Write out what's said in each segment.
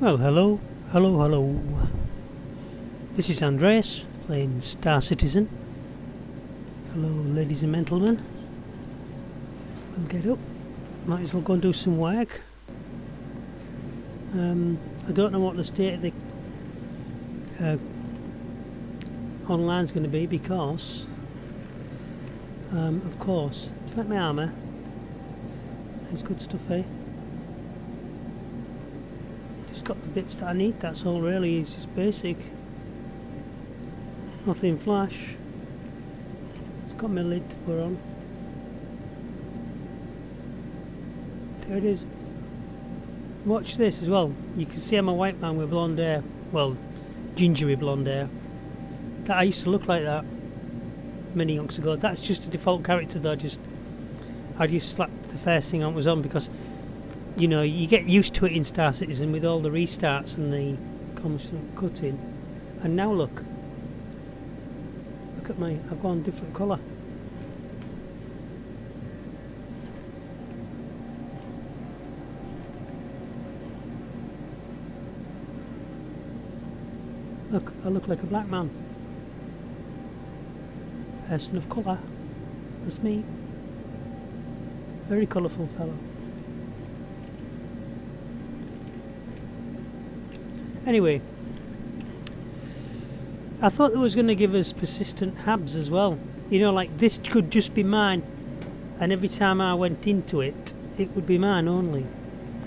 Well, hello. This is Andreas playing StarCitizen. Hello, ladies and gentlemen. We'll get up. Might as well go and do some work. I don't know what the state of the online's going to be because, of course, do you like my armour? There's good stuff here. Just got the bits that I need, that's all really, it's just basic. Nothing flash. It's got my lid to put on. There it is. Watch this as well. You can see I'm a white man with blonde hair. Well, gingery blonde hair. That I used to look like that many yonks ago. That's just a default character though. I just slapped the first thing that was on because, you know, you get used to it in StarCitizen with all the restarts and the constant cutting. And now look at me, I've gone a different colour. Look, I look like a black man. Person of colour. That's me. Very colourful fellow. Anyway, I thought it was going to give us persistent habs as well. You know, like this could just be mine, and every time I went into it, it would be mine only.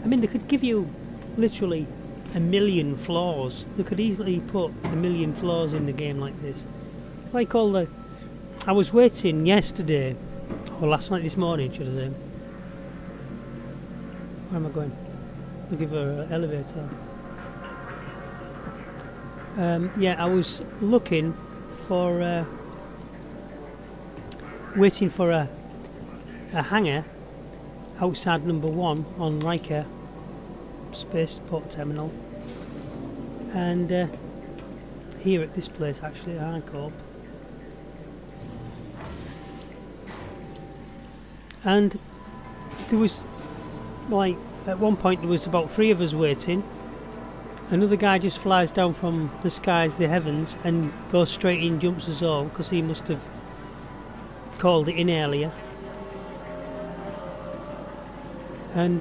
I mean, they could give you literally a million flaws. They could easily put a million flaws in the game like this. It's like all the... I was waiting yesterday, or last night, this morning, should I say. Where am I going? I'll give her an elevator. Yeah, I was looking for, waiting for a hangar outside number 1 on Riker Spaceport Terminal, and here at this place actually, Harcorp. And there was, like, at one point there was about 3 of us waiting. Another guy just flies down from the skies, the heavens, and goes straight in, jumps us all, because he must have called it in earlier. And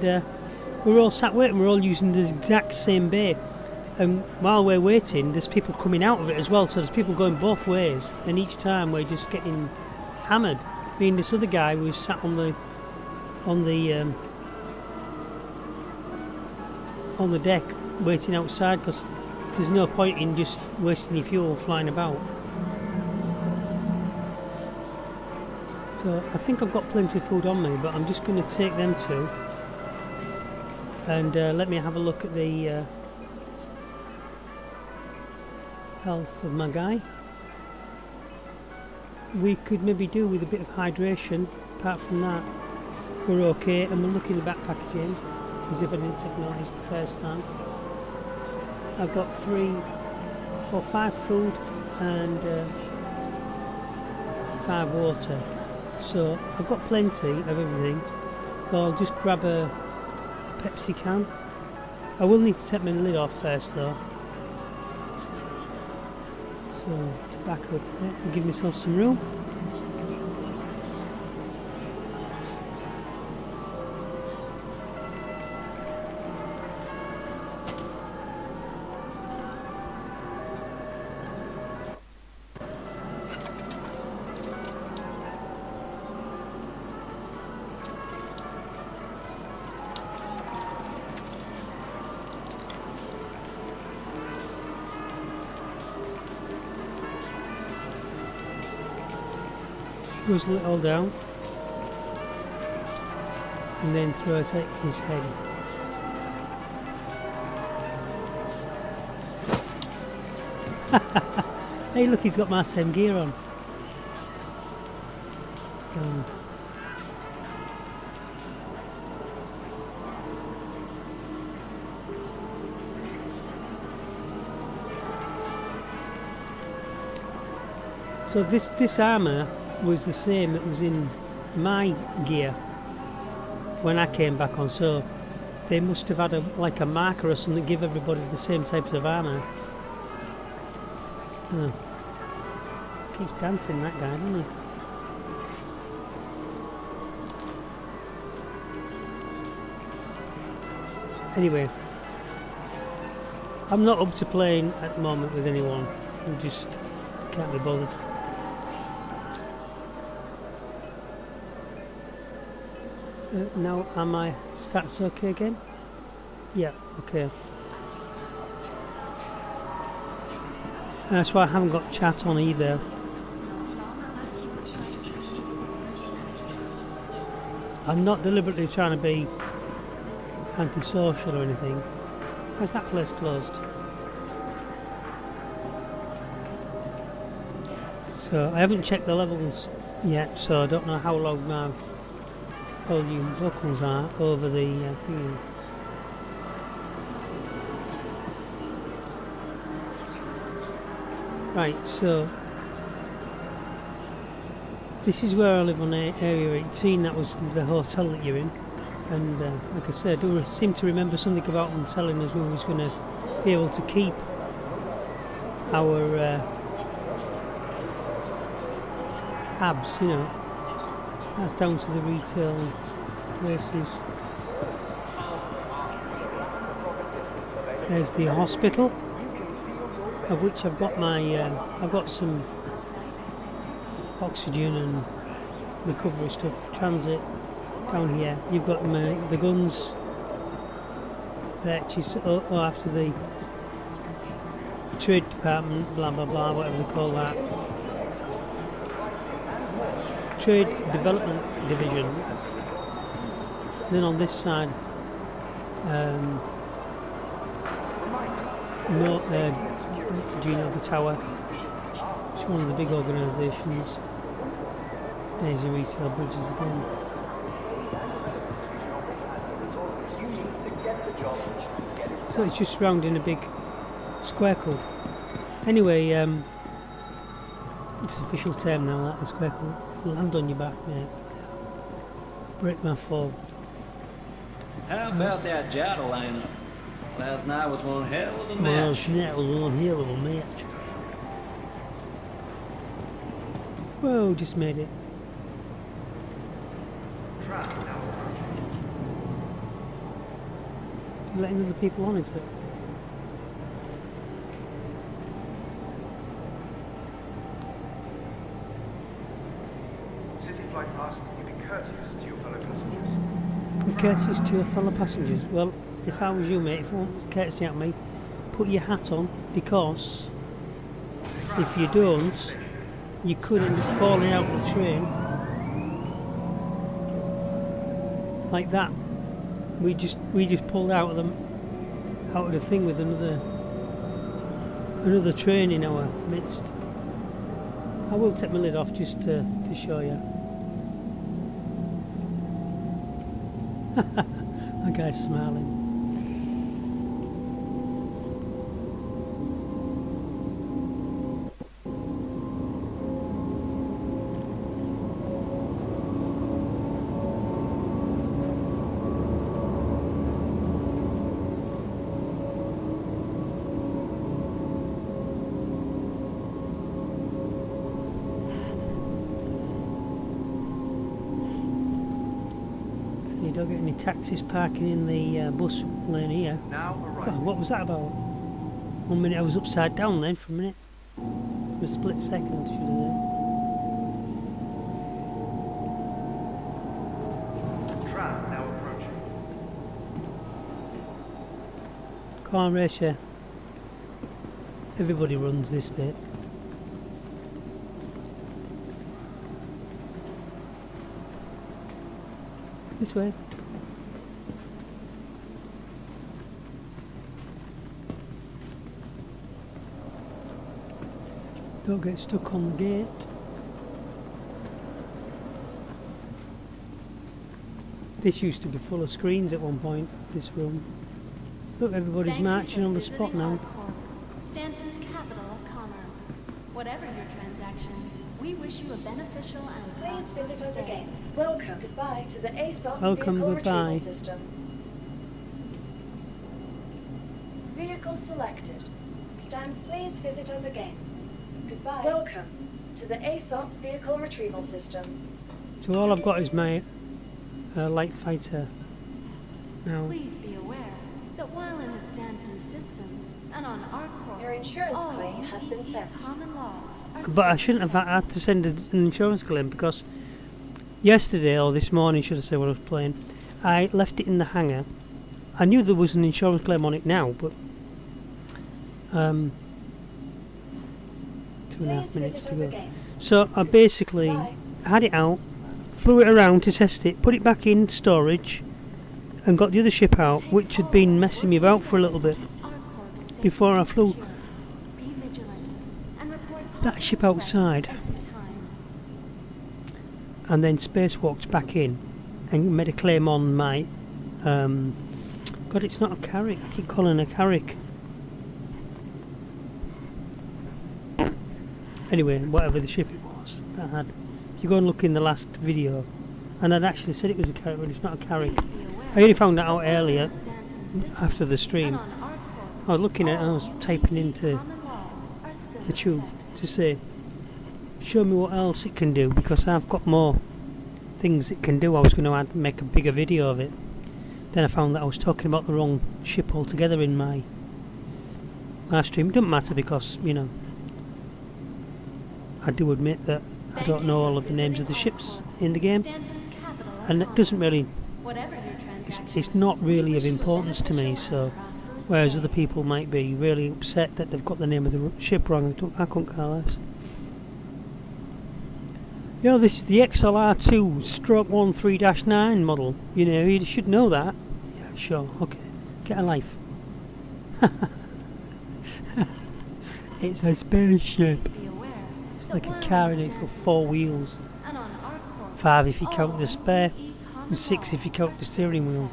we're all sat waiting, we're all using the exact same bay. And while we're waiting, there's people coming out of it as well, so there's people going both ways, and each time we're just getting hammered. I mean, this other guy was sat on the deck waiting outside because there's no point in just wasting your fuel flying about. So I think I've got plenty of food on me, but I'm just going to take them two and let me have a look at the health of my guy. We could maybe do with a bit of hydration. Apart from that, we're okay. And we'll look in the backpack again, as if I didn't take notice the first time. I've got 5 food and 5 water, so I've got plenty of everything. So I'll just grab a Pepsi can. I will need to take my lid off first though, so to back up a bit and give myself some room. Guzzle it all down and then throw it at his head. Hey look, he's got my same gear on. So this armour was the same that was in my gear when I came back on, so They must have had like a marker or something, give everybody the same types of armour. Keeps dancing, that guy, doesn't he? Anyway, I'm not up to playing at the moment with anyone. I just can't be bothered. Now, are my stats okay again? Yeah, okay. That's why I haven't got chat on either. I'm not deliberately trying to be antisocial or anything. Why's that place closed? So I haven't checked the levels yet, so I don't know how long my volume vocals are over the thingy. Right, so this is where I live on Area 18. That was the hotel that you're in, and like I said, I do seem to remember something about them telling us we was going to be able to keep our abs, you know. That's down to the retail places. There's the hospital, of which I've got my I've got some oxygen and recovery stuff. Transit down here. You've got the guns purchase after the trade department, blah blah blah, whatever they call that. Trade Development Division. Then on this side, do you know the tower? It's one of the big organisations. There's your retail bridges again. So it's just surrounding a big square club. Anyway, it's an official term now, that, the square club. Land on your back, mate. Break my fall. How about that jottle lineup? Last night was one hell of a match. Last night was one hell of a match. Whoa, just made it. You're letting other people on, is it? City flight past, you be courteous to your fellow passengers. Be courteous to your fellow passengers. Well, if I was you, mate, if you want courtesy at me, put your hat on, because if you don't, you could end up falling out of the train like that. We just pulled out of the thing with another train in our midst. I will take my lid off just to show you. That guy's smiling. You don't get any taxis parking in the bus lane here. Now God, what was that about? 1 minute I was upside down then for a minute. For a split second, should have done. tram now approaching. Come on, Racer. Everybody runs this bit. This way. Don't get stuck on the gate. This used to be full of screens at one point, this room. Look, everybody's marching on the spot now. Stanton's capital of commerce. Whatever your transaction, we wish you a beneficial and Please visit us stay. again. Welcome goodbye to the ASOP Welcome, vehicle goodbye. retrieval system. Vehicle selected. Please visit us again. Goodbye. Welcome to the ASOP Vehicle Retrieval System. So all I've got is my light fighter now. Please be aware that while in the Stanton system and on our core, Your insurance all claim has been sent. common laws are But I still shouldn't have had to send an insurance claim because yesterday, or this morning should I say when I was playing, I left it in the hangar. I knew there was an insurance claim on it now, but 2.5 Please minutes visit to us go. again. So I basically Goodbye. had it out, flew it around to test it, put it back in storage, and got the other ship out, which had been messing me about for a little bit our core safe before I and flew secure. Be vigilant and report that ship possible threats outside, every time. and then spacewalked back in and made a claim on my God, it's not a Carrick, I keep calling it a Carrick. Anyway, whatever the ship it was that had, you go and look in the last video, and I'd actually said it was a Carrick, but it's not a Carrick. Please be aware I only found that out that while in earlier the Stanton system after the stream. and on our core, I was looking at it and I was all typing UAE into common laws are still the in tube effect. to say, show me what else it can do, because I've got more things it can do. I was going to make a bigger video of it. Then I found that I was talking about the wrong ship altogether in my stream. It doesn't matter because, you know, I do admit that I Thank don't you know for all of the names of the visiting ships Encore, in the game, Stanton's capital of and it doesn't really, Whatever your transaction, it's not really we of wish you a importance to me, beneficial so and prosperous whereas day. other people might be really upset that they've got the name of the ship wrong, I couldn't care less. You know, this is the XLR2 stroke 13-9 model. You know, you should know that. Yeah, sure, okay. Get a life. It's a spaceship. Please be aware It's that like a while car in and the it's got Stanton 4 system wheels. and on our core, 5 if you count all the spare, UAE common and 6 if you laws count are the still steering in wheel.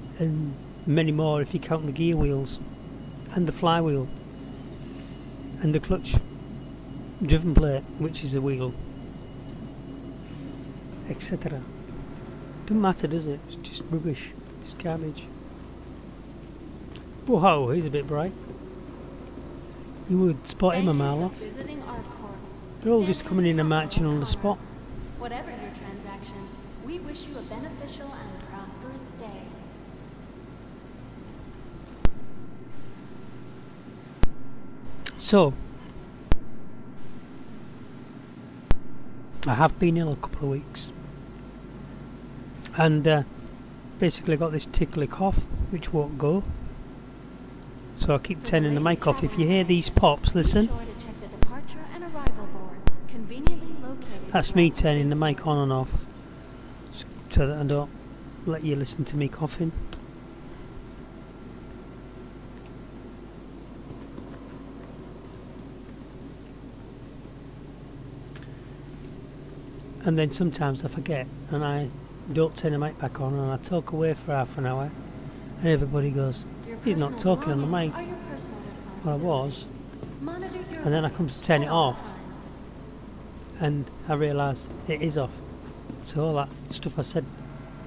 effect. And many more if you count the gear wheels. And the flywheel. And the clutch driven plate, which is a wheel. Etc. Doesn't matter, does it? It's just rubbish. It's garbage. Whoa, he's a bit bright. You would spot him a Thank you mile for off. visiting our core, They're all just Stanton's coming in and capital marching of on the spot. commerce. Whatever your transaction, we wish you a beneficial and prosperous stay. So, I have been ill a couple of weeks. And basically got this tickly cough, which won't go. So I keep For the turning the latest mic off. If travel you hear these information, pops, listen. Be sure to check the departure and arrival boards conveniently located That's me throughout turning the space. mic on and off, so that I don't let you listen to me coughing. And then sometimes I forget and I don't turn the mic back on and I talk away for half an hour and everybody goes, Your he's not personal talking on the mic. belongings are your personal Well, I was, responsibility. Monitor your and then I come to luggage turn at it all off. times. and I realise it is off. So all that stuff I said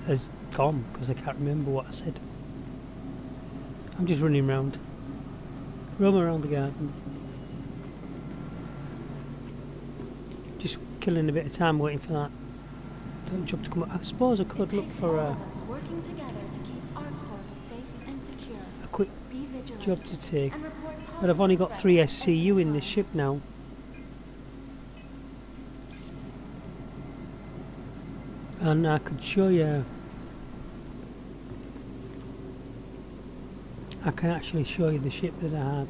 has gone because I can't remember what I said. I'm just running round, roaming around the garden, just killing a bit of time waiting for that job to come up. I suppose I could It look takes for all a of us working together to keep our course safe and secure. quick Be vigilant job to take, and report but I've only got possible 3 threats SCU every in this time. ship now. And I could show you, I can actually show you the ship that I had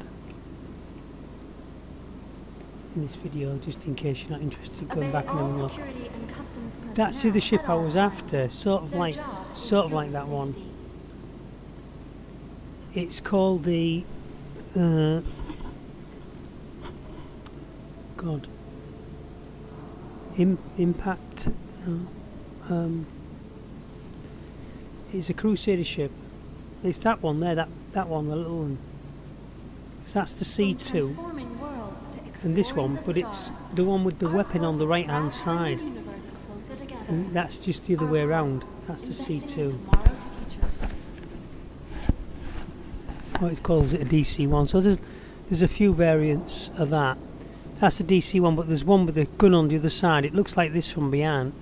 in this video, just in case you're not interested in going Obey back and all having a look. security and customs That's the personnel ship at I all was times. after, sort of Their like job is like your that one. safety. It's called the God, Impact. No, it's a crusader ship. It's that one there. That one, the little one. So that's the From C2, transforming worlds to and this exploring one, the but it's stars, the one with the our weapon on the purpose right hand is to bring side, the universe closer together. and that's just the other way around. That's the Investing in C2. tomorrow's future. what it calls it, a DC-1. So there's a few variants of that. That's the DC-1, but there's one with a gun on the other side. It looks like this from behind,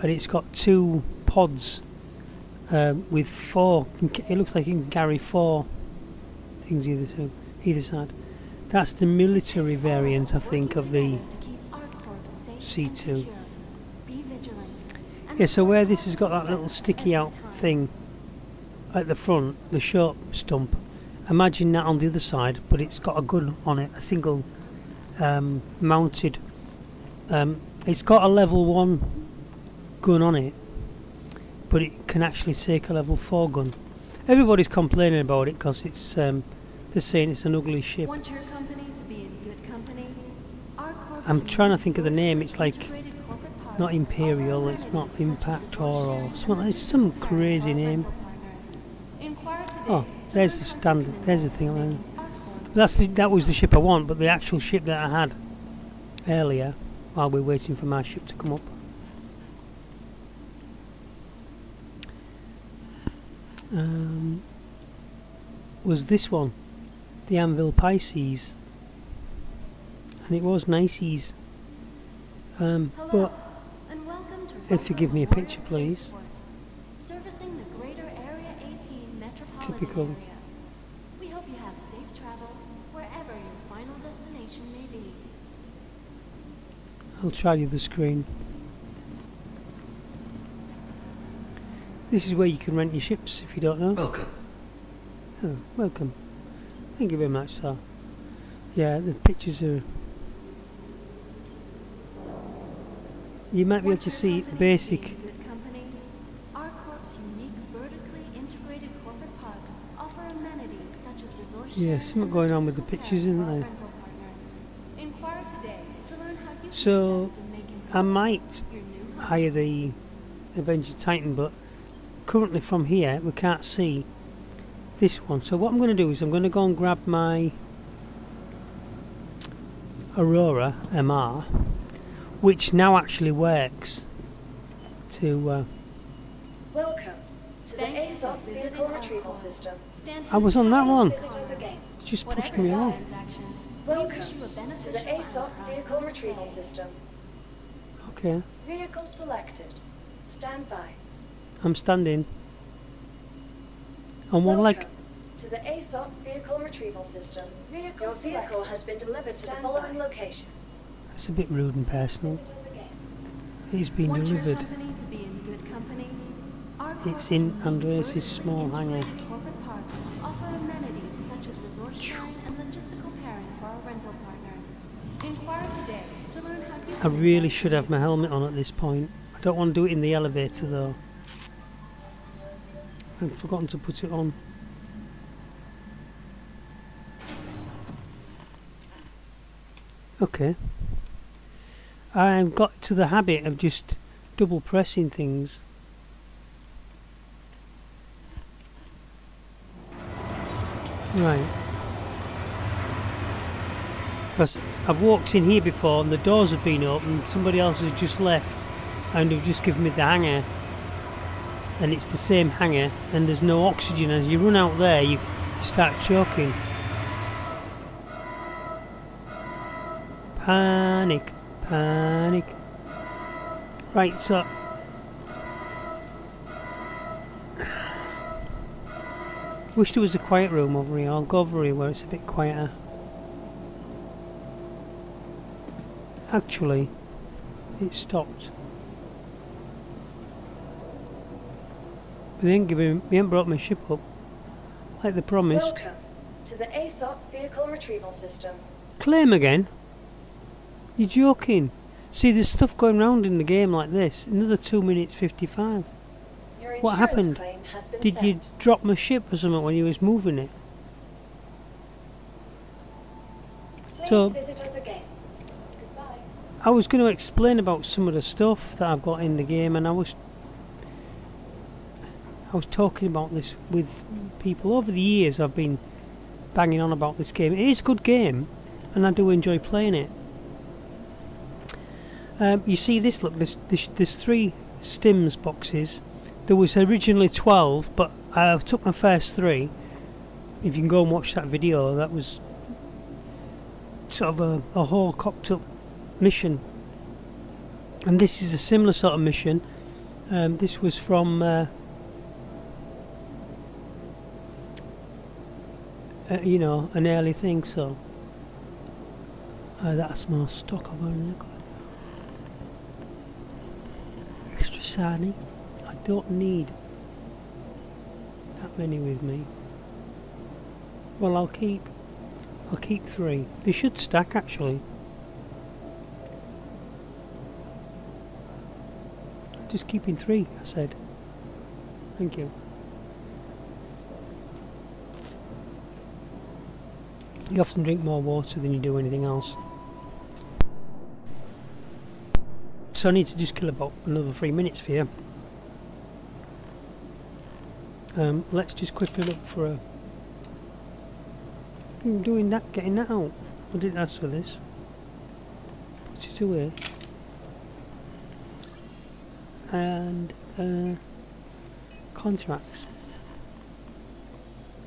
and it's got 2 pods with 4. It looks like it can carry 4 things either side. That's the military variant, I think, of the C2. Yeah, so where this has got that little sticky out thing at the front, the short stump, imagine that on the other side, but it's got a gun on it, a single mounted. It's got a level 1 gun on it, but it can actually take a level 4 gun. Everybody's complaining about it because it's they're saying it's an ugly ship. Want your company to be in good company? Our corp's I'm trying to think of the name. It's like integrated corporate parts not Imperial, offer it's not amenities such as Impact resource or sharing something. and It's some logistical care crazy for name. rental partners. Inquire today Oh, to there's learn the how you standard. can There's the invest thing. in There. making our corp That was the ship I want, but the actual ship that I had earlier, while we're waiting for my ship to come up. Was this one, the Anvil Pisces, and it was niceys. Hello, But and welcome to and forgive me a Rover picture, Memorial please. Spaceport, servicing the greater Area 18 metropolitan Typical. area. We hope you have safe travels wherever your final destination may be. I'll try the other screen. This is where you can rent your ships if you don't know. Welcome. Oh, welcome. Thank you very much, sir. Yeah, the pictures are... You might be able to see the basic... Our corp's unique vertically integrated corporate parks offer amenities such as resource Yeah, sharing something and going on with the logistical pictures, care isn't for our there? rental partners. Inquire today to learn how you can So, invest in making I might your new home. hire the Avenger Titan, but currently from here we can't see this one. So what I'm going to do is I'm going to go and grab my Aurora MR, which now actually works to... Welcome to the Thank you for ASOP visiting Vehicle our Retrieval corp. System. Stanton's I was on that capital one. Please visit us again. just pushed Whatever me your along. transaction, we Welcome wish you a to beneficial the ASOP and Vehicle prosperous Retrieval day. System. Okay, Vehicle selected. Stand by. I'm standing on one leg. Welcome to the ASOP Vehicle Retrieval System. Your vehicle has been delivered to the following location. It's a bit rude and personal. Visit us again. It's been Want your delivered. company to be in good company? Our It's corp's in unique Andreas's vertically small hangar. integrated corporate parks offer amenities such as resource sharing and logistical pairing for our rental partners. Inquire today to learn how you I can really invest should in have my helmet on at this point. I don't want to do it in the elevator though. I've forgotten to put it on. Okay. I've got to the habit of just double pressing things. Right. Because I've walked in here before and the doors have been opened, somebody else has just left and they've just given me the hangar. And it's the same hangar and there's no oxygen. As you run out there, you start choking. Panic, panic. Right, so wish there was a quiet room over here. I'll go over here where it's a bit quieter. Actually, it stopped. But they ain't brought my ship up like they promised. Welcome to the ASOP Vehicle Retrieval System. Claim again? You're joking. See, there's stuff going round in the game like this. Another 2 minutes 55. Your What insurance happened? claim has been Did you sent. drop my ship or something when you was moving it? Please So- visit us again. Goodbye. I was going to explain about some of the stuff that I've got in the game, and I was talking about this with people over the years. I've been banging on about this game. It is a good game, and I do enjoy playing it. You see this? Look, there's 3 stims boxes. There was originally 12, but I took my first 3 if you can go and watch that video, that was sort of a whole cocked up mission. And this is a similar sort of mission. This was from you know, an early thing, so that's more stock over there. Extra sardine. I don't need that many with me. Well, I'll keep 3. They should stack actually. Just keeping 3, I said. Thank you. You often drink more water than you do anything else. So I need to just kill about another 3 minutes for you. Let's just quickly look for a... doing that, getting that out. I didn't ask for this. Put it away. And contracts.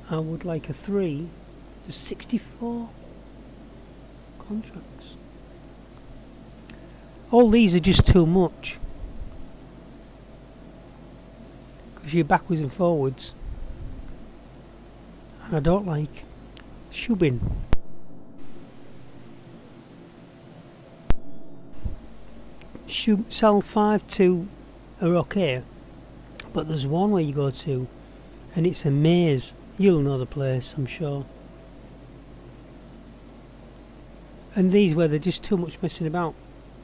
I would like a 3 for 64 contracts. All these are just too much because you're backwards and forwards, and I don't like shubbing. Cell 5 2 are okay, but there's one where you go to and it's a maze. You'll know the place, I'm sure. And these where they're just too much messing about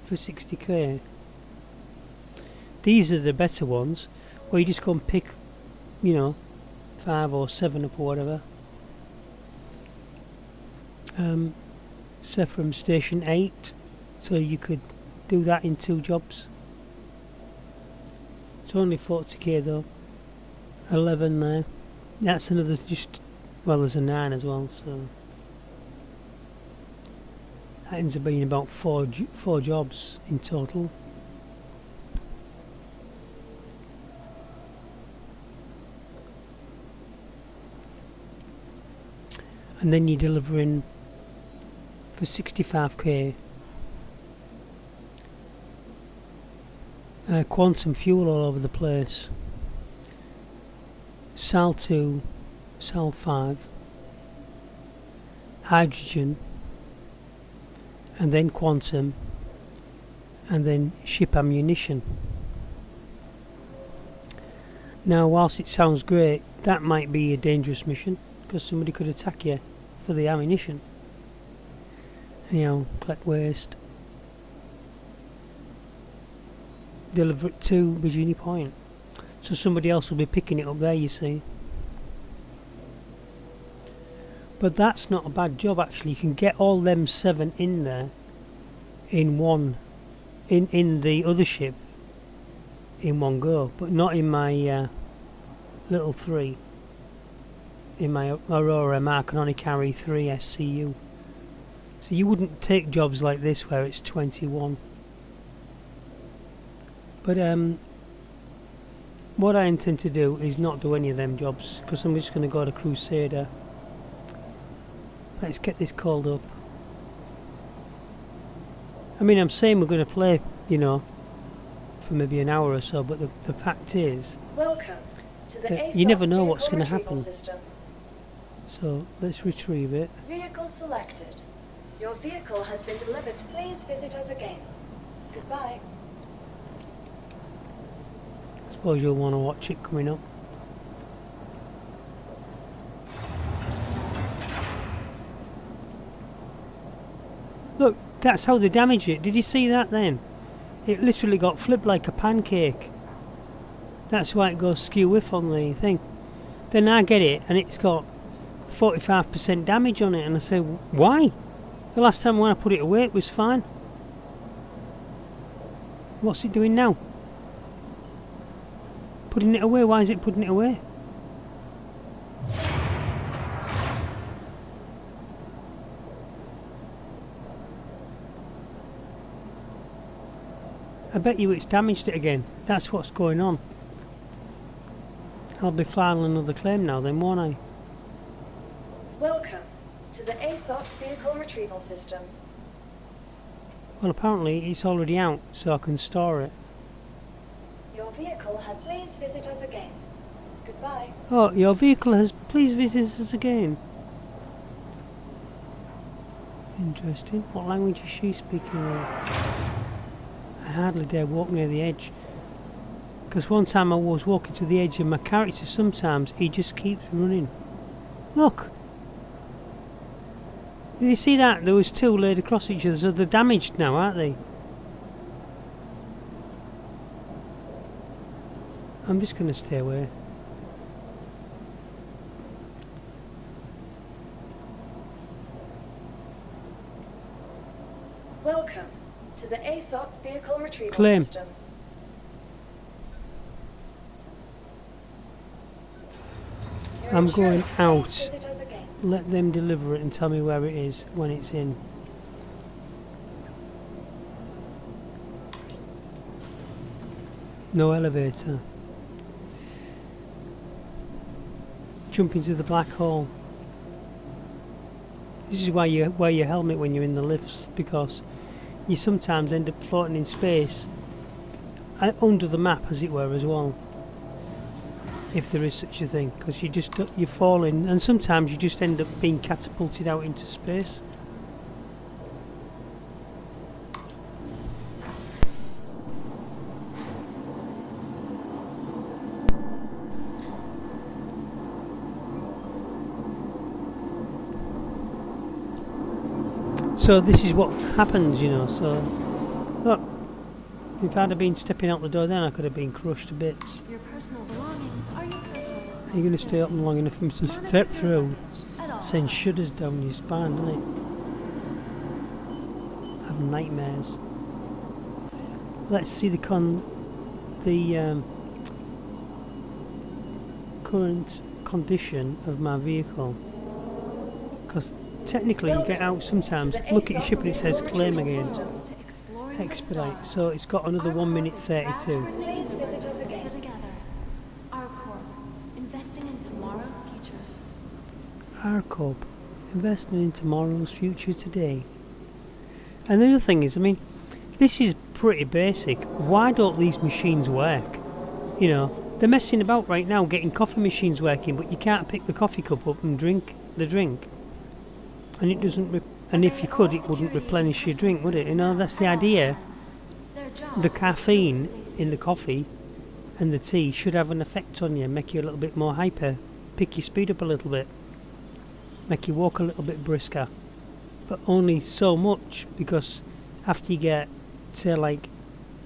for 60k. These are the better ones where you just go and pick, you know, 5 or 7 up or whatever. Say from station 8, so you could do that in 2 jobs. It's only 40k though. 11 there. That's another just, well, there's a 9 as well, so that ends up being about 4 jobs in total. And then you're delivering for 65k quantum fuel all over the place. Cell 2, Cell 5, hydrogen, and then quantum, and then ship ammunition. Now, whilst it sounds great, that might be a dangerous mission because somebody could attack you for the ammunition. Anyhow, collect waste, deliver it to Virginia Point. So somebody else will be picking it up there, you see. But that's not a bad job actually. You can get all them 7 in there in one, in the other ship in one go, but not in my little 3. In my Aurora MR I can only carry 3 SCU. So you wouldn't take jobs like this where it's 21. But what I intend to do is not do any of them jobs because I'm just going to go to Crusader. Let's get this called up. I mean, I'm saying we're going to play, you know, for maybe an hour or so, but the fact is, Welcome to the you never know what's vehicle going to retrieval happen. system. So let's retrieve it. Vehicle selected. Your vehicle has been delivered. Please visit us again. Goodbye. I suppose you'll want to watch it coming up. Look, that's how they damaged it. Did you see that then? It literally got flipped like a pancake. That's why it goes skew whiff on the thing. Then I get it and it's got 45% damage on it, and I say, why? The last time when I put it away it was fine. What's it doing now? Putting it away? Why is it putting it away? I bet you it's damaged it again. That's what's going on. I'll be filing another claim now then, won't I? Welcome to the ASOP vehicle retrieval system. Well, apparently it's already out, so I can store it. Your vehicle has... Please visit us again. Goodbye. Oh, your vehicle has... Please visit us again. Interesting. What language is she speaking in? I hardly dare walk near the edge. Because one time I was walking to the edge and my character sometimes, he just keeps running. Look! Did you see that? There was two laid across each other, so they're damaged now, aren't they? I'm just going to stay away. Welcome to the ASOP vehicle retrieval Claim. system. Your I'm going insurance, please out. visit us again. Let them deliver it and tell me where it is when it's in. No elevator. Jump into the black hole. This is why you wear your helmet when you're in the lifts, because you sometimes end up floating in space under the map, as it were, as well. If there is such a thing, because you fall in, and sometimes you just end up being catapulted out into space. So this is what happens, you know. So look, if I'd have been stepping out the door then, I could have been crushed to bits. Your personal belongings are your personal Are you going to stay up long enough for me to step through? at all Sends shudders down your spine, doesn't it? I have nightmares. Let's see the current condition of my vehicle. Because technically you get out sometimes, look at your ship and it says claim again. to exploring the Expedite. stars. So it's got another 1 minute 32. Please visit us Closer again. together. Our Corp, investing in tomorrow's future. ARCOP, investing in tomorrow's future today. And the other thing is, I mean, this is pretty basic. Why don't these machines work? You know, they're messing about right now getting coffee machines working, but you can't pick the coffee cup up and drink the drink. And it doesn't, and if you could, it wouldn't replenish your drink, would it? You know, that's the idea. Their job The caffeine in the coffee and the tea should have an effect on you, make you a little bit more hyper, pick your speed up a little bit, make you walk a little bit brisker. But only so much, because after you get, say, like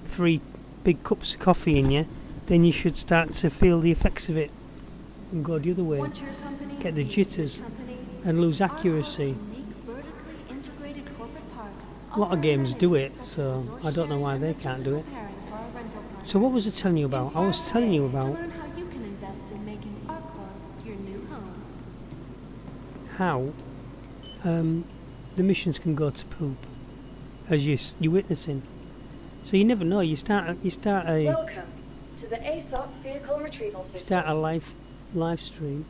3 big cups of coffee in you, then you should start to feel the effects of it and go the other way, Want your company get to the be a jitters good company? and lose Our Corp's accuracy. unique vertically integrated corporate parks A lot of offer games do it, amenities such so as resort I don't know why sharing they and can't do it. logistical pairing for our rental So what was I partners. telling you about? I was telling you To about learn how you can invest in making our Corp your new home. how the missions can go to poop as you're witnessing. So you never know. You start a Welcome to the ASOP vehicle retrieval system. live stream.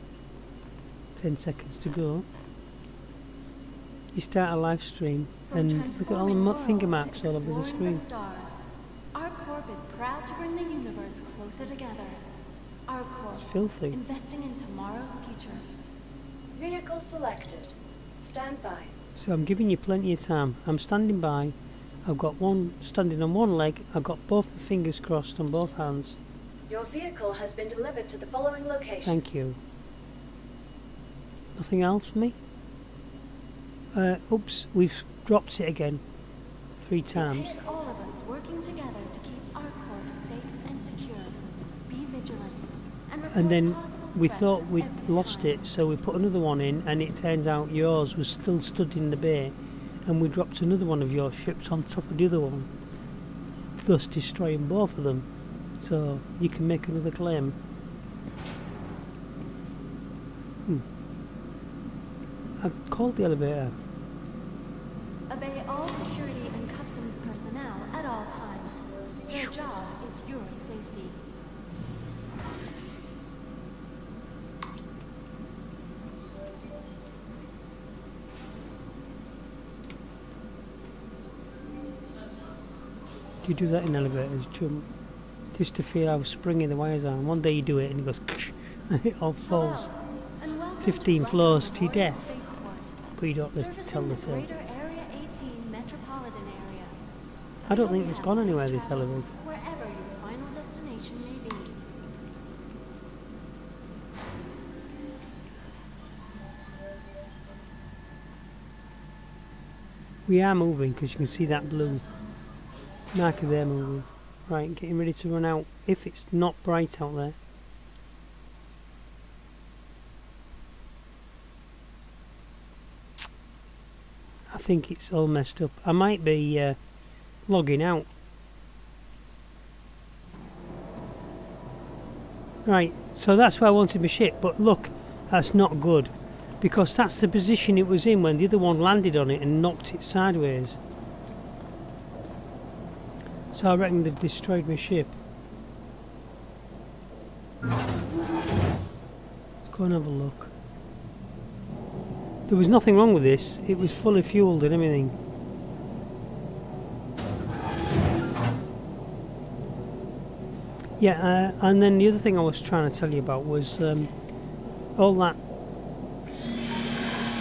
10 seconds to go. You start a live stream From and look at all the transforming finger worlds marks to all over the exploring screen. stars, our Corp is proud to bring the universe closer together. Our Corp, It's filthy. investing in tomorrow's future. Vehicle selected. Stand by. So I'm giving you plenty of time. I'm standing by. I've got standing on one leg. I've got both my fingers crossed on both hands. Your vehicle has been delivered to the following location. Thank you. Nothing else for me? Oops, we've dropped it again. 3 It times. takes all of us working together to keep our Corp safe and secure. Be vigilant and report And then possible we threats thought we'd every lost time. it, so we put another one in, and it turns out yours was still stood in the bay, and we dropped another one of your ships on top of the other one, thus destroying both of them. So you can make another claim. I've called the elevator. Obey all security and customs personnel at all times. Their job is your safety. You do that in elevators, jump. Just to feel how springy the wires are. And one day you do it and it goes and it all falls. 15 floors to your death. But you don't have to tell the tale. I don't think it's gone anywhere, this elevator. Wherever your final destination may be. We are moving because you can see that blue marker there moving. Right, getting ready to run out if it's not bright out there. I think it's all messed up. I might be logging out. Right, so that's where I wanted my ship, but look, that's not good. Because that's the position it was in when the other one landed on it and knocked it sideways. So I reckon they've destroyed my ship. Let's go and have a look. There was nothing wrong with this. It was fully fueled and everything. Yeah, and then the other thing I was trying to tell you about was all that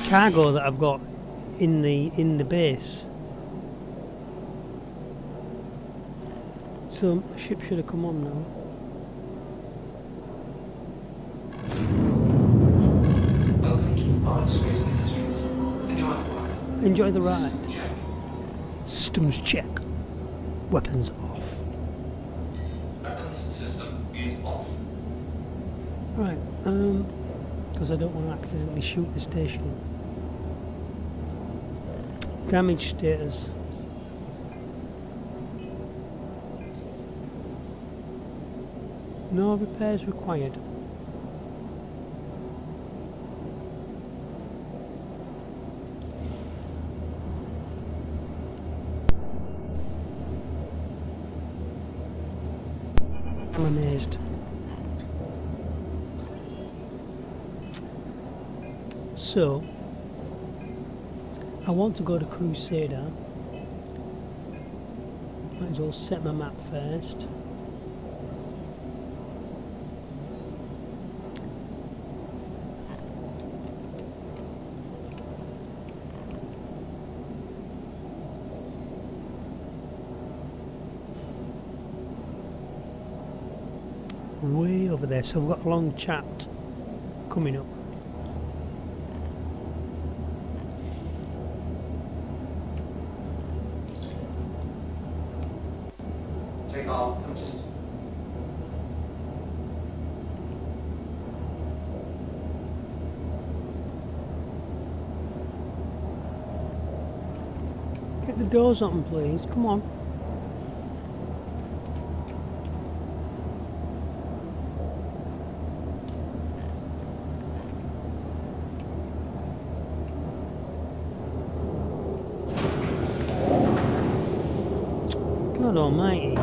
cargo that I've got in the base. So the ship should have come on now. Welcome to AndreasPlays Industries. Enjoy the ride. Enjoy the ride. Systems check. Systems check. Weapons off. Weapons system is off. Right, because I don't want to accidentally shoot the station. Damage status. No repairs required. I'm amazed. So, I want to go to Crusader. Might as well set my map first. Way over there, so we've got a long chat coming up. Takeoff complete. Get the doors open, please. Come on. God almighty.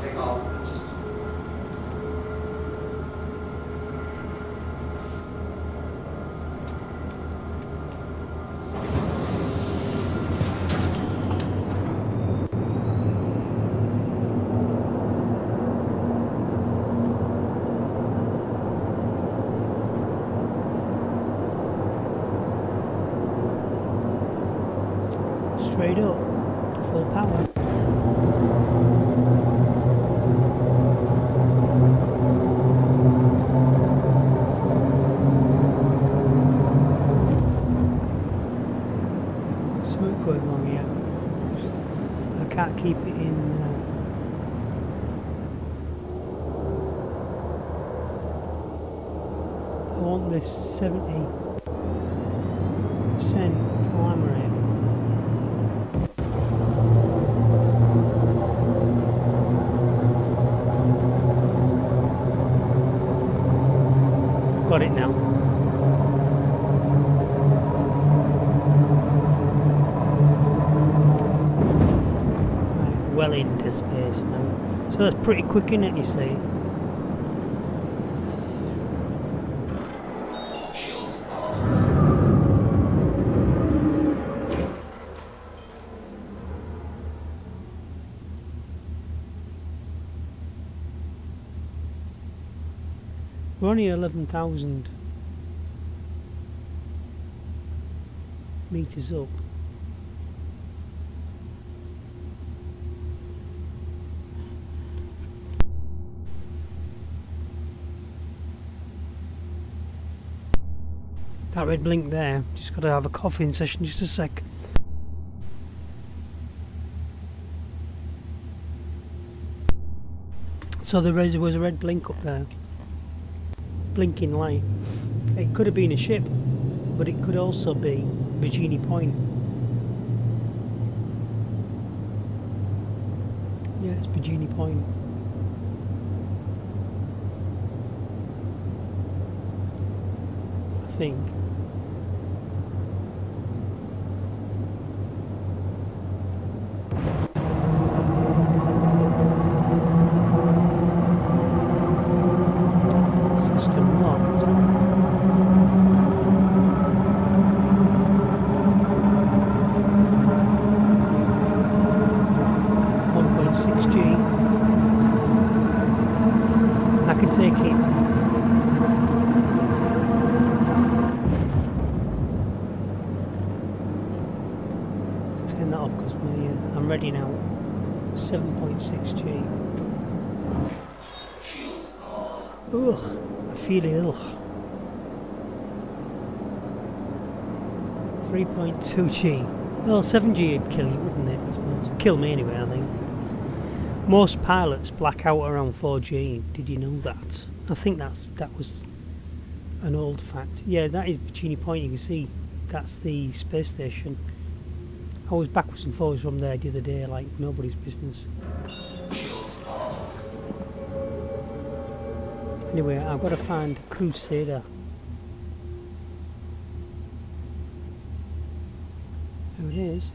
Takeoff complete. Straight up. Full power. Something going wrong here. I can't keep it in. I want this 70% climb rate. Got it now. Right, well into space now. So that's pretty quick, isn't it, you see? Shields off. We're only 11,000 meters up. That red blink there, just got to have a coughing session, just a sec. So there was a red blink up there, blinking light. It could have been a ship, but it could also be Virginia Point. Yeah, it's Virginia Point. I think. System locked. I can take it. Let's turn that off because I'm ready now. 7.6G. Ugh, I feel ill. 3.2G. Well, 7G would kill you, wouldn't it? I suppose. It'd kill me anyway, I think. Most pilots black out around 4G. Did you know that? I think that was an old fact. Yeah, that is Bikini Point. You can see that's the space station. I was backwards and forwards from there the other day, like nobody's business. Anyway, I've got to find Crusader. There it is.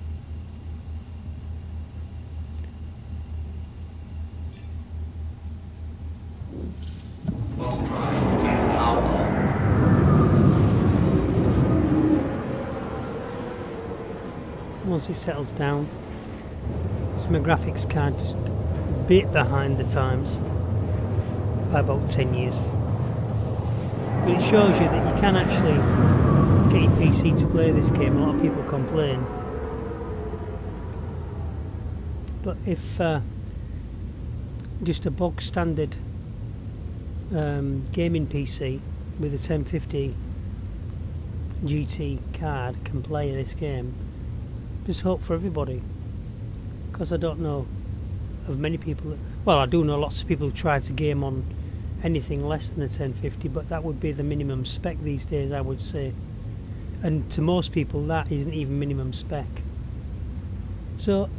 Once it settles down, so my graphics card just a bit behind the times by about 10 years. But it shows you that you can actually get your PC to play this game. A lot of people complain. But if just a bog standard gaming PC with a 1050 GT card can play this game, there's hope for everybody. Because I don't know of many people that, well, I do know lots of people who try to game on anything less than the 1050, but that would be the minimum spec these days, I would say. And to most people that isn't even minimum spec. So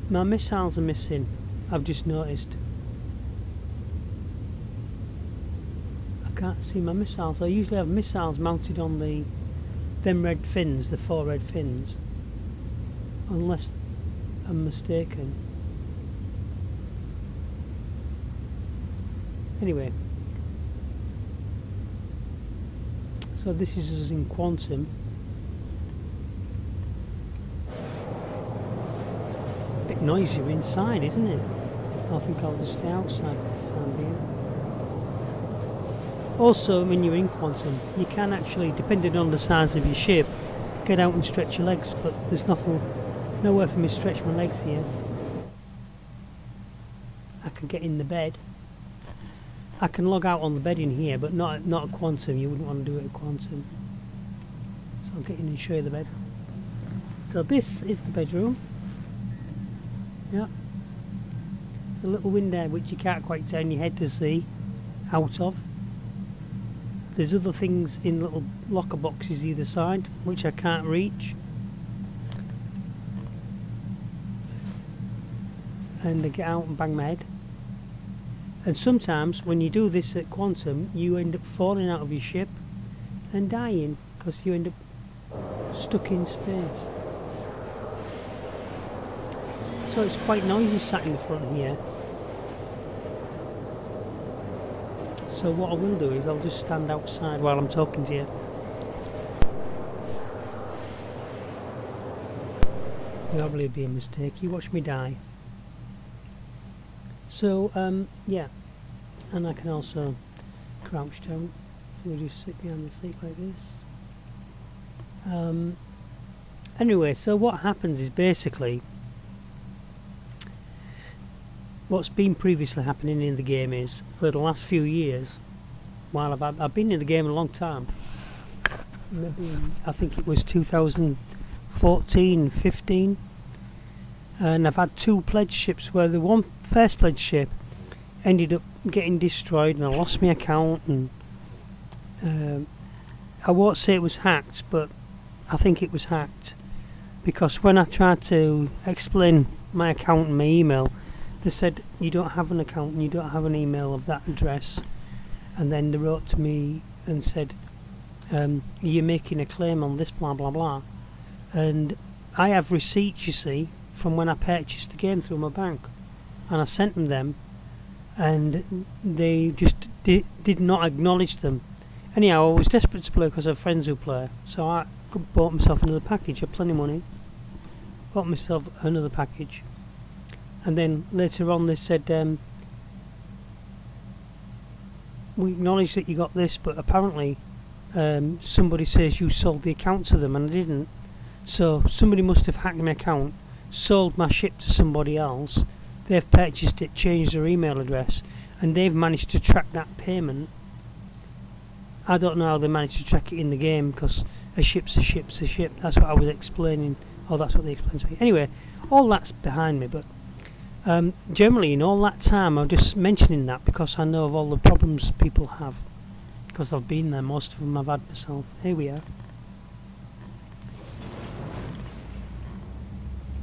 my missiles are missing, I've just noticed. I can't see my missiles. I usually have missiles mounted on them red fins, the 4 red fins. Unless I'm mistaken. Anyway. So this is us in quantum. A bit noisier inside, isn't it? I think I'll just stay outside for the time being. Also, when you're in quantum, you can actually, depending on the size of your ship, get out and stretch your legs, but there's nowhere for me to stretch my legs here. I can get in the bed. I can log out on the bed in here, but not at quantum. You wouldn't want to do it at quantum. So I'll get in and show you the bed. So this is the bedroom. Yeah. The little window which you can't quite turn your head to see out of. There's other things in little locker boxes either side which I can't reach. And I get out and bang my head. And sometimes when you do this at quantum, you end up falling out of your ship and dying because you end up stuck in space. So it's quite noisy sat in the front here. So what I will do is I'll just stand outside while I'm talking to you. Probably be a mistake. You watch me die. So yeah, and I can also crouch down. We'll just sit behind the seat like this. Anyway, so what happens is basically what's been previously happening in the game is for the last few years, while I've been in the game a long time. Maybe I think it was 2014, 15, and I've had 2 pledge ships where the first pledge ship ended up getting destroyed, and I lost my account, and I won't say it was hacked, but I think it was hacked, because when I tried to explain my account and my email, they said you don't have an account and you don't have an email of that address, and then they wrote to me and said, you're making a claim on this blah blah blah, and I have receipts, you see, from when I purchased the game through my bank, and I sent them, and they just did not acknowledge them. Anyhow, I was desperate to play because I have friends who play, so I bought myself another package. I had plenty of money, bought myself another package, and then later on they said, we acknowledge that you got this, but apparently somebody says you sold the account to them, and I didn't. So somebody must have hacked my account, sold my ship to somebody else, they've purchased it, changed their email address, and they've managed to track that payment. I don't know how they managed to track it in the game, because a ship's a ship's a ship. That's what I was explaining. Oh, that's what they explained to me. Anyway, all that's behind me, but generally in all that time I'm just mentioning that because I know of all the problems people have, because I've been there. Most of them I've had myself. Here we are.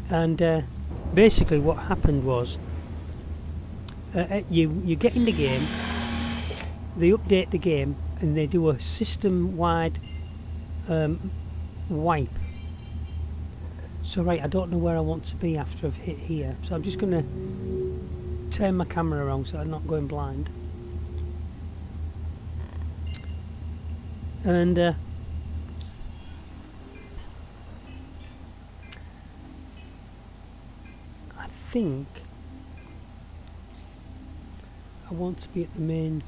And basically what happened was you get in the game, they update the game, and they do a system-wide wipe. So right, I don't know where I want to be after I've hit here, so I'm just going to turn my camera around so I'm not going blind. And I think I want to be at the main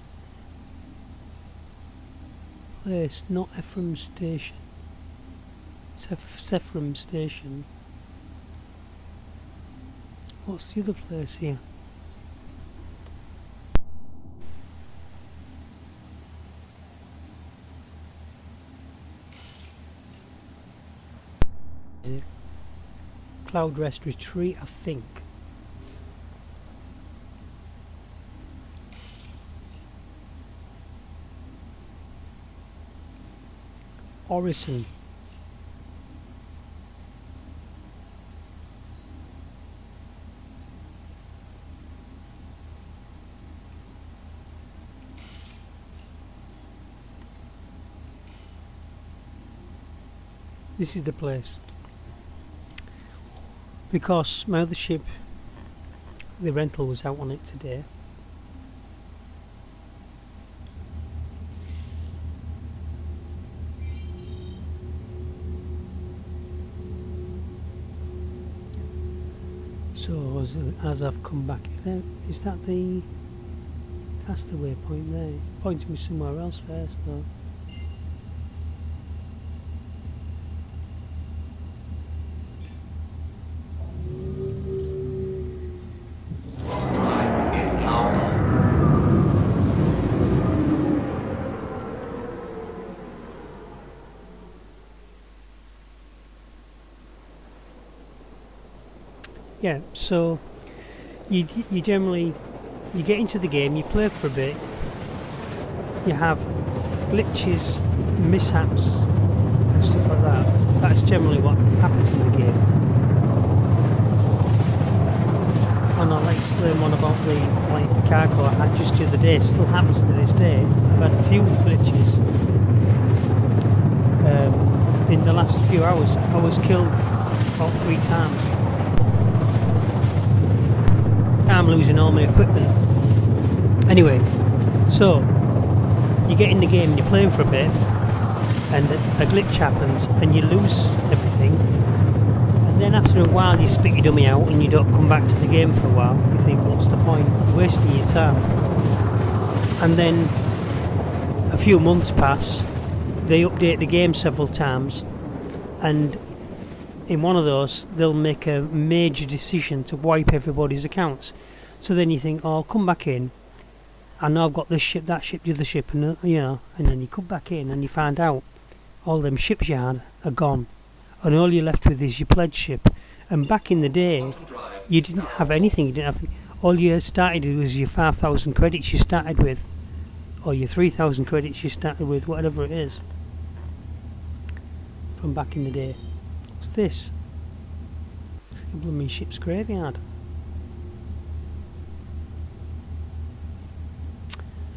place, not Ephraim Station. Ephraim Station. What's the other place here? Is it Cloud Rest Retreat, I think. Orison. This is the place, because my other ship, the rental was out on it today. So as I've come back, is that that's the waypoint there? Pointing me somewhere else first though. Yeah, so you generally get into the game, you play for a bit, you have glitches, mishaps and stuff like that. That's generally what happens in the game. And I'll explain one about the cargo I had just the other day. It still happens to this day. I've had a few glitches in the last few hours. I was killed about 3 times. I'm losing all my equipment. Anyway, so you get in the game and you're playing for a bit, and a glitch happens and you lose everything, and then after a while you spit your dummy out and you don't come back to the game for a while. You think, what's the point of wasting your time? And then a few months pass, they update the game several times, and in one of those they'll make a major decision to wipe everybody's accounts. So then you think, oh, I'll come back in, I know I've got this ship, that ship, the other ship, and and then you come back in and you find out all them ships you had are gone, and all you're left with is your pledge ship. And back in the day, you didn't have anything. You didn't have, all you started with was your 5,000 credits you started with, or your 3,000 credits you started with, whatever it is. From back in the day. What's this? It's like a blooming ship's graveyard.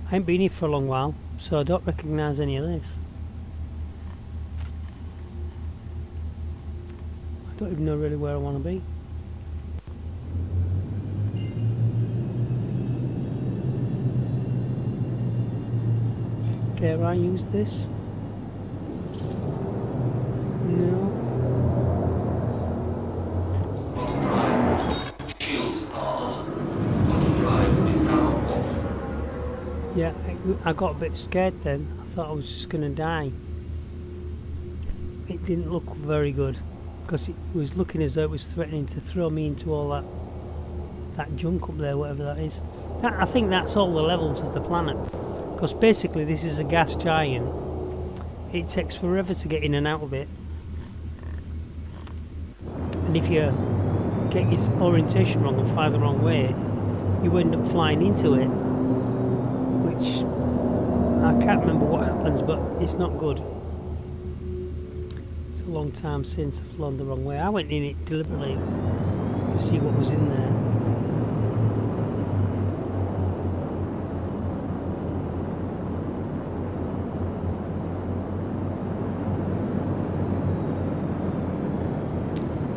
I ain't been here for a long while, so I don't recognise any of this. I don't even know really where I want to be. Dare I use this? No. Auto drive. Shields are. Auto drive is now off. Yeah, I got a bit scared then. I thought I was just going to die. It didn't look very good, because it was looking as though it was threatening to throw me into all that junk up there, whatever that is. I think that's all the levels of the planet, because basically this is a gas giant. It takes forever to get in and out of it, and if you get your orientation wrong and fly the wrong way, you end up flying into it, which I can't remember what happens, but it's not good. It's a long time since I've flown the wrong way. I went in it deliberately to see what was in there.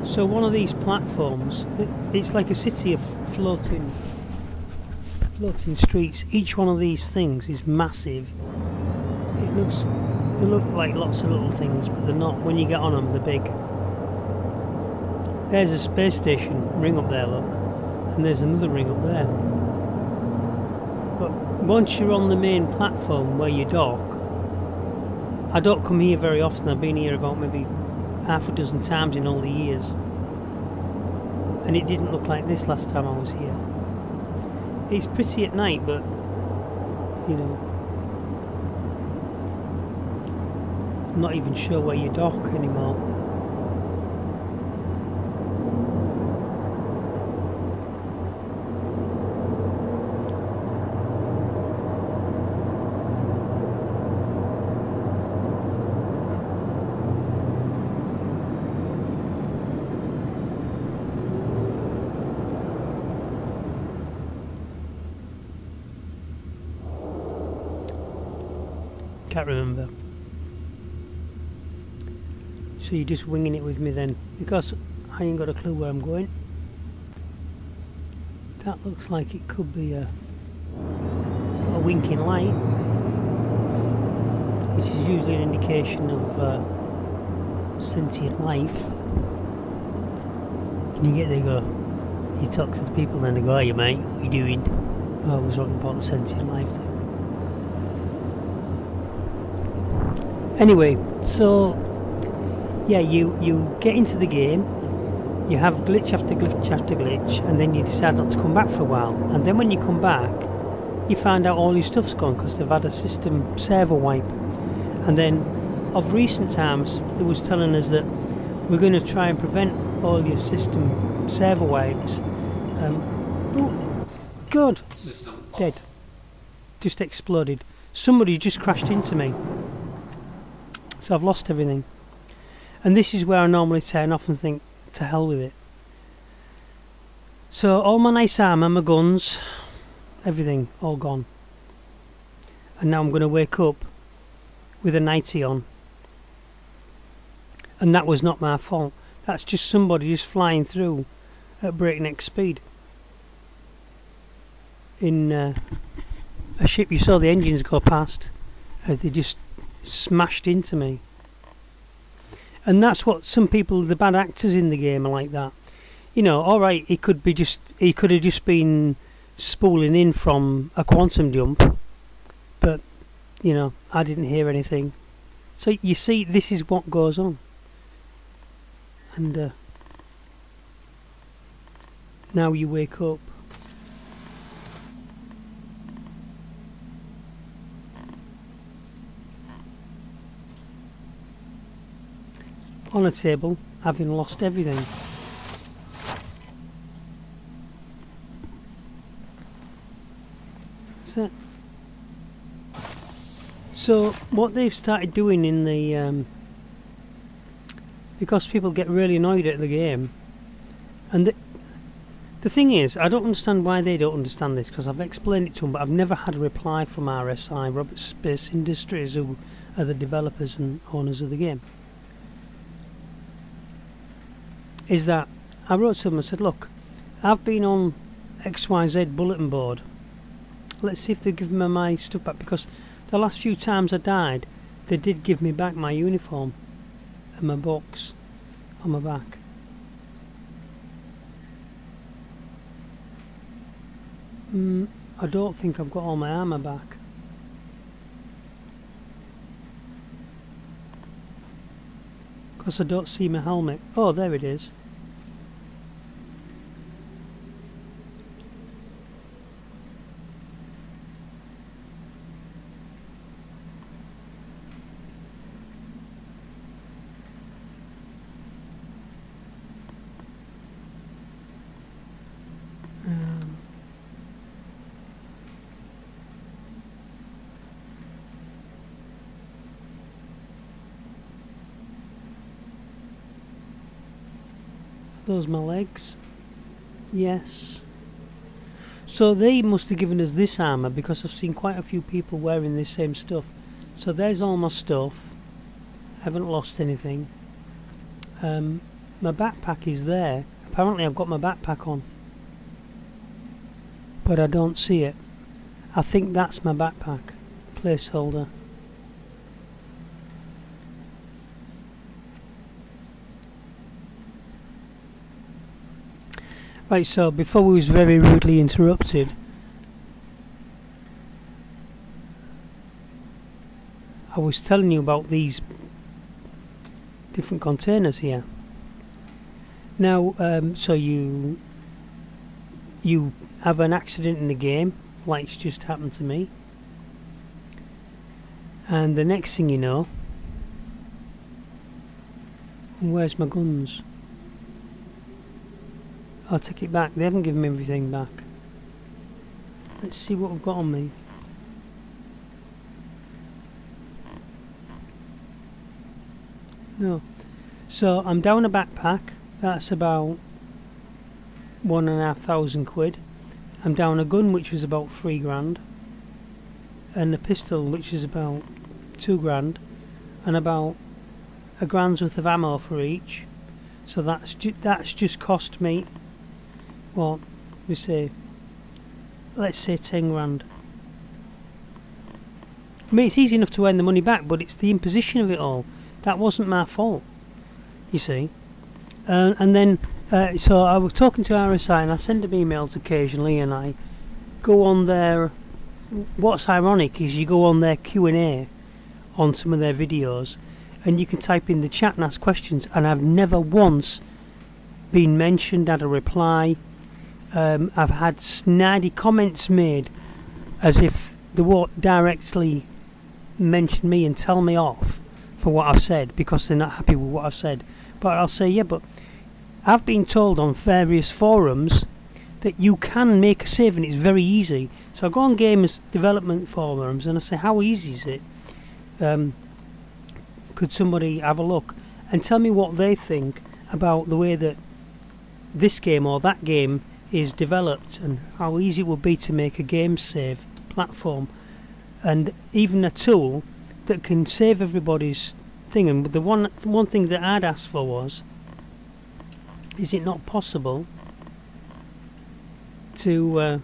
So one of these platforms, it's like a city of floating streets. Each one of these things is massive. They look like lots of little things, but they're not. When you get on them, they're big. There's a space station ring up there, look, and there's another ring up there. But once you're on the main platform where you dock, I don't come here very often. I've been here about maybe half a dozen times in all the years, and it didn't look like this last time I was here. It's pretty at night, but you know, I'm not even sure where you dock anymore. Can't remember. So you're just winging it with me then, because I ain't got a clue where I'm going. That looks like it could be it's got a winking light, which is usually an indication of sentient life. And you get there, you talk to the people, then they go, "Hiya mate, what are you doing?" Oh, I was talking about the sentient life thing. Anyway, so yeah, you get into the game, you have glitch after glitch after glitch, and then you decide not to come back for a while. And then when you come back, you find out all your stuff's gone because they've had a system server wipe. And then, of recent times, it was telling us that we're going to try and prevent all your system server wipes. Oh, God! System Dead. Just exploded. Somebody just crashed into me. So I've lost everything. And this is where I normally turn off and think, to hell with it. So all my nice armour, my guns, everything, all gone. And now I'm going to wake up with a nightie on. And that was not my fault. That's just somebody just flying through at breakneck speed. In a ship, you saw the engines go past as they just smashed into me. And that's what some people, the bad actors in the game, are like that. You know, alright, he could have just been spooling in from a quantum jump, but you know, I didn't hear anything. So you see, this is what goes on. And now you wake up. On a table, having lost everything. So what they've started doing in the because people get really annoyed at the game, and the thing is, I don't understand why they don't understand this, because I've explained it to them, but I've never had a reply from RSI, Robert Space Industries, who are the developers and owners of the game. Is that I wrote to them and said, look, I've been on XYZ bulletin board. Let's see if they give me my stuff back, because the last few times I died, they did give me back my uniform and my box on my back. I don't think I've got all my armour back. Because I don't see my helmet. Oh, there it is. Those my legs. Yes. So they must have given us this armour, because I've seen quite a few people wearing this same stuff. So there's all my stuff. I haven't lost anything. My backpack is there. Apparently I've got my backpack on, but I don't see it. I think that's my backpack placeholder. Right, so before we was very rudely interrupted, I was telling you about these different containers here. Now, so you have an accident in the game, like's just happened to me, and the next thing you know, where's my guns? I'll take it back. They haven't given me everything back. Let's see what I've got on me. No. So I'm down a backpack. That's about £1,500. I'm down a gun, which was about £3,000, and a pistol, which is about £2,000, and about £1,000 worth of ammo for each. So that's just cost me. Well, let's say 10 grand. I mean, it's easy enough to earn the money back, but it's the imposition of it all. That wasn't my fault, you see. And then, so I was talking to RSI, and I send them emails occasionally, and I go on their. What's ironic is you go on their Q&A on some of their videos, and you can type in the chat and ask questions, and I've never once been mentioned, had a reply. I've had snidey comments made as if they won't directly mention me and tell me off for what I've said, because they're not happy with what I've said. But I'll say, yeah, but I've been told on various forums that you can make a save and it's very easy. So I go on gamers development forums and I say, how easy is it? Could somebody have a look and tell me what they think about the way that this game or that game is developed, and how easy it would be to make a game save platform, and even a tool that can save everybody's thing. And the one thing that I'd asked for was, is it not possible to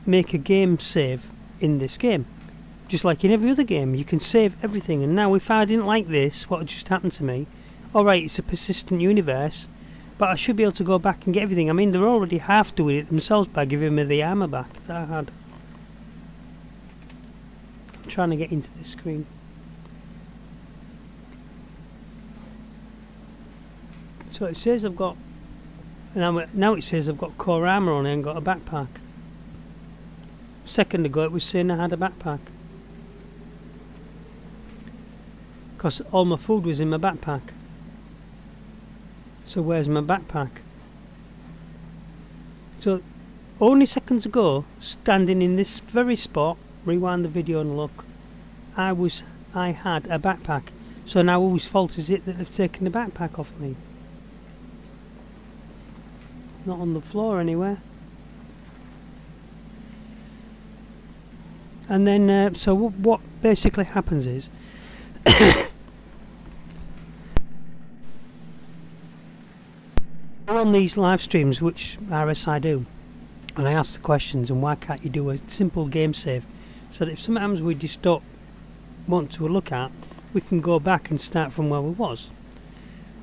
make a game save in this game? Just like in every other game, you can save everything. And now if I didn't like this, what had just happened to me, alright, it's a persistent universe, but I should be able to go back and get everything. I mean, they're already half doing it themselves by giving me the armour back that I had. trying to get into this screen. So it says I've got, now it says I've got core armor on it and got a backpack. A second ago it was saying I had a backpack. Because all my food was in my backpack. So where's my backpack? So only seconds ago, standing in this very spot, rewind the video and look, I had a backpack. So now whose fault is it that they've taken the backpack off me? Not on the floor anywhere. And then, so what basically happens is, on these live streams, which RS I do, and I ask the questions, and why can't you do a simple game save, so that if sometimes we just don't want to look at, we can go back and start from where we was.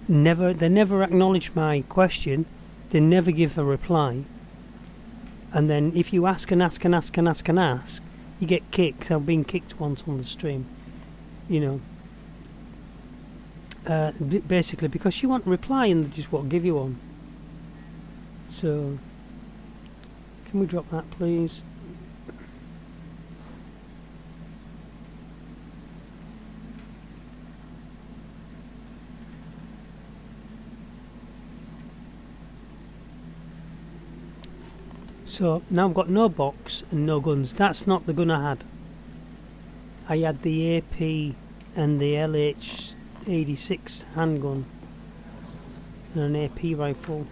They never acknowledge my question. They never give a reply, and then if you ask and ask and ask and ask and ask, you get kicked. I've been kicked once on the stream, you know, basically because you want a reply and they just won't give you one. So, can we drop that, please? So now I've got no box and no guns. That's not the gun I had. I had the AP and the LH86 handgun and an AP rifle.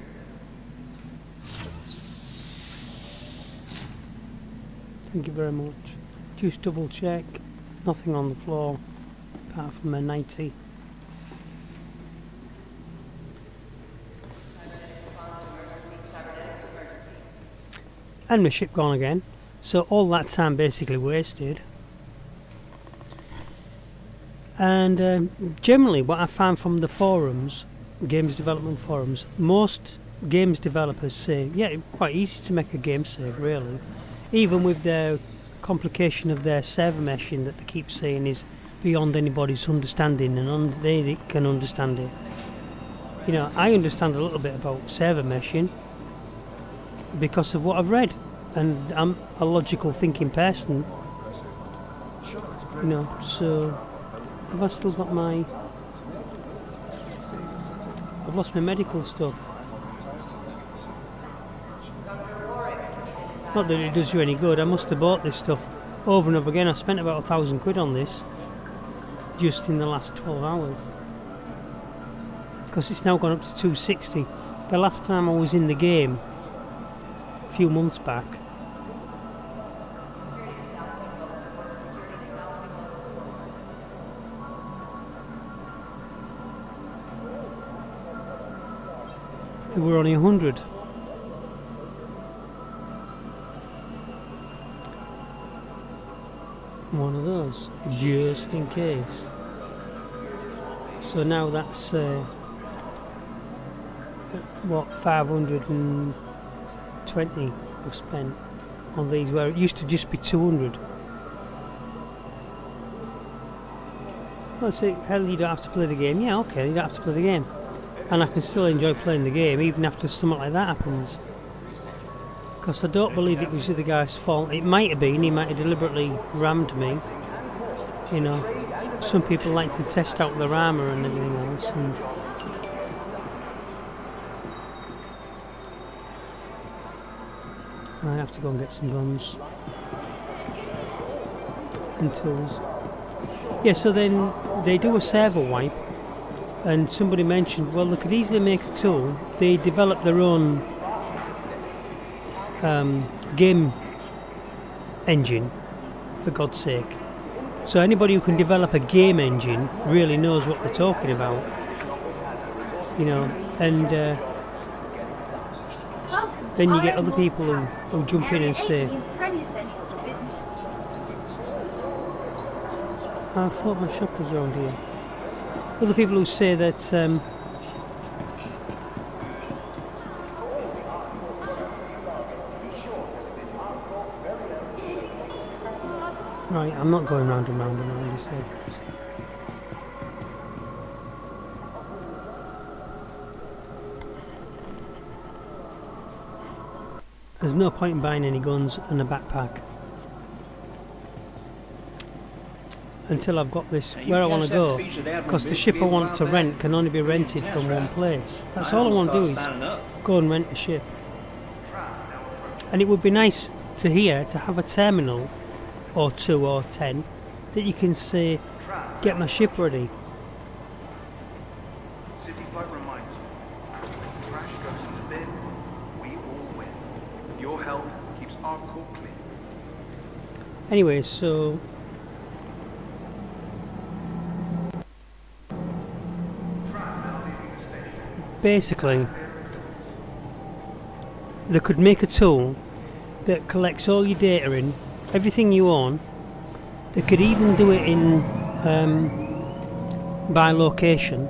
Thank you very much. Just double check. Nothing on the floor apart from a 90. And my ship gone again, so all that time basically wasted. And generally what I found from the forums, games development forums, most games developers say, yeah, it's quite easy to make a game save, really, even with the complication of their server meshing that they keep saying is beyond anybody's understanding, and they can understand it. You know, I understand a little bit about server meshing because of what I've read, and I'm a logical thinking person, you know. So have I still got my, I've lost my medical stuff. Not that it does you any good. I must have bought this stuff over and over again. I spent about £1,000 on this just in the last 12 hours, because it's now gone up to 260. The last time I was in the game, few months back, they were only 100. One of those, just in case. So now that's what, 520 I've spent on these, where it used to just be 200. Well, say, hell, you don't have to play the game. Yeah, okay, you don't have to play the game, and I can still enjoy playing the game even after something like that happens. Because I don't believe it was the guy's fault. It might have been. He might have deliberately rammed me. You know, some people like to test out their armour and everything else, and I have to go and get some guns and tools. Yeah, so then they do a server wipe, and somebody mentioned, well, they could easily make a tool. They develop their own game engine, for God's sake. So anybody who can develop a game engine really knows what they're talking about, you know. And then you get other people who jump in and say, I thought my shop was around here. Other people who say that Right, I'm not going round and round and round, he said. There's no point in buying any guns and a backpack until I've got this where I want to go, because the ship I want to rent can only be rented from one place. That's all I want to do is go and rent a ship. And it would be nice to have a terminal or 2 or 10 that you can say, get my ship ready. City Flight reminds you, when trash goes in the bin, we all win. Your help keeps our core clean. Anyway, so basically they could make a tool that collects all your data in everything you own. They could even do it in by location,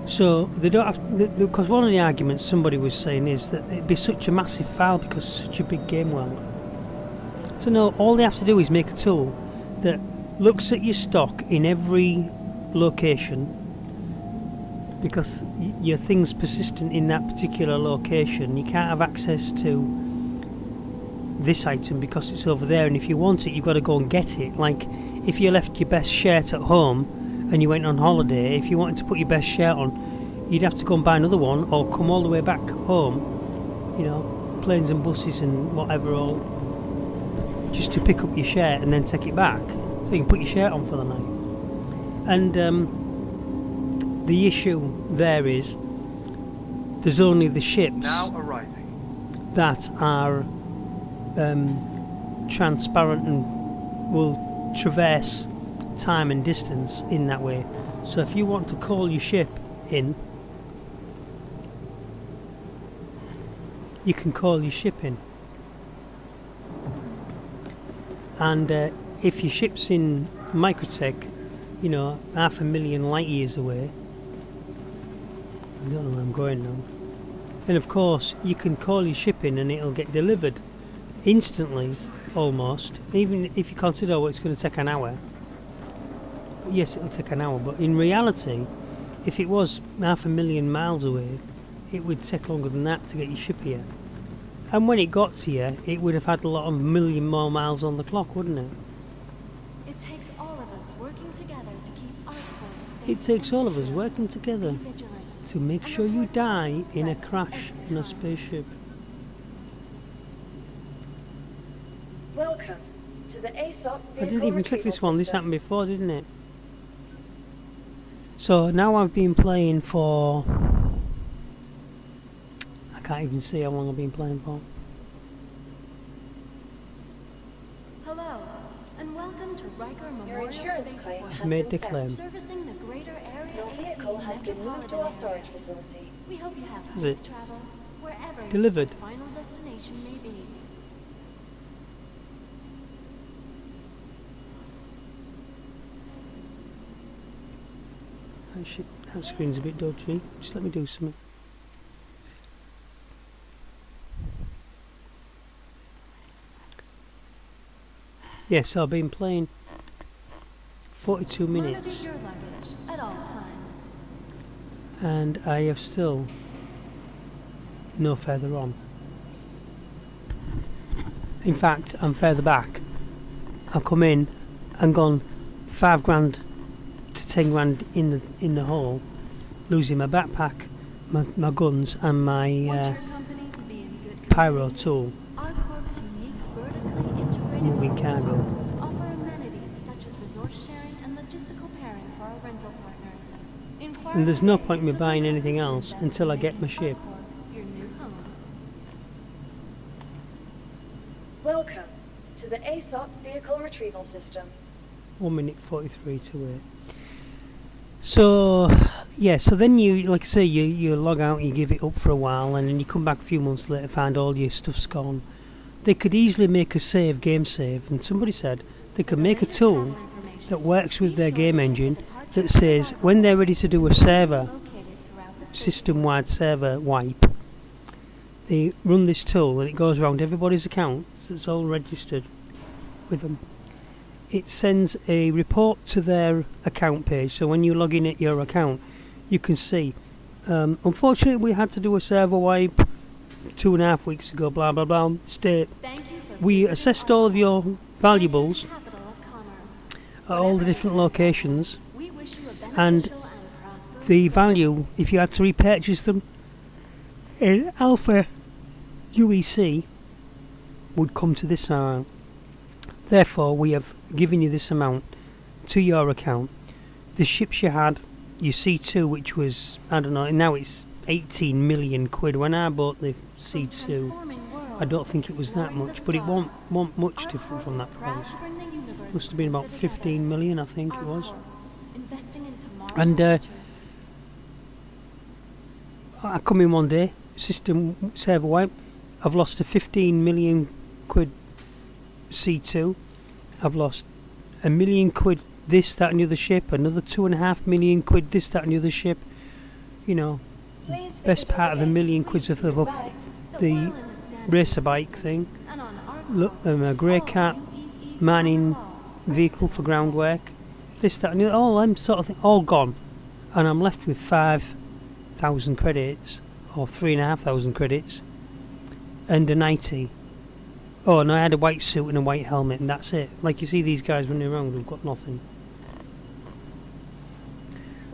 so they don't have because one of the arguments somebody was saying is that it'd be such a massive file because it's such a big game world. So no, all they have to do is make a tool that looks at your stock in every location, because your thing's persistent in that particular location. You can't have access to this item because it's over there, and if you want it you've got to go and get it. Like if you left your best shirt at home and you went on holiday, if you wanted to put your best shirt on, you'd have to go and buy another one or come all the way back home, you know, planes and buses and whatever, all just to pick up your shirt and then take it back so you can put your shirt on for the night. And the issue there is there's only the ships Now arriving. that are transparent and will traverse time and distance in that way. So if you want to call your ship in, you can call your ship in. And if your ship's in microtech, you know, 500,000 light years away, I don't know where I'm going now, then of course you can call your ship in and it'll get delivered instantly, almost, even if you consider it's going to take an hour. Yes, it'll take an hour, but in reality, if it was 500,000 miles away, it would take longer than that to get your ship here. And when it got to you, it would have had a lot of million more miles on the clock, wouldn't it? It takes all of us working together to keep our course safe. It takes and all of us secure. working together Be vigilant to make and sure you report die possible in a threats crash every in a time. spaceship. Welcome to the ASOP I vehicle didn't even click this retrieval one, this system. happened before, didn't it? So now I've been playing for... I can't even see how long I've been playing for. Hello, and welcome to Riker Your Memorial insurance Space claim Force, has Made been the sent. claim. servicing the greater area. Your 18 vehicle has been moved to our storage facility. We hope you have Has safe it? travels wherever Delivered. your final destination may be. Oh shit, that screen's a bit dodgy. Just let me do something. Yes, I've been playing 42 Monitor minutes your luggage at all times. and I have still no further on. In fact, I'm further back. I've come in and gone 5 grand to 10 grand in the hole, losing my backpack, my guns and my Want your company to be in good pyro company? tool. Our corp's unique vertically integrated Moving rental cargo. corps offer amenities such as resource sharing and logistical pairing for our rental partners. Inquire And there's no today point in me to buying learn how anything you can else invest until in I get my making our ship. corp your new home. Welcome to the ASOP vehicle retrieval system. 1 minute 43 to wait. So yeah, so then you, like I say, you log out, you give it up for a while, and then you come back a few months later, find all your stuff's gone. They could easily make a game save, and somebody said they could make a tool that works with their game engine that says when they're ready to do a server, system-wide server wipe, they run this tool and it goes around everybody's accounts that's all registered with them. it sends a report to their account page. So when you log in at your account, you can see. Unfortunately, we had to do a server wipe 2.5 weeks ago. Blah blah blah. State. We assessed all of your valuables at all the different locations, and the value, if you had to repurchase them in Alpha UEC, would come to this amount. Therefore, we have given you this amount to your account. The ships you had, your C2, which was, I don't know, now it's 18 million quid. When I bought the C2, I don't think it was that much, but it won't much different from that price. Must have been about 15 million, I think it was. And I come in one day, system server wipe. I've lost a 15 million quid C2. I've lost £1 million quid this, that and the other ship. Another 2.5 million quid this, that and the other ship. You know, best part of £1 million quid of the racer bike thing. Look, a grey cat mining vehicle for groundwork. This, that and the other, all them sort of things, all gone. And I'm left with 5,000 credits, or 3,500 credits, and a 90. Oh, and I had a white suit and a white helmet, and that's it. Like you see these guys running around who've got nothing.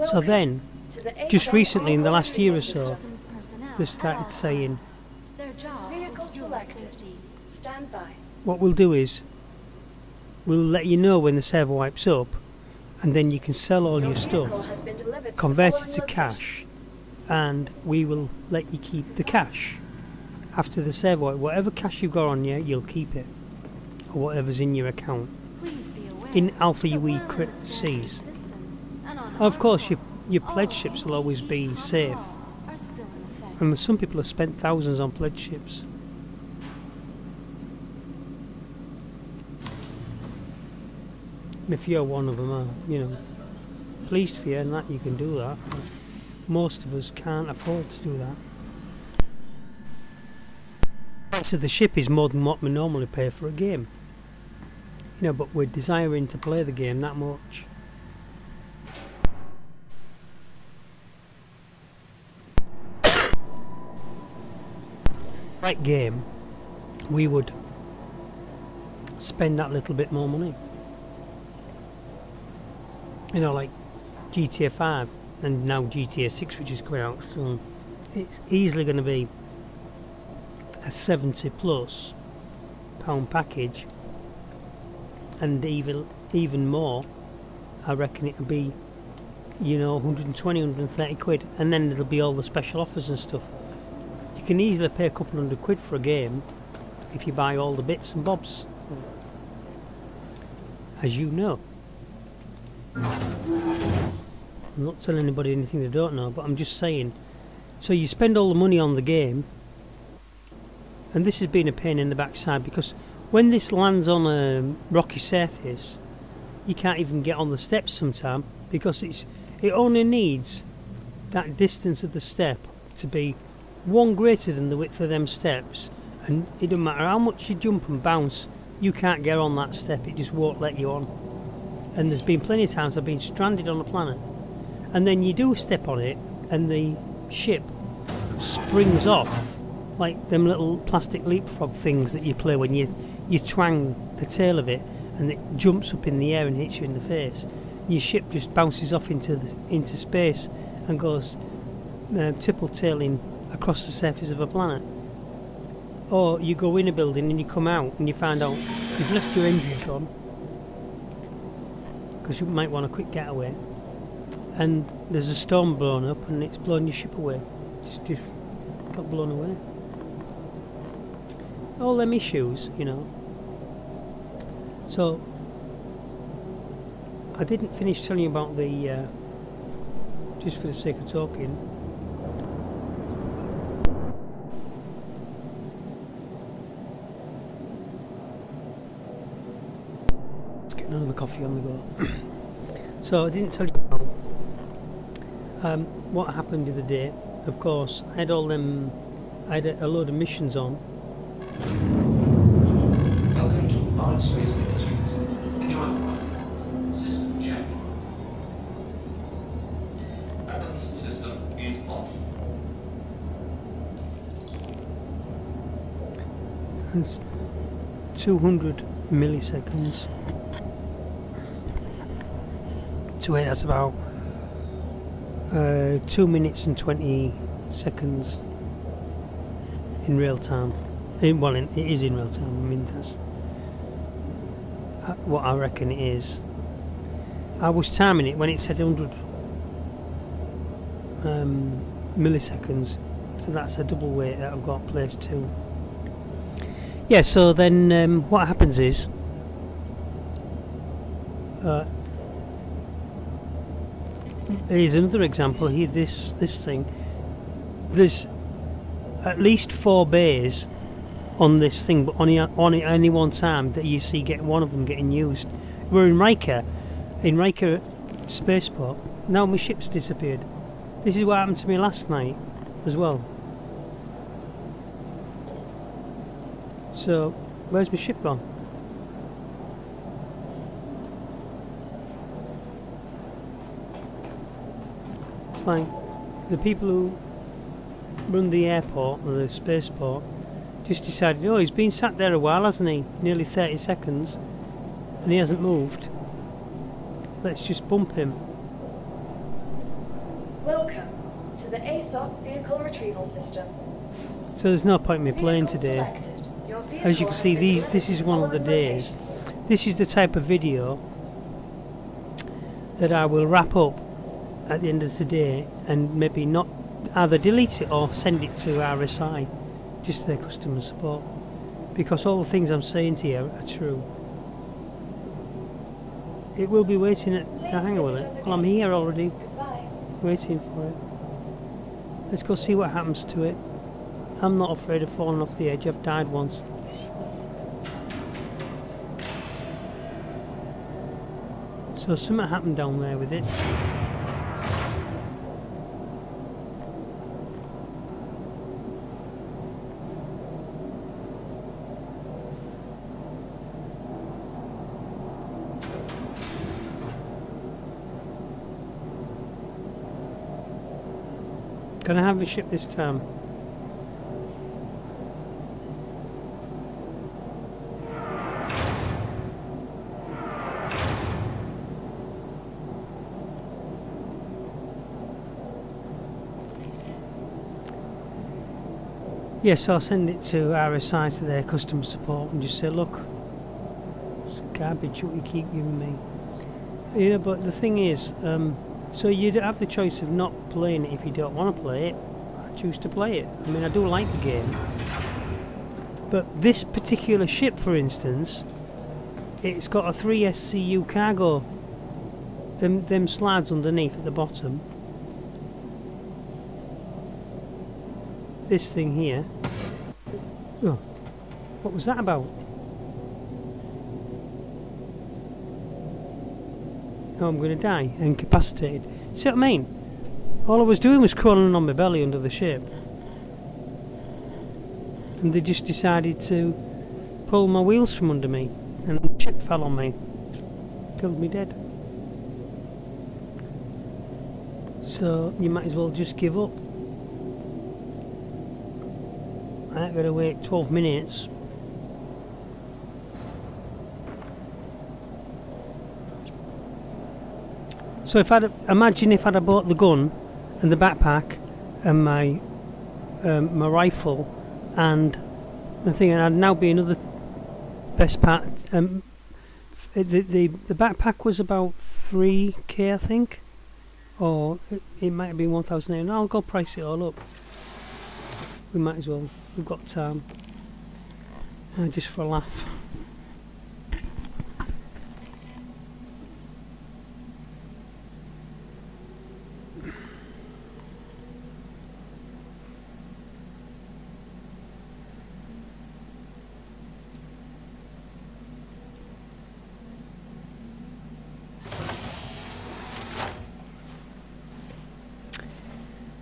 So then, just recently, in the last year or so, they've started saying, Vehicle selected. Stand by. what we'll do is, we'll let you know when the server wipes up, and then you can sell all your stuff, convert it to cash, and we will let you keep the cash. After the server wipe, whatever cash you've got on you, you'll keep it, or whatever's in your account. In Alpha UECs. Of course, your pledge ships will always be safe. And some people have spent thousands on pledge ships. If you're one of them, you know, pleased for you and that you can do that. But most of us can't afford to do that. So the ship is more than what we normally pay for a game. You know, but we're desiring to play the game that much. Right game, we would spend that little bit more money. You know, like GTA 5 and now GTA 6, which is coming out soon. It's easily going to be a £70+ package, and even more. I reckon it'll be, you know, 120, 130 quid, and then there'll be all the special offers and stuff. You can easily pay a couple £100 for a game if you buy all the bits and bobs, as you know. I'm not telling anybody anything they don't know, but I'm just saying. So you spend all the money on the game, and this has been a pain in the backside, because when this lands on a rocky surface, you can't even get on the steps sometimes, because it only needs that distance of the step to be one greater than the width of them steps, and it doesn't matter how much you jump and bounce, you can't get on that step, it just won't let you on. And there's been plenty of times I've been stranded on a planet, and then you do step on it and the ship springs off, like them little plastic leapfrog things that you play when you twang the tail of it and it jumps up in the air and hits you in the face. Your ship just bounces off into space and goes tipple-tailing across the surface of a planet. Or you go in a building and you come out and you find out you've left your engines on because you might want a quick getaway, and there's a storm blown up and it's blown your ship away. Just got blown away. All them issues, you know. So I didn't finish telling you about the just for the sake of talking. Let's get another coffee on the go. So I didn't tell you about what happened the other day. Of course, I had a load of missions on. Welcome to AndreasPlays StarCitizen. Enjoy. Weapons system is off. It's 200 milliseconds. So wait, that's about 2 minutes and 20 seconds in real time. Well, it is in real time. I mean, that's what I reckon it is. I was timing it when it said 100 milliseconds, so that's a double weight that I've got place 2. Yeah, so then what happens is here's another example here. This thing, there's at least 4 bays on this thing, but only any one time that you see one of them getting used. We're in Riker spaceport. Now my ship's disappeared. This is what happened to me last night as well. So where's my ship gone? It's like the people who run the airport or the spaceport just decided, oh, he's been sat there a while, hasn't he? Nearly 30 seconds, and he hasn't moved. Let's just bump him. Welcome to the ASOP Vehicle Retrieval System. So there's no point in me playing today. As you can see, this is one of the days. This is the type of video that I will wrap up at the end of the day and maybe not either delete it or send it to RSI, just their customer support, because all the things I'm saying to you are true. It will be waiting at the hangar, will it? Well, I'm here already, Goodbye. waiting for it. Let's go see what happens to it. I'm not afraid of falling off the edge. I've died once. So something happened down there with it. Can I have the ship this time? Yes, I'll send it to RSI, to their customer support, and just say, look, it's garbage what you keep giving me. You know, but the thing is, so you'd have the choice of not playing it if you don't want to play it. I choose to play it. I mean, I do like the game. But this particular ship, for instance, it's got a 3 SCU cargo. Them slides underneath at the bottom. This thing here. Oh, what was that about? Oh, I'm going to die, incapacitated. See what I mean? All I was doing was crawling on my belly under the ship, and they just decided to pull my wheels from under me, and the ship fell on me, killed me dead. So you might as well just give up. I ain't gonna wait 12 minutes. So imagine if I'd have bought the gun and the backpack and my rifle and the thing, and I'd now be another best part. The backpack was about 3k, I think, or it might have been 1,000. I'll go price it all up. We might as well. We've got time, just for a laugh.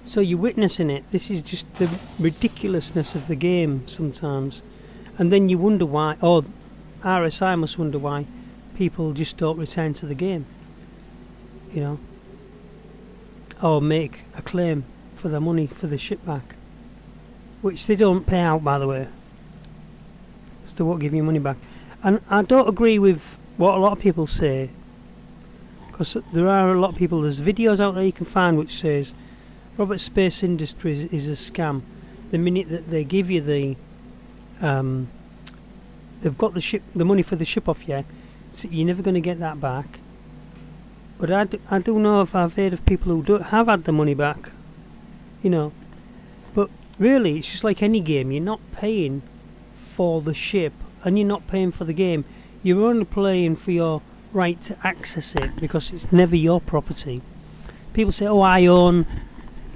So you're witnessing it. This is just the ridiculousness of the game sometimes. And then you wonder why, or RSI must wonder why people just don't return to the game. You know. or make a claim for the money for the ship back, which they don't pay out, by the way. So they won't give you money back. And I don't agree with what a lot of people say, because there are a lot of people, there's videos out there you can find which says Robert Space Industries is a scam. The minute that they give you the they've got the money for the ship off you, so you're never going to get that back. But I do know if I've heard of people who have had the money back, you know. But really, it's just like any game. You're not paying for the ship, and you're not paying for the game. You're only paying for your right to access it, because it's never your property. People say, oh, I own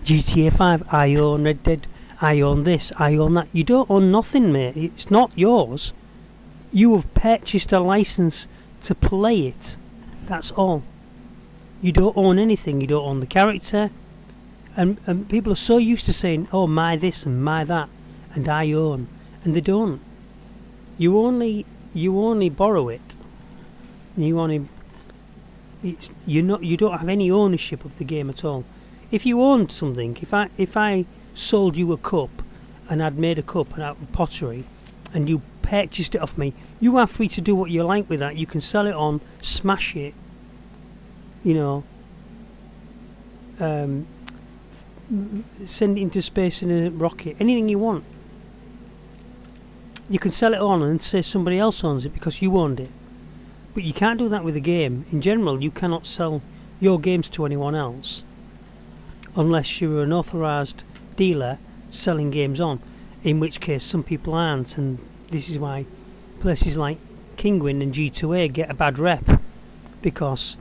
GTA 5, I own Red Dead, I own this, I own that. You don't own nothing, mate. It's not yours. You have purchased a license to play it. That's all. You don't own anything. You don't own the character. And people are so used to saying, oh, my this and my that, and I own. And they don't. You only borrow it. You don't have any ownership of the game at all. If you owned something, if I sold you a cup, and I'd made a cup out of pottery, and you purchased it off me, you are free to do what you like with that. You can sell it on, smash it, you know, send it into space in a rocket, anything you want. You can sell it on and say somebody else owns it because you owned it. But you can't do that with a game. In general, you cannot sell your games to anyone else unless you're an authorised dealer selling games on, in which case some people aren't, and this is why places like Kingwin and G2A get a bad rep, because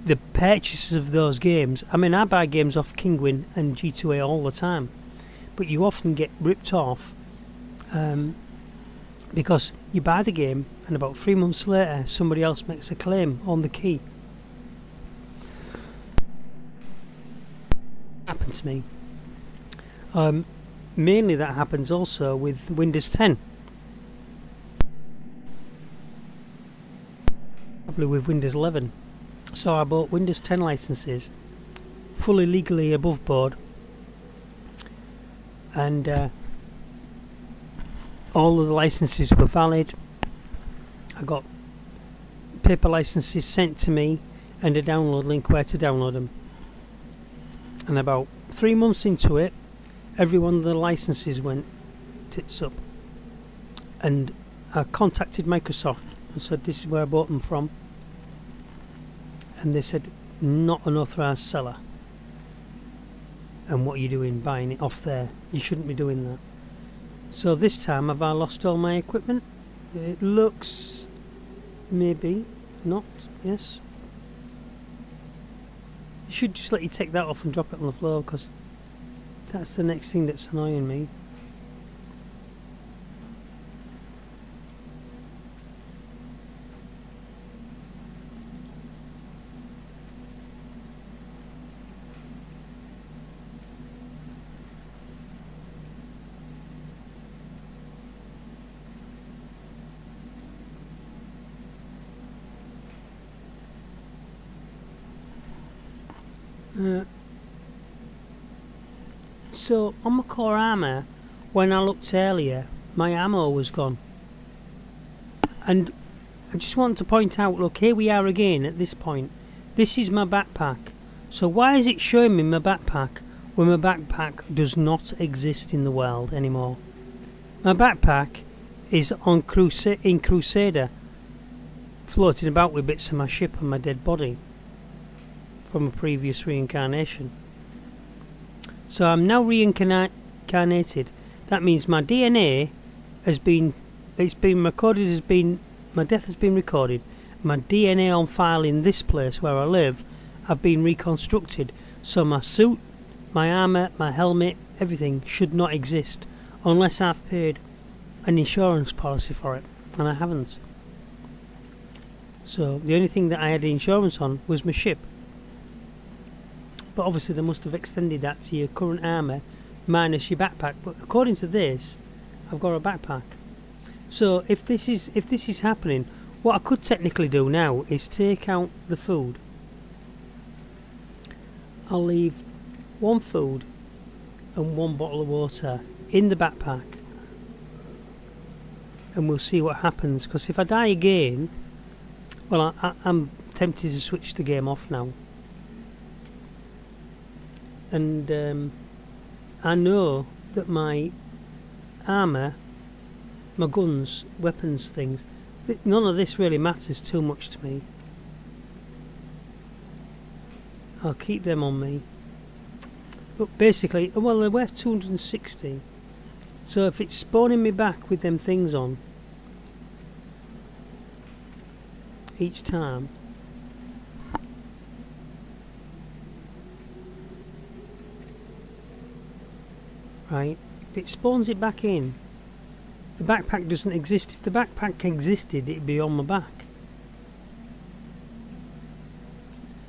the purchases of those games, I mean, I buy games off Kingwin and G2A all the time, but you often get ripped off because you buy the game and about 3 months later somebody else makes a claim on the key. Happened to me. Mainly that happens also with Windows 10. Probably with Windows 11. So I bought Windows 10 licenses, fully legally above board, and all of the licenses were valid. I got paper licenses sent to me and a download link where to download them. And about 3 months into it, every one of the licenses went tits up. And I contacted Microsoft and said, this is where I bought them from. And they said, not an authorised seller. And what are you doing buying it off there? You shouldn't be doing that. So this time, have I lost all my equipment? It looks... maybe. Not. Yes. You should just let you take that off and drop it on the floor, because that's the next thing that's annoying me. So on my core armour, when I looked earlier, my ammo was gone. And I just want to point out, look, here we are again at this point. This is my backpack. So why is it showing me my backpack when my backpack does not exist in the world anymore? My backpack is on in Crusader, floating about with bits of my ship and my dead body from a previous reincarnation. So I'm now reincarnated. That means my DNA has been, it's been recorded as being, my death has been recorded. My DNA on file in this place where I live have been reconstructed. So my suit, my armour, my helmet, everything should not exist unless I've paid an insurance policy for it, and I haven't. So the only thing that I had insurance on was my ship. But obviously they must have extended that to your current armour minus your backpack. But according to this, I've got a backpack. So if this is happening, what I could technically do now is take out the food. I'll leave 1 food and 1 bottle of water in the backpack, and we'll see what happens. Because if I die again, well, I'm tempted to switch the game off now. And I know that my armour, my guns, weapons, things, none of this really matters too much to me. I'll keep them on me. But basically, well, they're worth 260. So if it's spawning me back with them things on each time, right, if it spawns it back in, the backpack doesn't exist. If the backpack existed, it'd be on my back.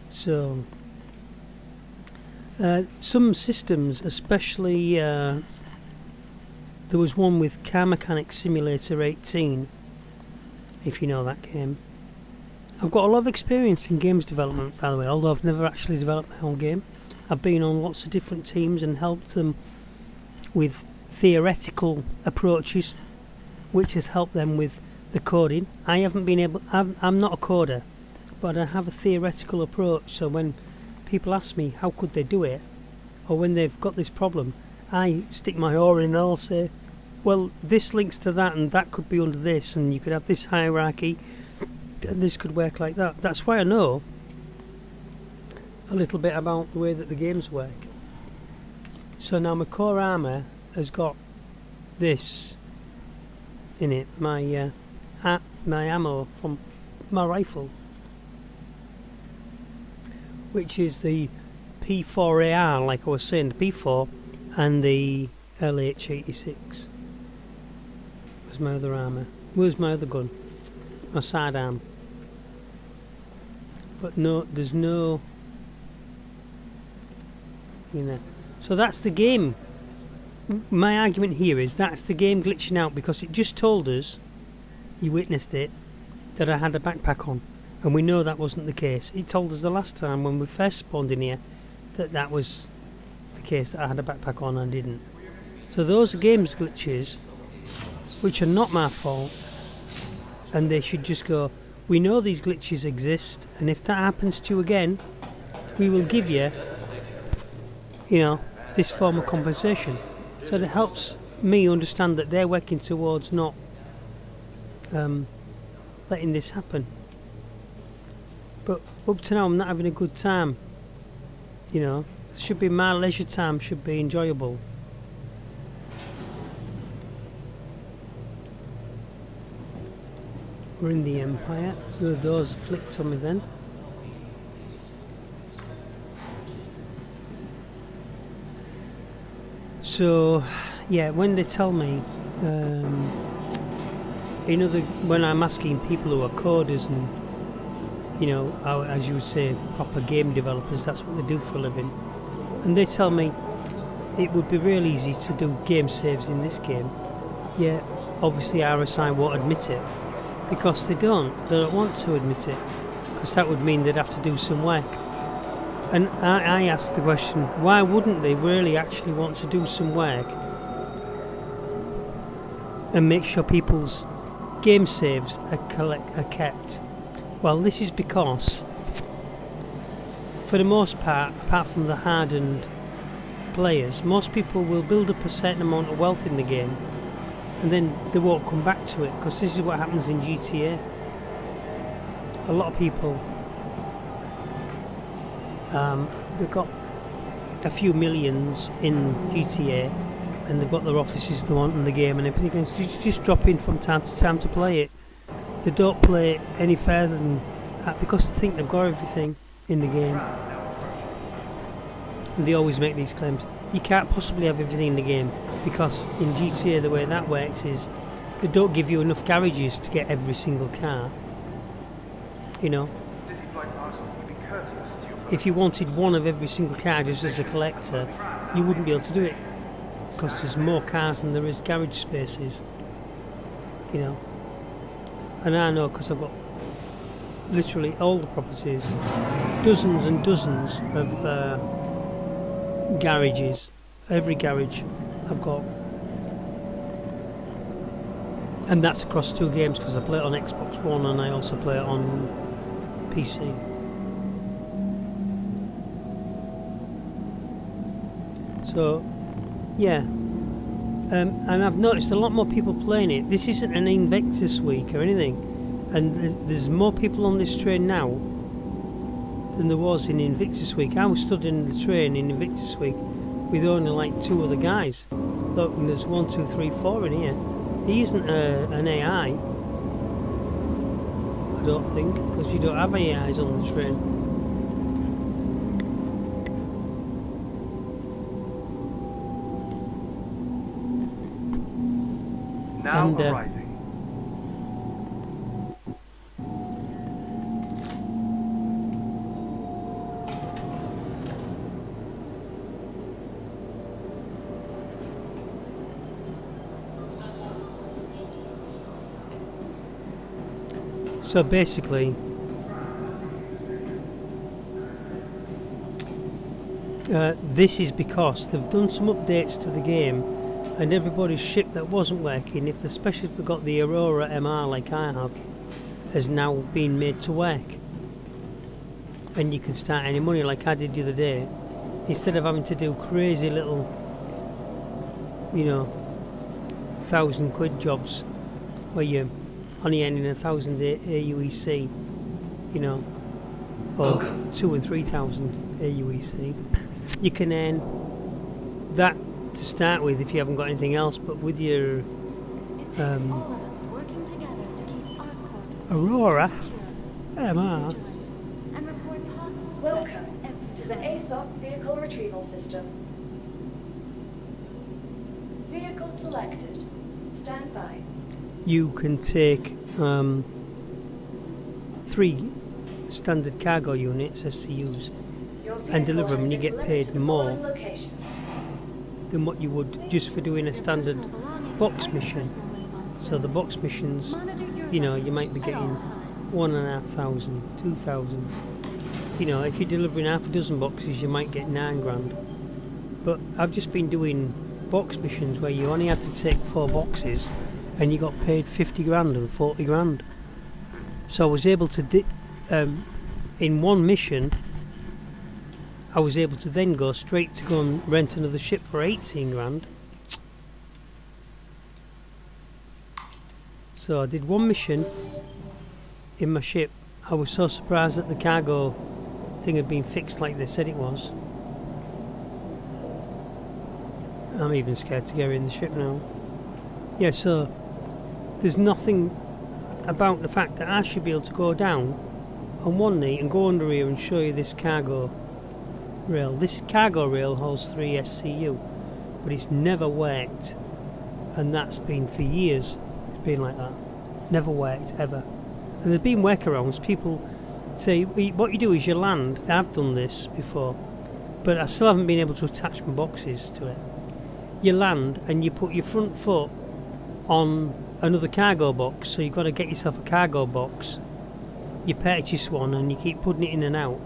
So some systems, especially there was one with Car Mechanic Simulator 18, if you know that game. I've got a lot of experience in games development, by the way, although I've never actually developed my own game. I've been on lots of different teams and helped them with theoretical approaches, which has helped them with the coding. I haven't been able, I'm not a coder, but I have a theoretical approach, so when people ask me how could they do it, or when they've got this problem, I stick my oar in and I'll say, well, this links to that and that could be under this, and you could have this hierarchy and this could work like that. That's why I know a little bit about the way that the games work. So now my core armour has got this in it, my ammo from my rifle, which is the P4AR, like I was saying, the P4 and the LH86. Where's my other armour? Where's my other gun? My sidearm. But no, there's no, you know. So that's the game. My argument here is that's the game glitching out, because it just told us, you witnessed it, that I had a backpack on, and we know that wasn't the case. It told us the last time when we first spawned in here that that was the case, that I had a backpack on and I didn't. So those are games glitches which are not my fault, and they should just go, we know these glitches exist, and if that happens to you again, we will give you, you know, this form of compensation. So that helps me understand that they're working towards not letting this happen. But up to now I'm not having a good time. You know, should be my leisure time, should be enjoyable. We're in the Empire. The doors flicked on me then. So, yeah, when they tell me, when I'm asking people who are coders and, you know, as you would say, proper game developers, that's what they do for a living, and they tell me it would be real easy to do game saves in this game, yeah, obviously RSI won't admit it, because they don't want to admit it, because that would mean they'd have to do some work. And I asked the question, why wouldn't they really actually want to do some work and make sure people's game saves are kept? Well, this is because, for the most part, apart from the hardened players, most people will build up a certain amount of wealth in the game and then they won't come back to it, because this is what happens in GTA. A lot of people, they've got a few millions in GTA and they've got their offices they want in the game and everything, and just drop in from time to time to play it. They don't play it any further than that because they think they've got everything in the game. And they always make these claims. You can't possibly have everything in the game, because in GTA the way that works is they don't give you enough garages to get every single car. You know, if you wanted one of every single car just as a collector, you wouldn't be able to do it, because there's more cars than there is garage spaces. You know, and I know because I've got literally all the properties, dozens and dozens of garages. Every garage I've got. And that's across 2 games because I play it on Xbox One and I also play it on PC. So, yeah. And I've noticed a lot more people playing it. This isn't an Invictus week or anything. And there's more people on this train now than there was in Invictus week. I was stood in the train in Invictus week with only like 2 other guys. Look, and there's 1, 2, 3, 4 in here. He isn't an AI, I don't think, because you don't have AIs on the train. Now And, arriving. So basically, this is because they've done some updates to the game, and everybody's ship that wasn't working, especially if they've got the Aurora MR like I have, has now been made to work. And you can start any money like I did the other day, instead of having to do crazy little, you know, £1,000 jobs where you're only earning 1,000 AUEC, you know, or 2,000 and 3,000 AUEC. You can earn that to start with if you haven't got anything else, but with your It takes all of us working together to keep our corps Aurora secure, MR. vigilant, and report possible threats Welcome every to the time. ASOP vehicle retrieval system. Vehicle selected. Stand by. You can take 3 standard cargo units, SCUs, Your and deliver vehicle them, and you has get been paid delivered to the more following location. than what you would just for doing a Your standard personal belongings box are your mission. personal responsibility. So the box missions, Monitor your you know, you might be luggage at all getting times. 1,500, 2,000. You know, if you're delivering half a dozen boxes, you might get 9 grand. But I've just been doing box missions where you only had to take 4 boxes, and you got paid 50 grand and 40 grand. So I was able to, in one mission, I was able to then go straight to go and rent another ship for 18 grand. So I did one mission in my ship. I was so surprised that the cargo thing had been fixed like they said it was. I'm even scared to go in the ship now. Yeah, so there's nothing about the fact that I should be able to go down on one knee and go under here and show you this cargo rail. This cargo rail holds 3 SCU, but it's never worked, and that's been for years. It's been like that, never worked ever. And there's been workarounds. People say what you do is you land. I've done this before, but I still haven't been able to attach my boxes to it. You land and you put your front foot on another cargo box, so you've got to get yourself a cargo box. You purchase one and you keep putting it in and out,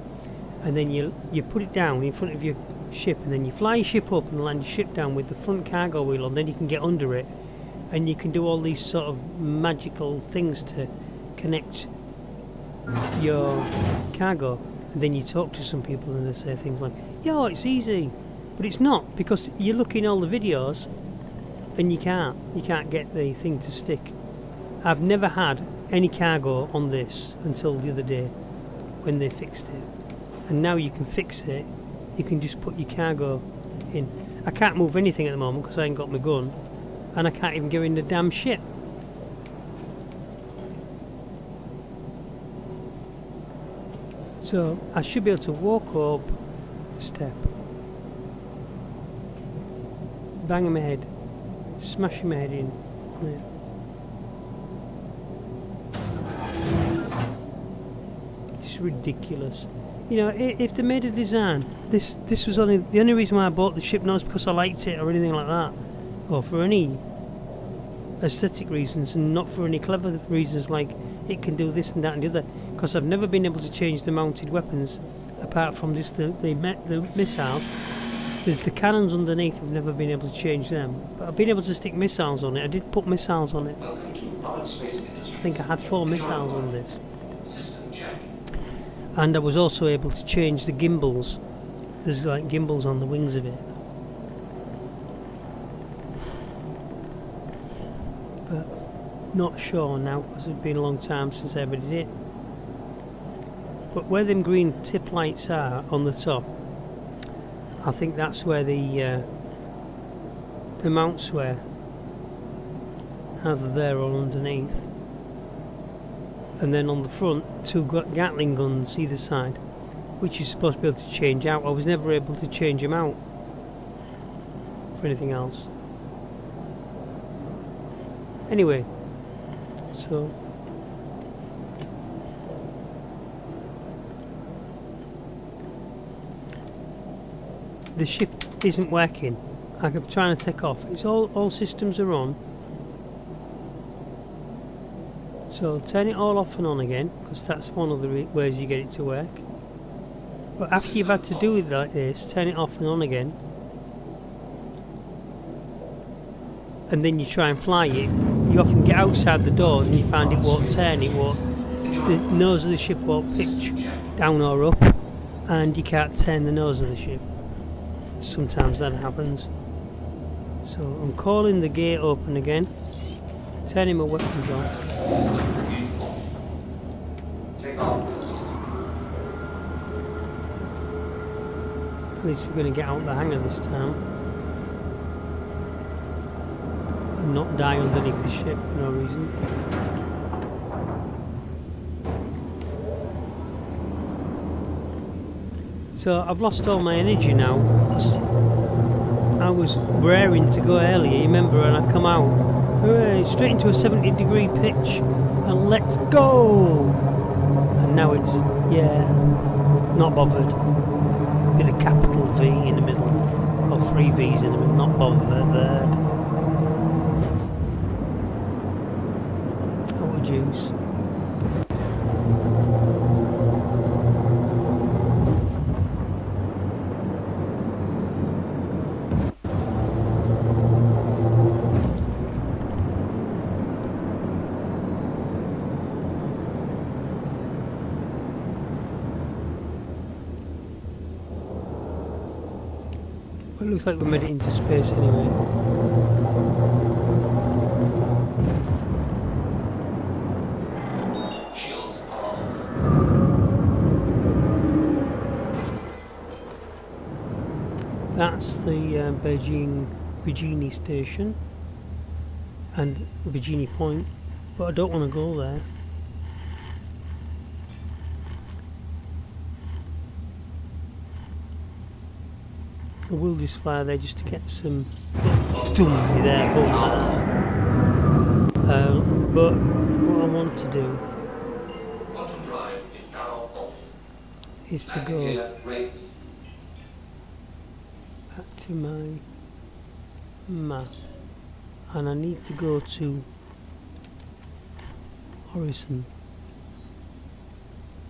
and then you put it down in front of your ship, and then you fly your ship up and land your ship down with the front cargo wheel on. Then you can get under it, and you can do all these sort of magical things to connect your cargo. And then you talk to some people and they say things like, "Yo, it's easy," but it's not, because you look in all the videos and you can't get the thing to stick. I've never had any cargo on this until the other day when they fixed it, and now you can fix it. You can just put your cargo in. I can't move anything at the moment because I ain't got my gun, and I can't even go in the damn ship. So I should be able to walk up a step, banging my head, smashing my head in on it. It's ridiculous. You know, if they made a design, this was only the only reason why I bought the ship, not because I liked it or anything like that, or for any aesthetic reasons, and not for any clever reasons like it can do this and that and the other, because I've never been able to change the mounted weapons apart from just the missiles. There's the cannons underneath. I've never been able to change them, but I've been able to stick missiles on it. I did put missiles on it. Welcome to AndreasPlays Industries. I think I had 4 missiles on this. System check. And I was also able to change the gimbals. There's like gimbals on the wings of it. But not sure now because it's been a long time since I ever did it. But where them green tip lights are on the top, I think that's where the mounts were. Either there or underneath. And then on the front, 2 Gatling guns either side, which you're supposed to be able to change out. I was never able to change them out for anything else. Anyway, so the ship isn't working. I'm trying to take off. It's all systems are on. So turn it all off and on again, because that's one of the ways you get it to work. But after you've had to do it like this, turn it off and on again, and then you try and fly it. You often get outside the door and you find it won't turn. The nose of the ship won't pitch down or up, and you can't turn the nose of the ship. Sometimes that happens. So I'm calling the gate open again, turning my weapons on. System is off. Take off. At least we're going to get out the hangar this time and not die underneath the ship for no reason. So I've lost all my energy now because I was raring to go earlier. You remember when I come out, hooray, straight into a 70-degree pitch and let's go! And now it's, yeah, not bothered. With a capital V in the middle, or 3 V's in the middle, not bothered. Oh, what a juice. Well, it looks like we made it into space anyway. Shields are off. That's the Bikini station and Bikini Point, but I don't want to go there. I will just fly there just to get some dummy there, but what I want to do Auto drive is now off. is to Landing go gear raised. back to my map, and I need to go to Horizon,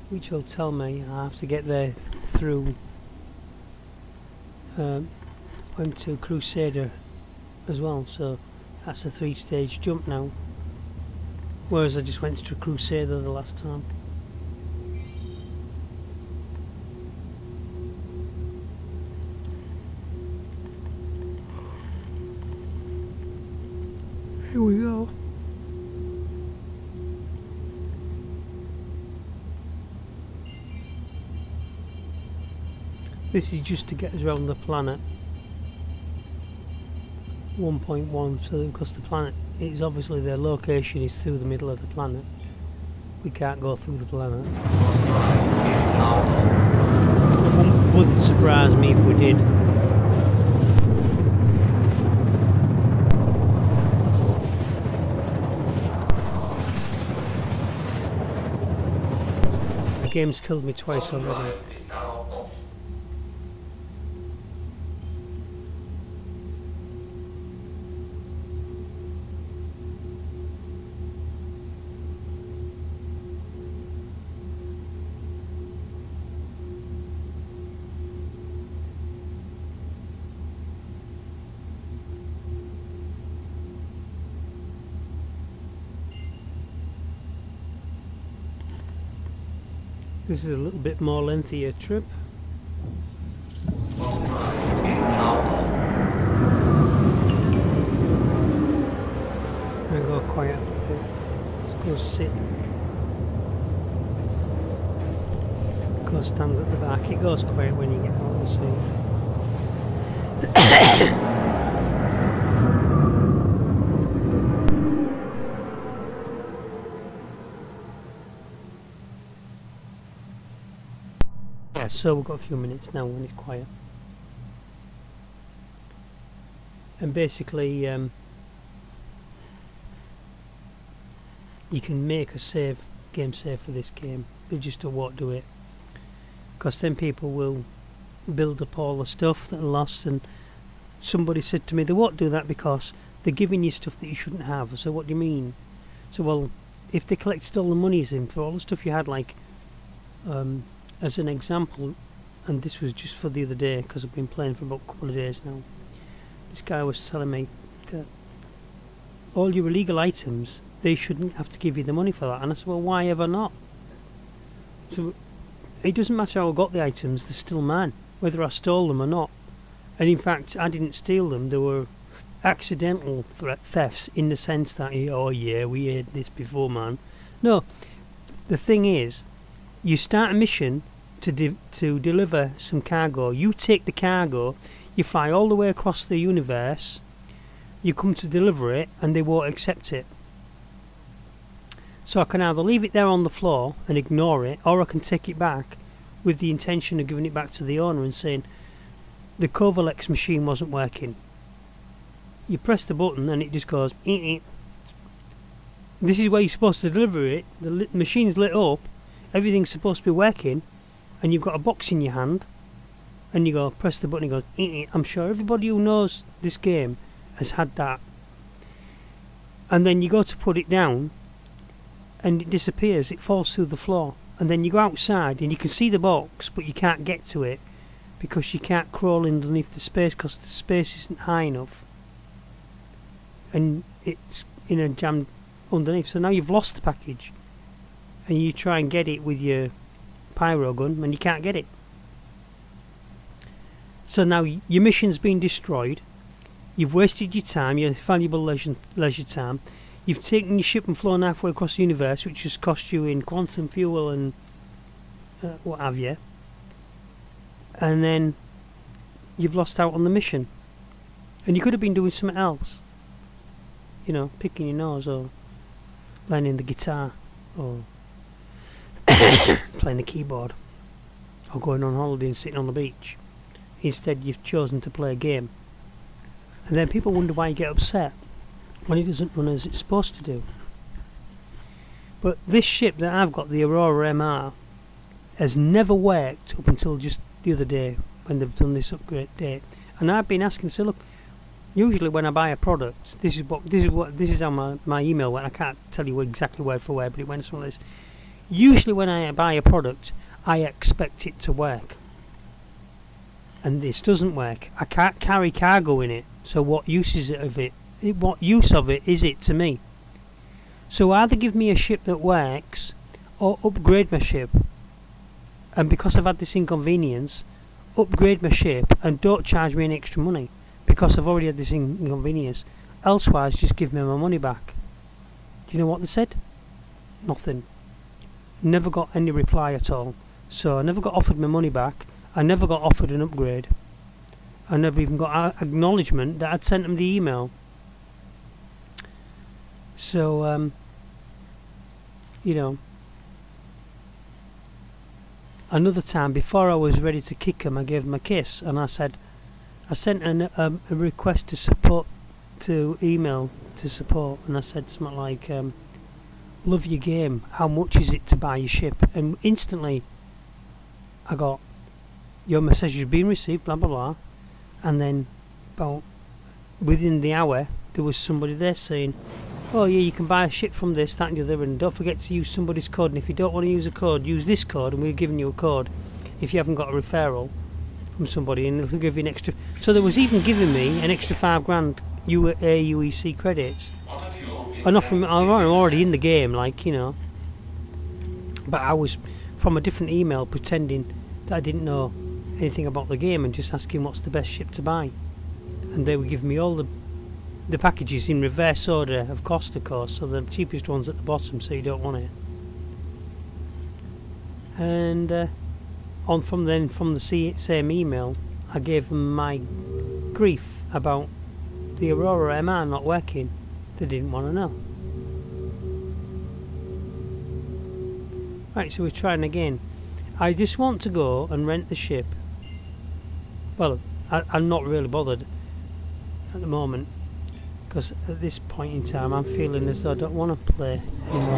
which will tell me I have to get there through went to Crusader as well, so that's a 3-stage jump now, whereas I just went to Crusader the last time. Here we go. This is just to get us around the planet. 1.1, so because the planet is obviously their location is through the middle of the planet. We can't go through the planet. Auto drive is now off. It wouldn't surprise me if we did. The game's killed me twice Auto already. drive is now off. This is a little bit more lengthier trip. Auto drive is now on. And go quiet for a bit. Let's go sit. Go stand at the back. It goes quiet when you get out of the seat. Yeah, so we've got a few minutes now when it's quiet. And basically, you can make a game save for this game. They just won't do it. Because then people will build up all the stuff that are lost, and somebody said to me they won't do that because they're giving you stuff that you shouldn't have. So what do you mean? So well, if they collected all the monies in for all the stuff you had, like as an example, and this was just for the other day because I've been playing for about a couple of days now, this guy was telling me that all your illegal items, they shouldn't have to give you the money for that. And I said, well, why ever not? So it doesn't matter how I got the items, they're still mine, whether I stole them or not. And in fact, I didn't steal them. They were accidental thefts in the sense that, oh yeah, we had this before, man. No, the thing is, you start a mission to deliver some cargo. You take the cargo, you fly all the way across the universe, you come to deliver it, and they won't accept it. So I can either leave it there on the floor and ignore it, or I can take it back with the intention of giving it back to the owner and saying, the Kovalex machine wasn't working. You press the button and it just goes, This is where you're supposed to deliver it. The machine's lit up, everything's supposed to be working, and you've got a box in your hand, and you go, press the button, it goes, I'm sure everybody who knows this game has had that. And then you go to put it down, and it disappears, it falls through the floor. And then you go outside and you can see the box, but you can't get to it because you can't crawl underneath the space because the space isn't high enough. And it's in a jam underneath. So now you've lost the package. And you try and get it with your pyro gun and you can't get it. So now your mission's been destroyed. You've wasted your time, your valuable leisure time. You've taken your ship and flown halfway across the universe, which has cost you in quantum fuel and what have you. And then you've lost out on the mission. And you could have been doing something else. You know, picking your nose or learning the guitar or playing the keyboard or going on holiday and sitting on the beach. Instead, you've chosen to play a game. And then people wonder why you get upset when it doesn't run as it's supposed to do. But this ship that I've got, the Aurora MR, has never worked up until just the other day when they've done this upgrade date. And I've been asking, so look, usually when I buy a product, this is how my email went. I can't tell you exactly word for word, but it went something like this. Usually when I buy a product, I expect it to work. And this doesn't work. I can't carry cargo in it. So what use is it of it? What use of it is it to me? So either give me a ship that works or upgrade my ship. And because I've had this inconvenience, upgrade my ship and don't charge me any extra money because I've already had this inconvenience. Elsewise, just give me my money back. Do you know what they said? Nothing. Never got any reply at all. So I never got offered my money back. I never got offered an upgrade. I never even got acknowledgement that I'd sent them the email. So, you know, another time before I was ready to kick him, I gave him a kiss, and I sent a request to support, to email to support, and I said something like, love your game, how much is it to buy your ship? And instantly I got, your message has been received, blah blah blah. And then about within the hour there was somebody there saying, oh yeah, you can buy a ship from this, that and the other, and don't forget to use somebody's code, and if you don't want to use a code, use this code, and we're giving you a code if you haven't got a referral from somebody, and they'll give you an extra. So there was even giving me an extra $5,000 AUEC credits. And I'm already in the game, like, you know. But I was from a different email pretending that I didn't know anything about the game and just asking what's the best ship to buy. And they would give me all the packages in reverse order of cost, of course, so the cheapest one's at the bottom, so you don't want it. And from the same email, I gave them my grief about the Aurora MR not working. They didn't want to know. Right, so we're trying again. I just want to go and rent the ship. Well, I'm not really bothered at the moment, because at this point in time I'm feeling as though I don't want to play anymore.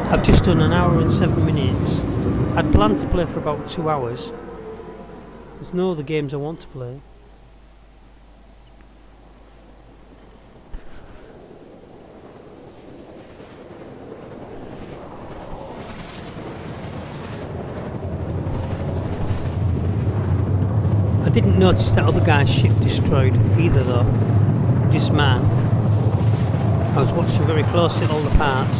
I've just done an hour and 7 minutes. I'd planned to play for about 2 hours. There's no other games I want to play. I didn't notice that other guy's ship destroyed either though. This man. I was watching very closely at all the parts.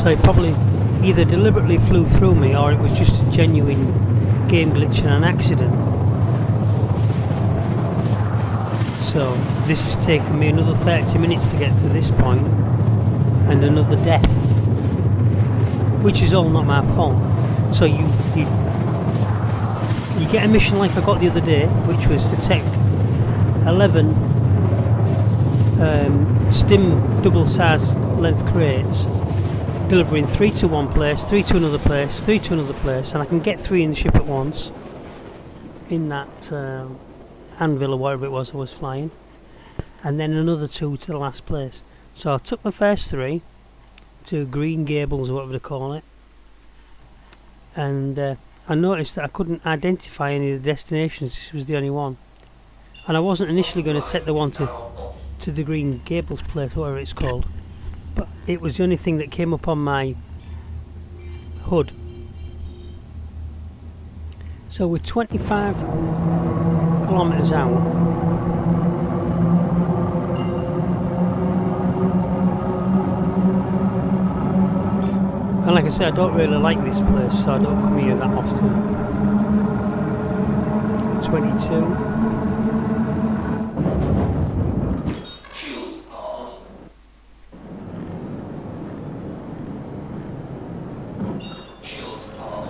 So he probably either deliberately flew through me or it was just a genuine game glitch and an accident. So this has taken me another 30 minutes to get to this point and another death. Which is all not my fault. So you get a mission like I got the other day, which was to take 11 stim double size length crates, delivering 3 to one place, 3 to another place, 3 to another place, and I can get 3 in the ship at once in that anvil or whatever it was I was flying, and then another 2 to the last place. So I took my first 3 to Green Gables or whatever they call it, and I noticed that I couldn't identify any of the destinations. This was the only one, and I wasn't initially going to take the one to the Green Gables place, whatever it's called, but it was the only thing that came up on my HUD. So we're 25 kilometres out. And like I said, I don't really like this place, so I don't come here that often. 22. Shields are. Shields are.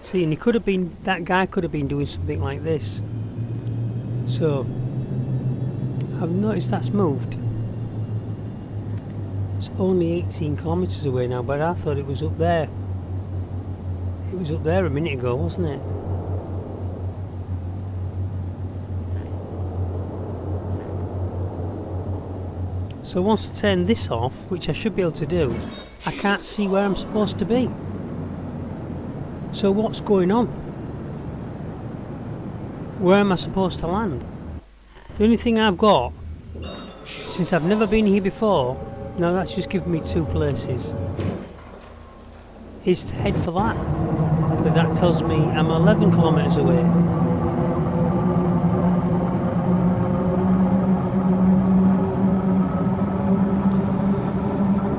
See, and he could have been, that guy could have been doing something like this. So, I've noticed that's moved. It's only 18 kilometres away now, but I thought it was up there. It was up there a minute ago, wasn't it? So once I turn this off, which I should be able to do, I can't see where I'm supposed to be. So what's going on? Where am I supposed to land? The only thing I've got, since I've never been here before, now that's just given me 2 places, is to head for that. But that tells me I'm 11 kilometres away.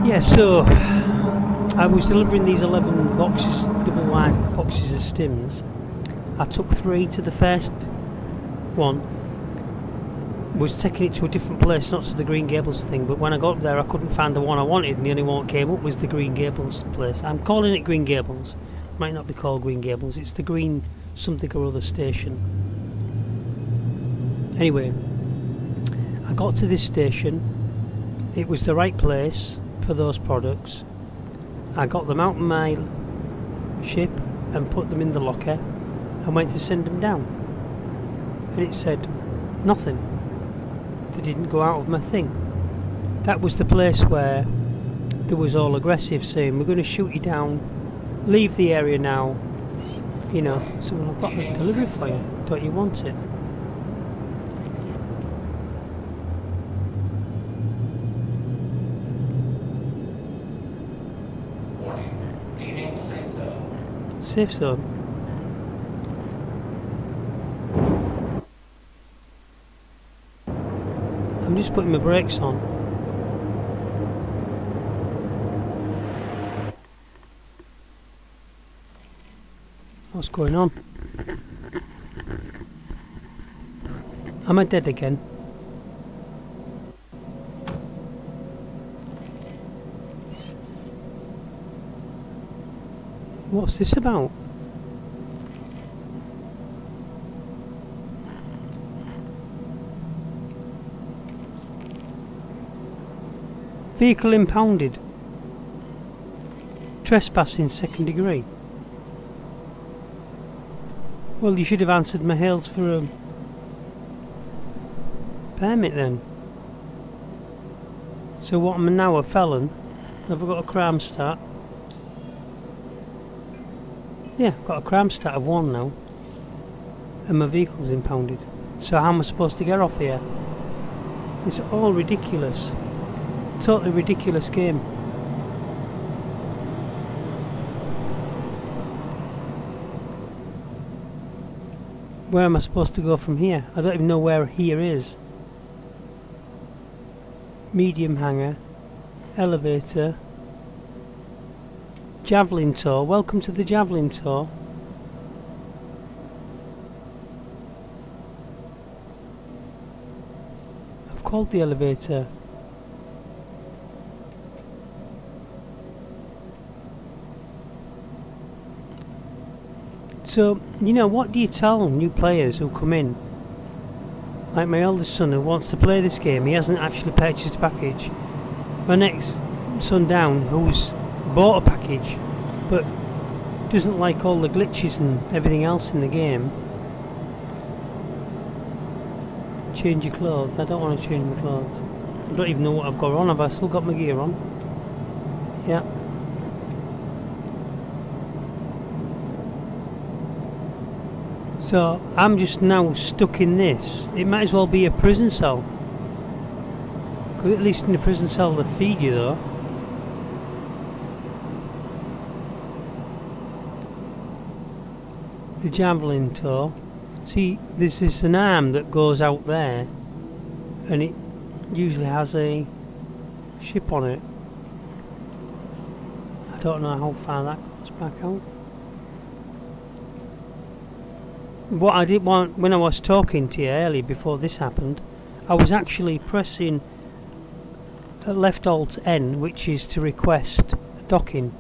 Yeah, so I was delivering these 11 boxes, double wide boxes of stims. I took 3 to the first one, was taking it to a different place, not to the Green Gables thing, but when I got there I couldn't find the one I wanted, and the only one that came up was the Green Gables place. I'm calling it Green Gables, might not be called Green Gables, it's the Green something or other station. Anyway, I got to this station, it was the right place for those products. I got them out of my ship and put them in the locker and went to send them down, and it said nothing. They didn't go out of my thing. That was the place where there was all aggressive saying, we're going to shoot you down, leave the area now, you know. So well, I've got a delivery for you, don't you want it? Warning. Leaving safe zone. Safe zone. I'm just putting my brakes on. What's going on? Am I dead again? What's this about? Vehicle impounded. Trespassing 2nd degree. Well, you should have answered my hails for a permit then. So what, am I now a felon? Have I got a crime stat? Yeah, I've got a crime stat of 1 now. And my vehicle's impounded. So how am I supposed to get off here? It's all ridiculous. Totally ridiculous game. Where am I supposed to go from here? I don't even know where here is. Medium hangar. Elevator. Javelin tour. Welcome to the Javelin tour. I've called the elevator. So, you know, what do you tell new players who come in? Like my eldest son who wants to play this game, he hasn't actually purchased a package. My next son down, who's bought a package, but doesn't like all the glitches and everything else in the game. Change your clothes. I don't want to change my clothes. I don't even know what I've got on. Have I still got my gear on? Yeah. So I'm just now stuck in this. It might as well be a prison cell. Because at least in the prison cell they feed you though. The Javelin tour. See, there's this an arm that goes out there, and it usually has a ship on it. I don't know how far that goes back out. What I did want when I was talking to you earlier before this happened, I was actually pressing left alt N, which is to request docking.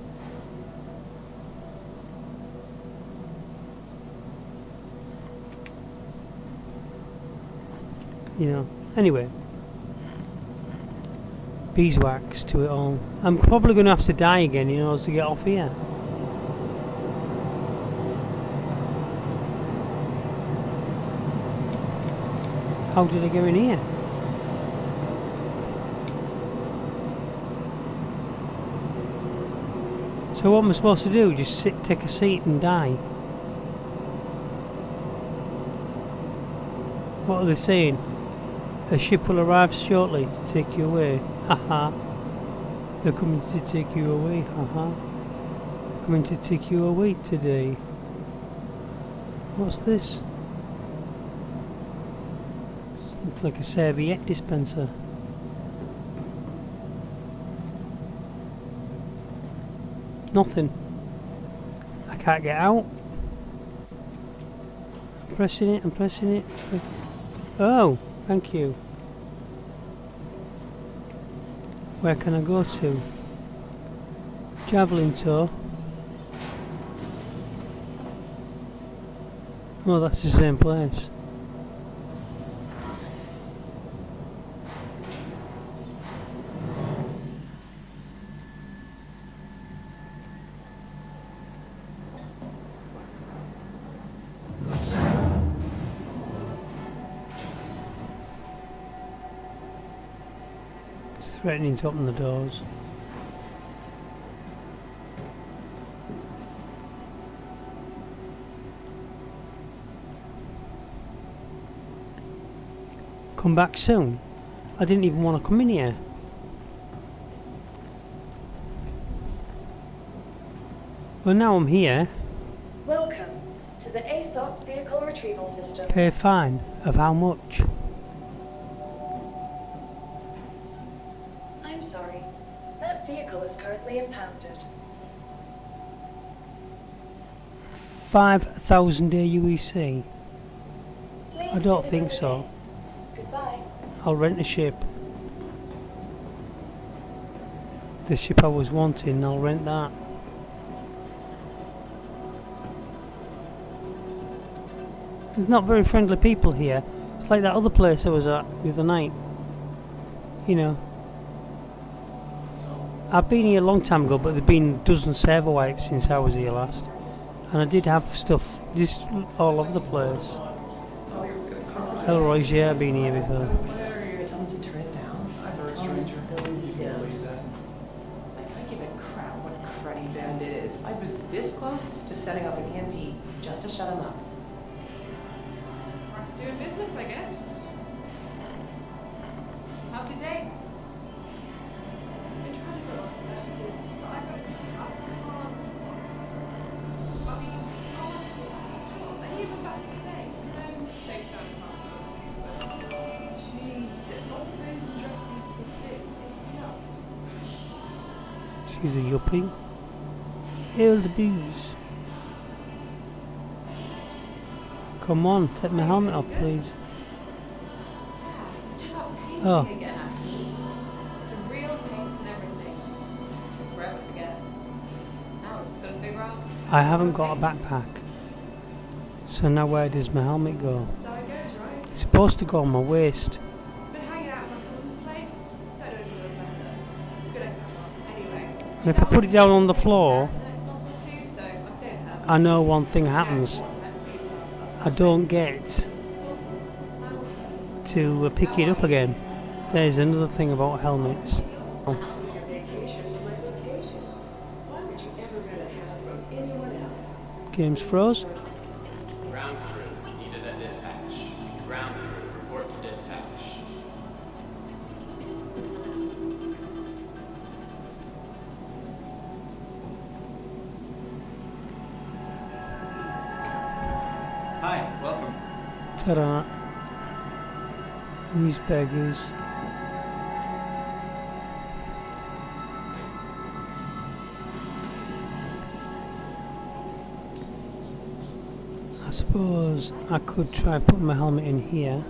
You know, anyway, beeswax to it all. I'm probably going to have to die again, you know, to get off here. How did I go in here? So what am I supposed to do? Just sit, take a seat and die? What are they saying? A ship will arrive shortly to take you away. Haha. They're coming to take you away. Haha. Coming to take you away today. What's this? Looks like a serviette dispenser. Nothing. I can't get out. I'm pressing it, I'm pressing it. Oh, thank you. Where can I go to? Javelin tour. Oh, that's the same place. Threatening to open the doors. Come back soon? I didn't even want to come in here. Well, now I'm here. Welcome to the ASOP vehicle retrieval system. Pay a fine of how much? I'm sorry. That vehicle is currently impounded. 5,000 AUEC? Please I don't visit think us so. again. Goodbye. I'll rent a ship. The ship I was wanting, I'll rent that. There's not very friendly people here. It's like that other place I was at the other night. You know. I've been here a long time ago, but there've been a dozen server wipes since I was here last. And I did have stuff just all over the place. Elroy's, yeah, I've been here before. Tell them to turn it down. I've heard stranger. Yes. Like, I give a crap what cruddy band it is. I was this close to setting off an EMP just to shut him up. Us doing business, I guess. How's your day? I've been trying to go up versus, but I got it to I can't. I mean, honestly, and even back in the day, there's no chase down responsibility, but Jesus, all the booze and drugs these kids do, it's nuts. She's a yuppie. Hail the booze. Come on, take my helmet off, please. Yeah, check out painting Oh. again, actually. It's a real paints and everything. It took forever to get. Now we're just gotta figure out. I haven't got a backpack. So now where does my helmet go? That's how it goes, right? It's supposed to go on my waist. Been hanging out at my cousin's place. Don't know if you know better. Good idea. Anyway. And if I put it down on the floor, The next month or two, so I'm staying at her. I know one thing happens. I don't get to pick it up again. There's another thing about helmets. Your vacation from my vacation. Why would you ever rent a hat from anyone else? Game's froze. Ground crew needed a dispatch. Ground crew, report to dispatch. Hi, welcome. Ta-da. These beggars. I suppose I could try putting my helmet in here.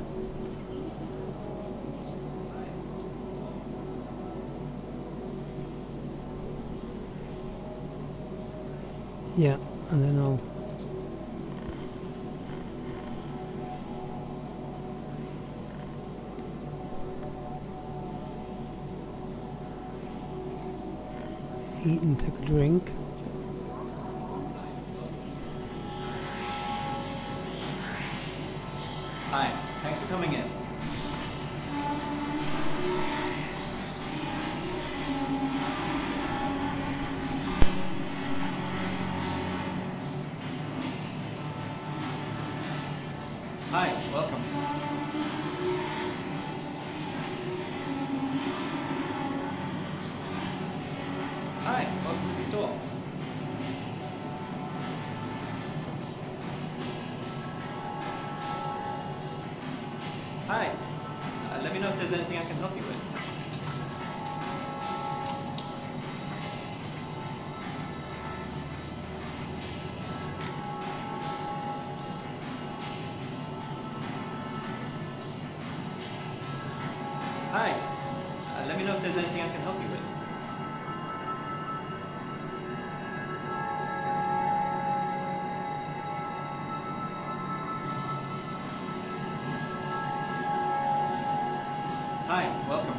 Yeah, and then I'll eat and take a drink. Hi, thanks for coming in. Hi, welcome. Hi, welcome to the store. Hi. Let me know if there's anything I can help you with. Hi. Let me know if there's anything I can help you with. Hi, welcome.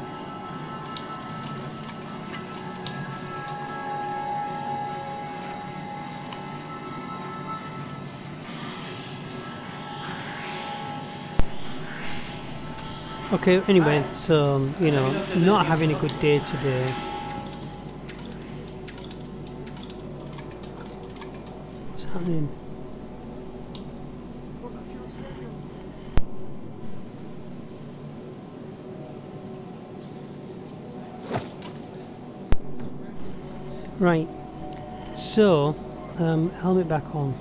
Okay, anyway, so, you know, not having a good day today. What's happening? Right, so, helmet back on.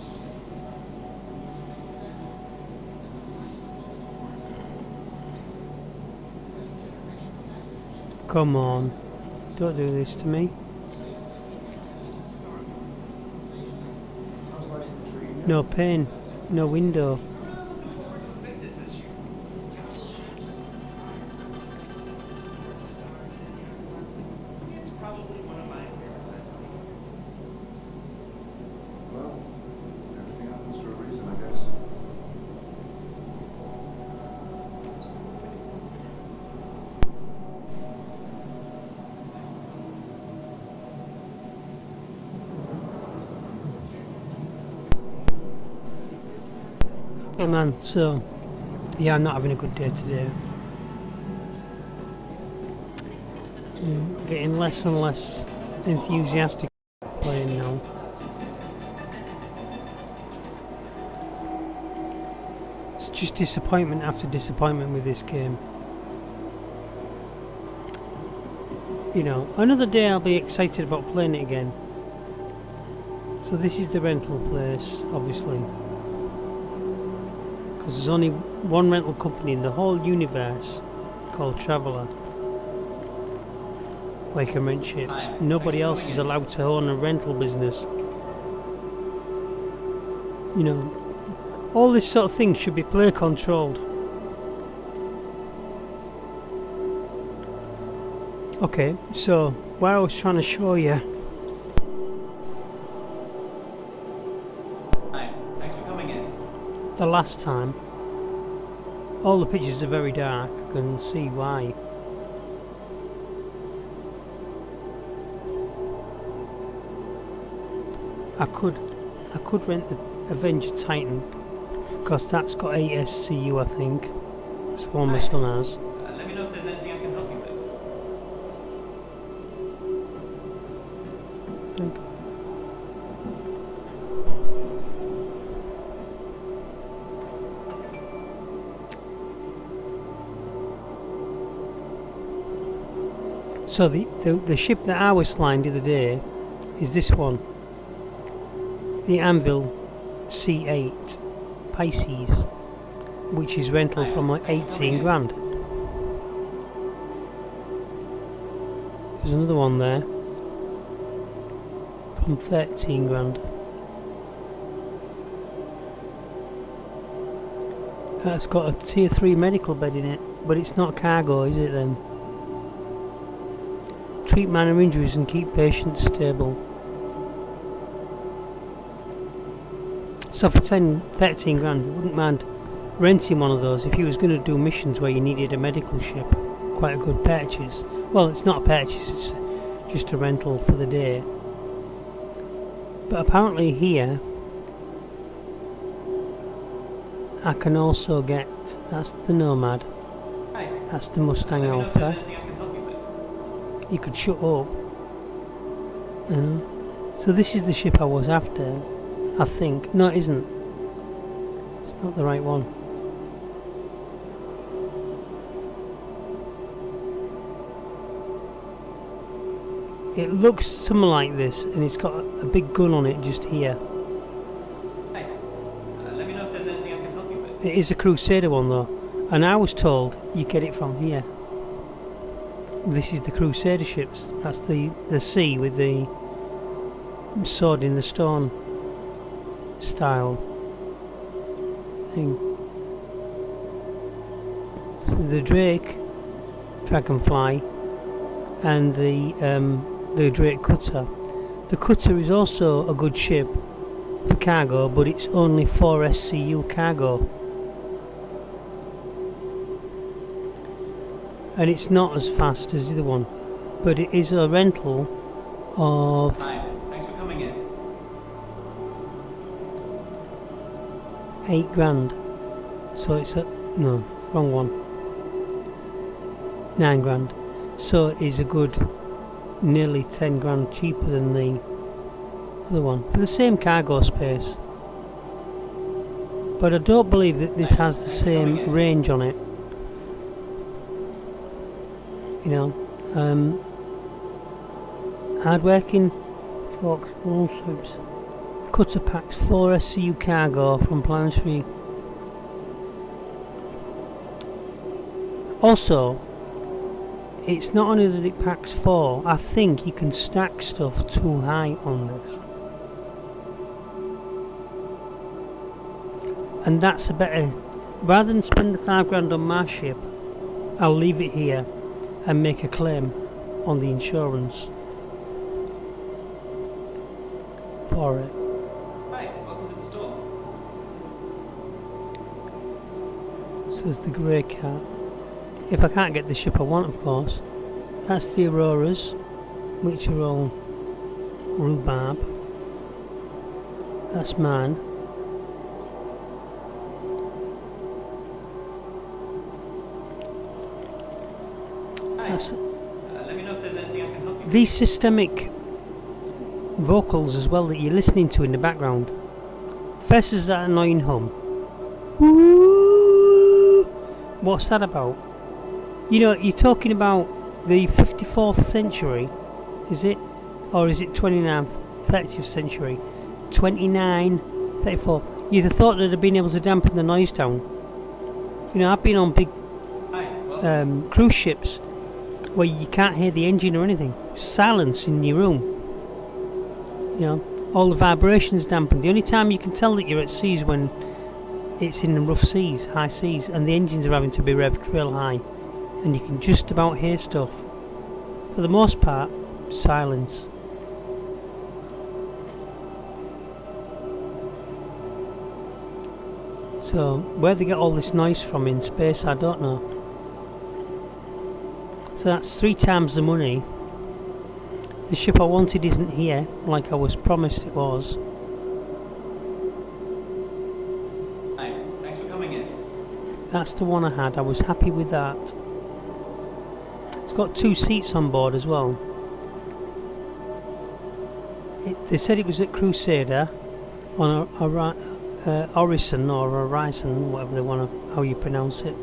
Come on, don't do this to me. No pane, no window. It's probably one of my favorite type of people. Well, everything happens for a reason, I guess. Hey man, so yeah, I'm not having a good day today. Getting less and less enthusiastic playing now. It's just disappointment after disappointment with this game. You know, another day I'll be excited about playing it again. So this is the rental place, obviously. Because there's only one rental company in the whole universe called Traveller, where you can rent ships. Nobody else is allowed to own a rental business. You know, all this sort of thing should be player controlled. Okay, so what I was trying to show you. Hi, thanks for coming in. The last time, all the pictures are very dark. I can see why. I could rent the Avenger Titan, because that's got 8 SCU, I think. That's the one my son has. Let me know if there's anything I can help you with. I think. So the ship that I was flying the other day is this one. The Anvil C8 Pisces, which is rental from like 18 grand. There's another one there from 13 grand. That's got a tier 3 medical bed in it, but it's not cargo, is it then? Treat minor injuries and keep patients stable. So for 13 grand, you wouldn't mind renting one of those if you was going to do missions where you needed a medical ship. Quite a good purchase. Well, it's not a purchase, it's just a rental for the day. But apparently here, I can also get, that's the Nomad, that's the Mustang Alpha. You could shut up. You know? So this is the ship I was after, I think. No, it isn't. It's not the right one. It looks something like this, and it's got a big gun on it just here. Hey, let me know if there's anything I can help you with. It is a Crusader one though, and I was told you get it from here. This is the Crusader ships. That's the C with the sword in the stone style thing. So the Drake, Dragonfly, and the Drake Cutter. The Cutter is also a good ship for cargo, but it's only 4 SCU cargo. And it's not as fast as the other one, but it is a rental of Hi, thanks for coming in. 8 grand. So it's a no, wrong one. 9 grand. So it is a good nearly 10 grand cheaper than the other one for the same cargo space. But I don't believe that this has the same range on it. You know, hard-working folks, ball soups. Cutter packs 4 SCU cargo from planetary. Also, it's not only that it packs 4, I think you can stack stuff too high on this. And that's a better... Rather than spend the £5 on my ship, I'll leave it here and make a claim on the insurance for it. Hi, welcome to the store. So there's the grey cat. If I can't get the ship I want, of course. That's the Auroras, which are all rhubarb. That's mine. That's Let me know if there's anything I can help you with. these systemic vocals as well that you're listening to in the background. First is that annoying hum. Ooh, what's that about? You know, you're talking about the 54th century, is it? Or is it 29th, 30th century? 29, 34. You'd have thought they'd have been able to dampen the noise down. You know, I've been on big cruise ships where you can't hear the engine or anything. Silence in your room. You know, all the vibrations dampened. The only time you can tell that you're at sea is when it's in the rough seas, high seas, and the engines are having to be revved real high. And you can just about hear stuff. For the most part, silence. So, where they get all this noise from in space, I don't know. So that's 3 times the money. The ship I wanted isn't here, like I was promised it was. Hi, thanks for coming in. That's the one I had, I was happy with that. It's got 2 seats on board as well. They said it was at Crusader on Orison or Horizon, whatever they want to, how you pronounce it.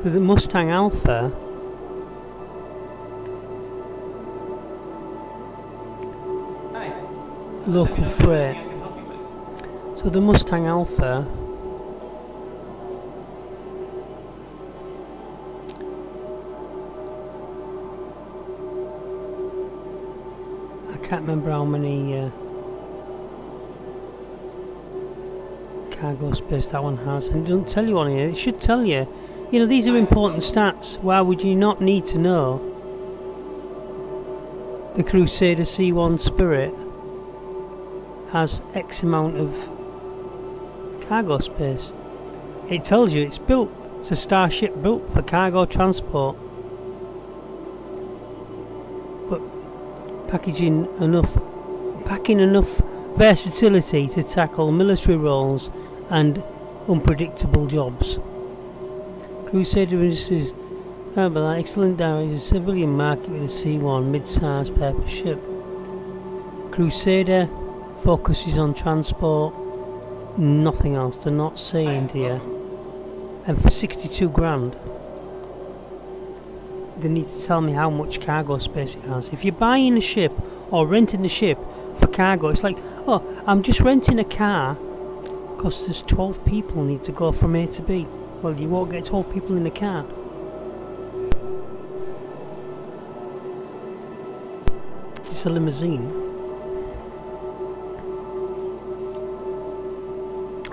With the Mustang Alpha, local freight. So the Mustang Alpha I can't remember how many cargo space that one has, and it doesn't tell you on here. It should tell you. You know, these are important stats. Why would you not need to know the Crusader C1 Spirit has X amount of cargo space? It tells you it's built. It's a starship built for cargo transport, but packing enough versatility to tackle military roles and unpredictable jobs. Crusader is excellent down is a civilian market with a C1 mid-sized purpose ship. Crusader focuses on transport, nothing else. They're not saying here. And for 62 grand, they need to tell me how much cargo space it has. If you're buying a ship or renting a ship for cargo, it's like, oh, I'm just renting a car because there's 12 people need to go from A to B. Well, you won't get 12 people in the car. It's a limousine.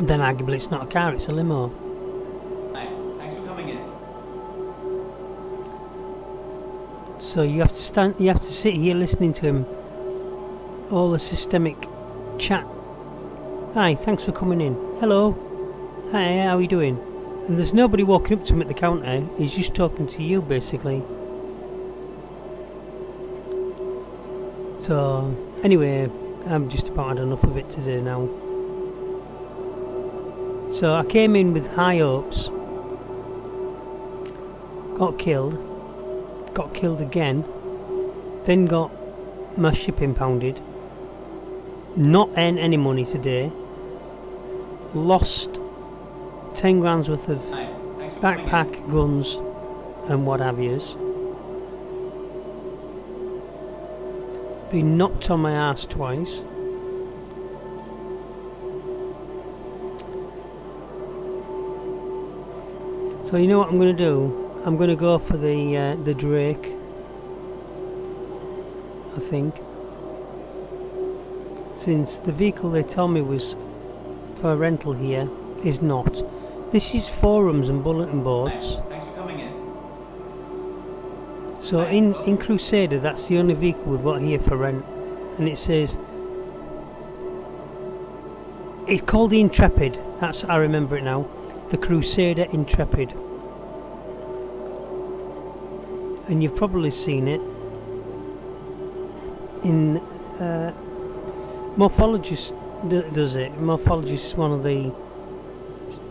Then arguably it's not a car, it's a limo. Hi, thanks for coming in. So you have to sit here listening to him. All the systemic chat. Hi, thanks for coming in. Hello. Hi, how are you doing? And there's nobody walking up to him at the counter. He's just talking to you, basically. So, anyway, I'm just about had enough of it today now. So I came in with high hopes. Got killed again. Then got my ship impounded. Not earned any money today. Lost 10 grand's worth of backpack, guns and what have yous. Been knocked on my ass twice. So you know what I'm going to do? I'm going to go for the Drake, I think. Since the vehicle they told me was for rental here is not. This is forums and bulletin boards. Thanks for coming in. So in Crusader, that's the only vehicle we've got here for rent, and it says it's called the Intrepid. That's, I remember it now, the Crusader Intrepid, and you've probably seen it in Morphologist does it. Morphologist is one of the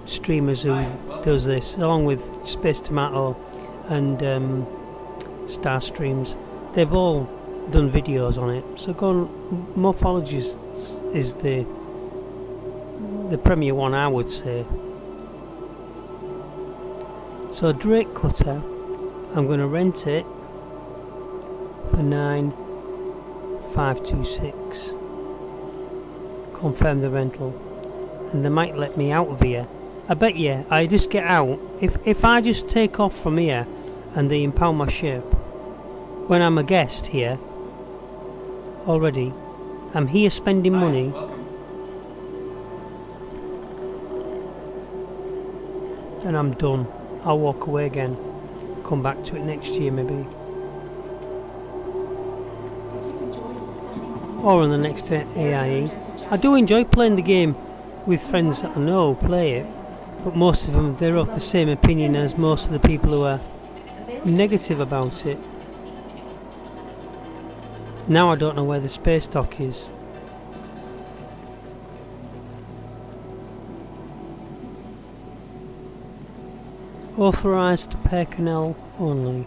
streamers who does this, along with Space Tomato and Star Streams. They've all done videos on it. So go on. Morphologist is the premier one, I would say. So Drake Cutter, I'm going to rent it for 9,526. Confirm the rental, and they might let me out of here. I bet you I just get out if I just take off from here and they impound my ship when I'm a guest here already. I'm here spending money. And I'm done. I'll walk away again. Come back to it next year maybe. Or on the next AIE. I do enjoy playing the game with friends that I know play it, but most of them, they're of the same opinion as most of the people who are negative about it. Now I don't know where the space dock is. Authorised personnel only.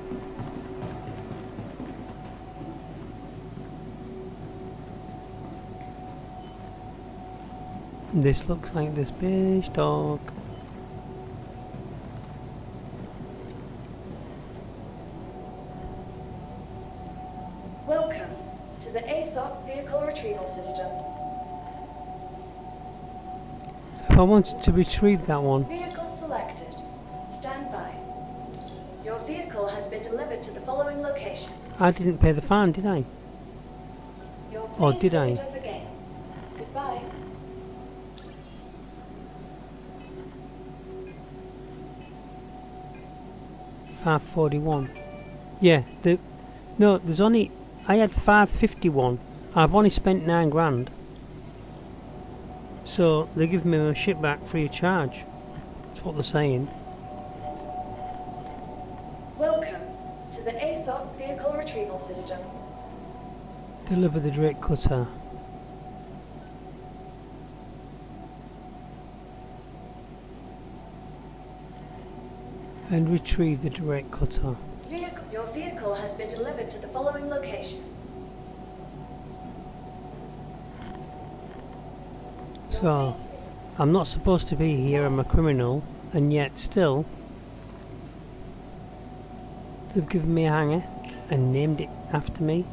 This looks like the space dock. Welcome to the ASOP vehicle retrieval system. So if I wanted to retrieve that one, Vehicle selected. Stand by. Your vehicle has been delivered to the following location. I didn't pay the fine, did I? Or did I? Visit us again. Goodbye. $541. Yeah, no, there's only, I had $551. I've only spent $9,000. So they're giving me my ship back free of charge. That's what they're saying. Welcome to the ASOP vehicle retrieval system. Deliver the Drake Cutter. And retrieve the Drake Cutter. Your vehicle has been delivered to the following location. So, I'm not supposed to be here, I'm a criminal, and yet still they've given me a hangar and named it after me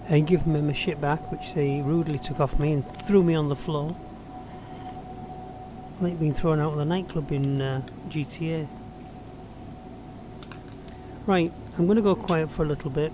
and given me my ship back, which they rudely took off me and threw me on the floor like being thrown out of the nightclub in GTA. Right, I'm going to go quiet for a little bit.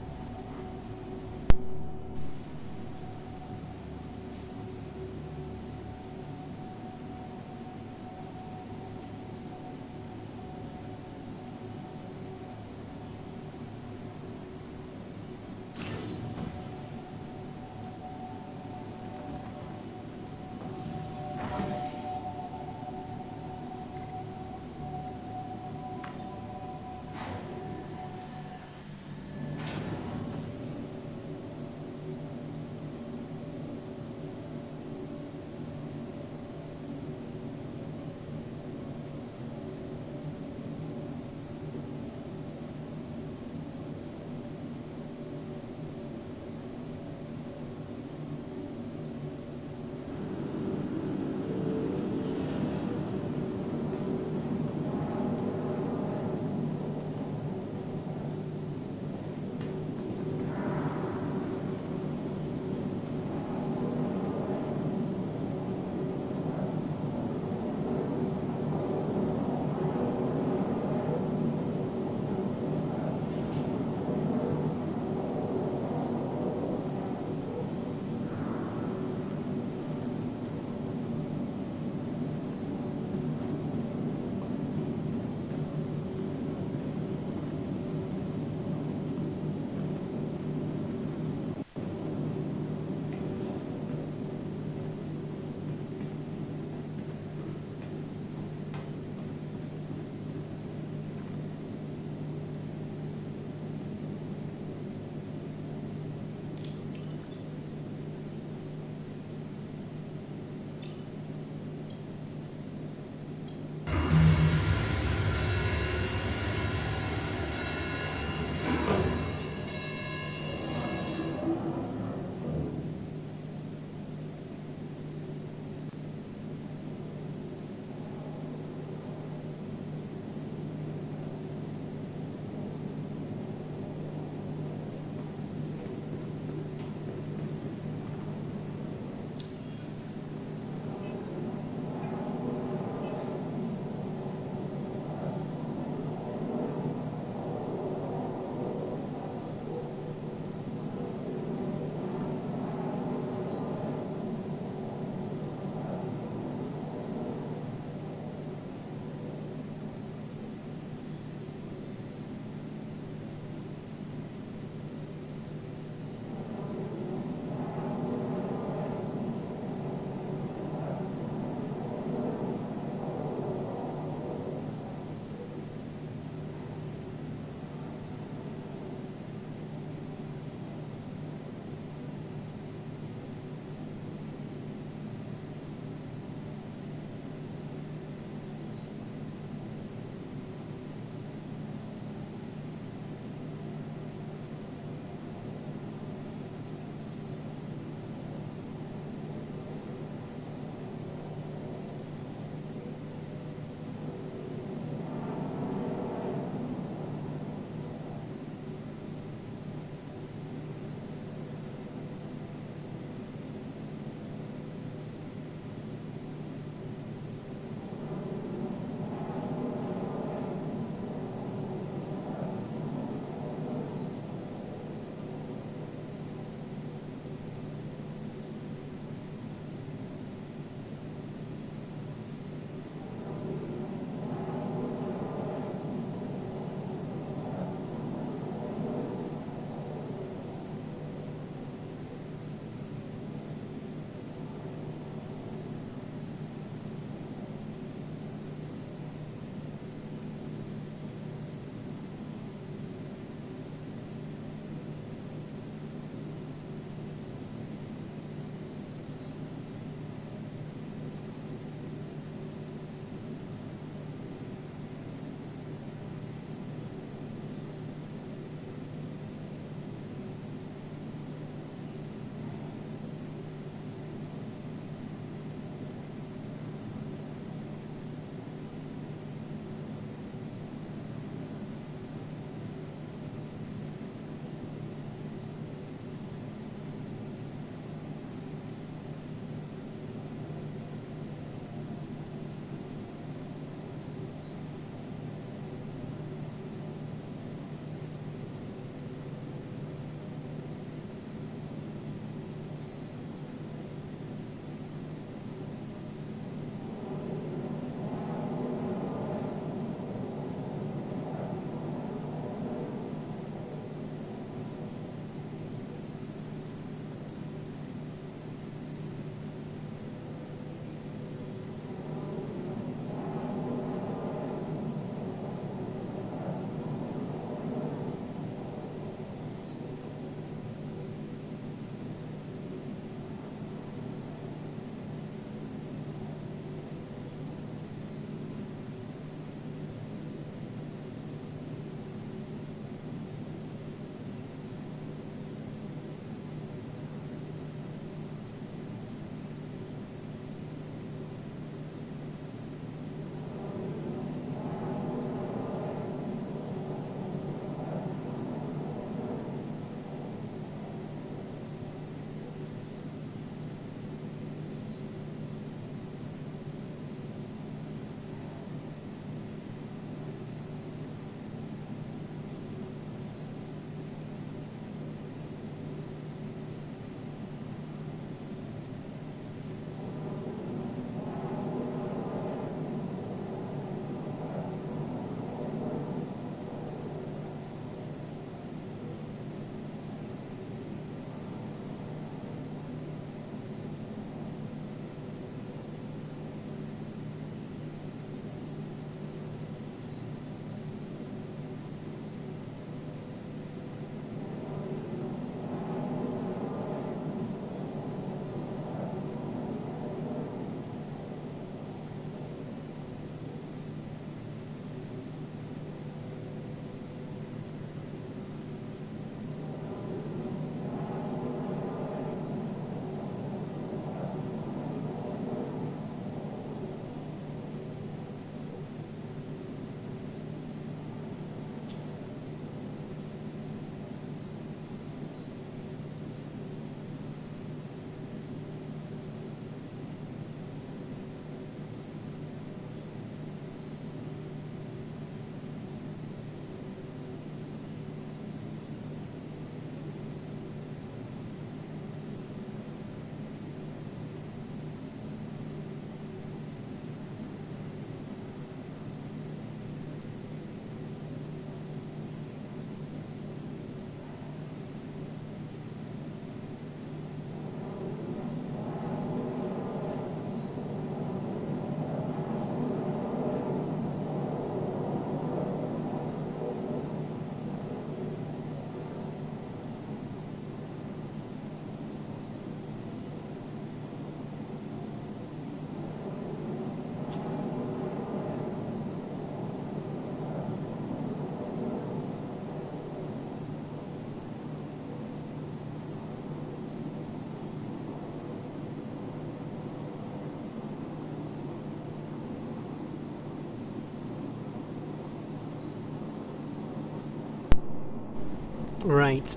Right,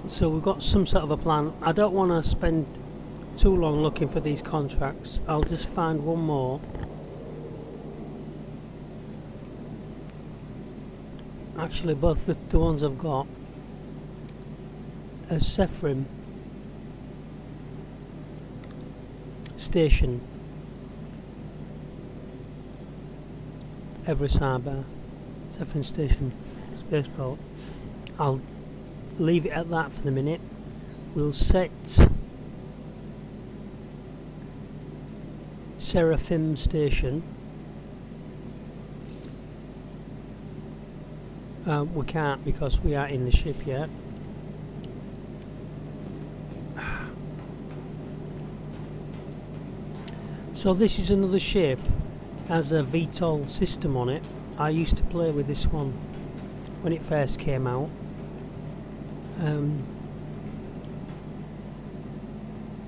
so we've got some sort of a plan. I don't want to spend too long looking for these contracts. I'll just find one more. Actually, both the ones I've got are Sephrim Station, Everest Harbour, Sephrim Station, Spaceport. I'll leave it at that for the minute. We'll set Seraphim Station. We can't because we aren't in the ship yet. So this is another ship, has a VTOL system on it. I used to play with this one when it first came out.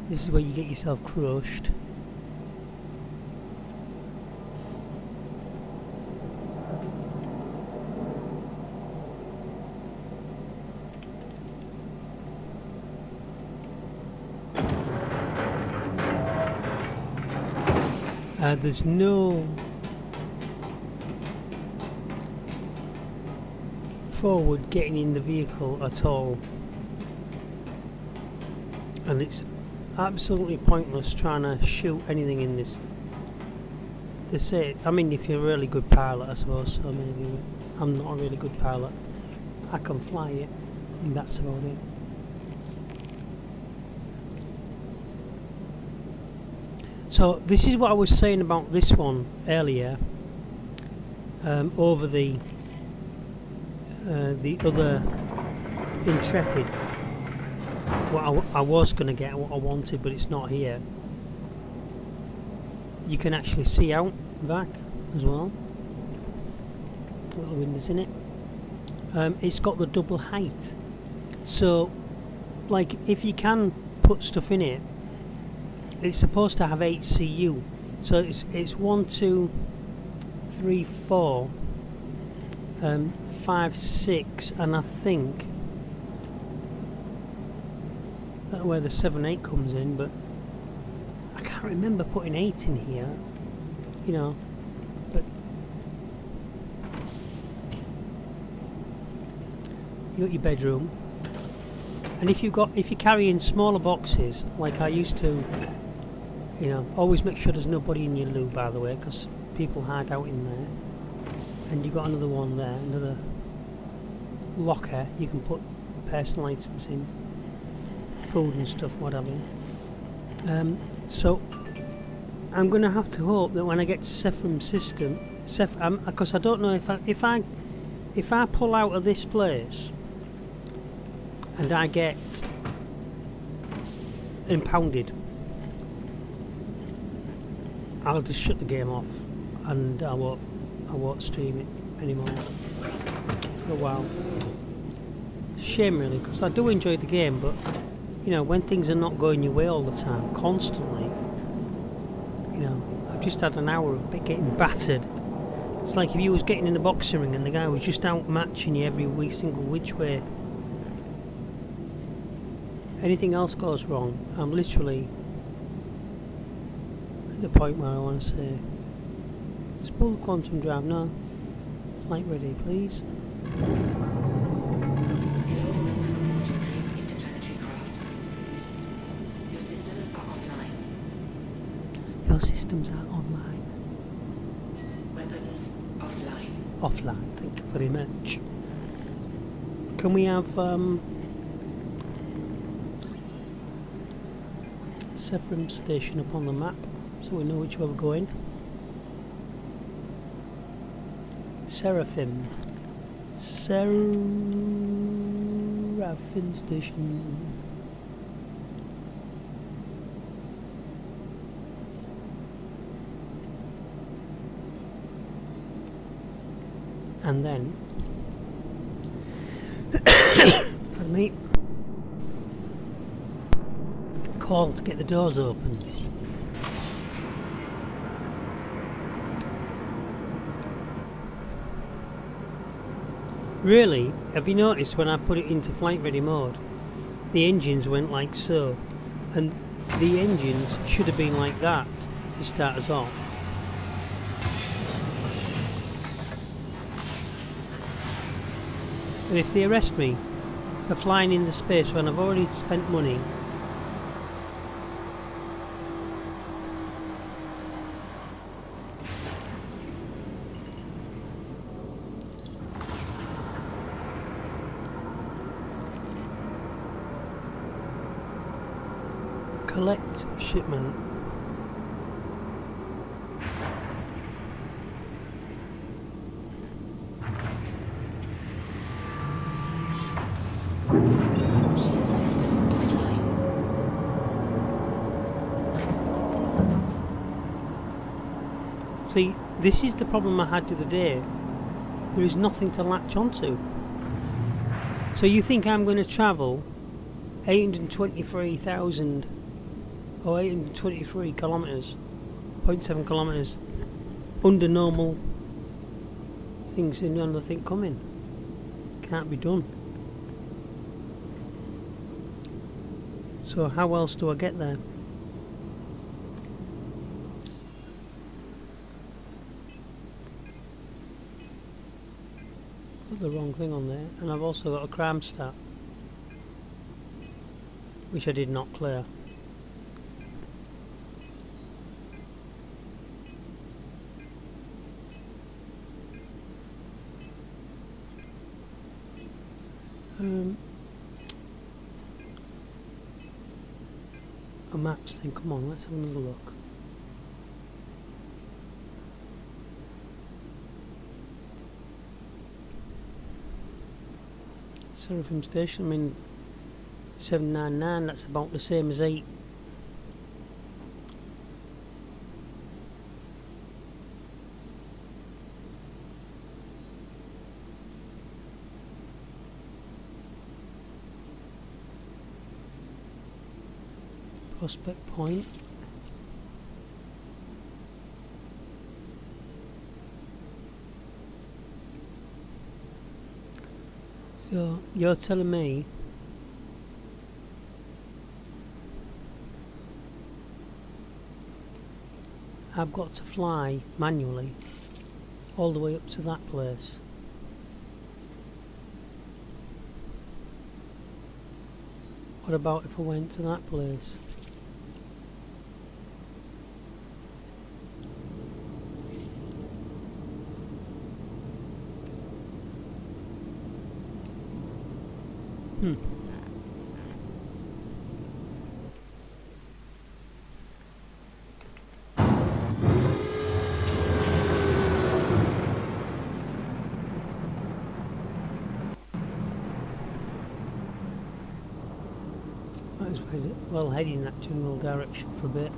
This is where you get yourself crushed. There's no forward getting in the vehicle at all, and it's absolutely pointless trying to shoot anything in this. They say, I mean, if you're a really good pilot, I suppose, so maybe. I'm not a really good pilot. I can fly it, and that's about it. So this is what I was saying about this one earlier, over the other Intrepid. What I was going to get, what I wanted, but it's not here. You can actually see out back as well. Little windows in it. It's got the double height, so like if you can put stuff in it. It's supposed to have 8 CU, so it's 1, 2, 3, 4, 5, 6, and I think that's where the 7, 8 comes in. But I can't remember putting 8 in here, you know. But you got your bedroom, and if you're carrying smaller boxes like I used to. You know, always make sure there's nobody in your loo, by the way, because people hide out in there. And you've got another one there, another locker you can put personal items in, food and stuff, whatever. So I'm going to have to hope that when I get to Sephrim system, because I don't know if I pull out of this place and I get impounded, I'll just shut the game off and I won't stream it anymore for a while. Shame really, because I do enjoy the game, but you know, when things are not going your way all the time, constantly, you know, I've just had an hour of getting battered. It's like if you was getting in a boxing ring and the guy was just out matching you every single which way. Anything else goes wrong, I'm literally at the point where I want to say, let's pull the quantum drive now. Flight ready, please. Your systems are online. Your systems are online. Weapons offline. Offline, thank you very much. Can we have Sephrim Station up on the map so we know which way we're going? Seraphim Station. And then pardon me, call to get the doors open. Really, have you noticed when I put it into flight ready mode, the engines went like so, and the engines should have been like that to start us off. And if they arrest me for flying in the space when I've already spent money, collect shipment. Shield system offline. See, this is the problem I had the other day. There is nothing to latch onto. So you think I'm going to travel 823,000 or 823 kilometres, 0.7 kilometres under normal things and nothing coming? Can't be done. So how else do I get there? Put the wrong thing on there, and I've also got a crime stat, which I did not clear. A maps thing, come on, let's have another look. Seraphim Station, I mean 799, that's about the same as 8. Prospect Point. So you're telling me I've got to fly manually all the way up to that place? What about if I went to that place? Might as well head in that general direction for a bit.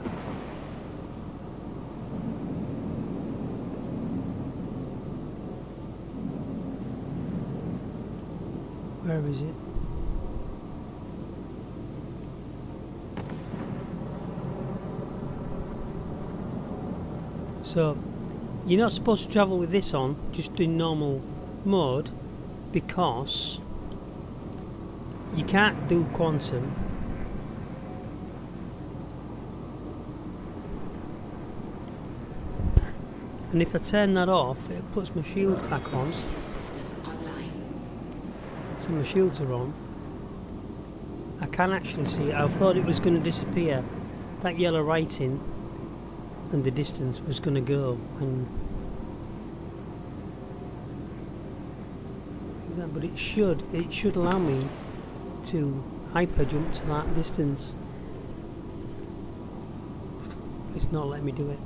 Where is it? So, you're not supposed to travel with this on, just in normal mode, because you can't do quantum. And if I turn that off, it puts my shield back on. Shield system online. So my shields are on. I can actually see it. I thought it was going to disappear. That yellow writing and the distance was going to go. And but it should allow me to hyper jump to that distance. It's not letting me do it.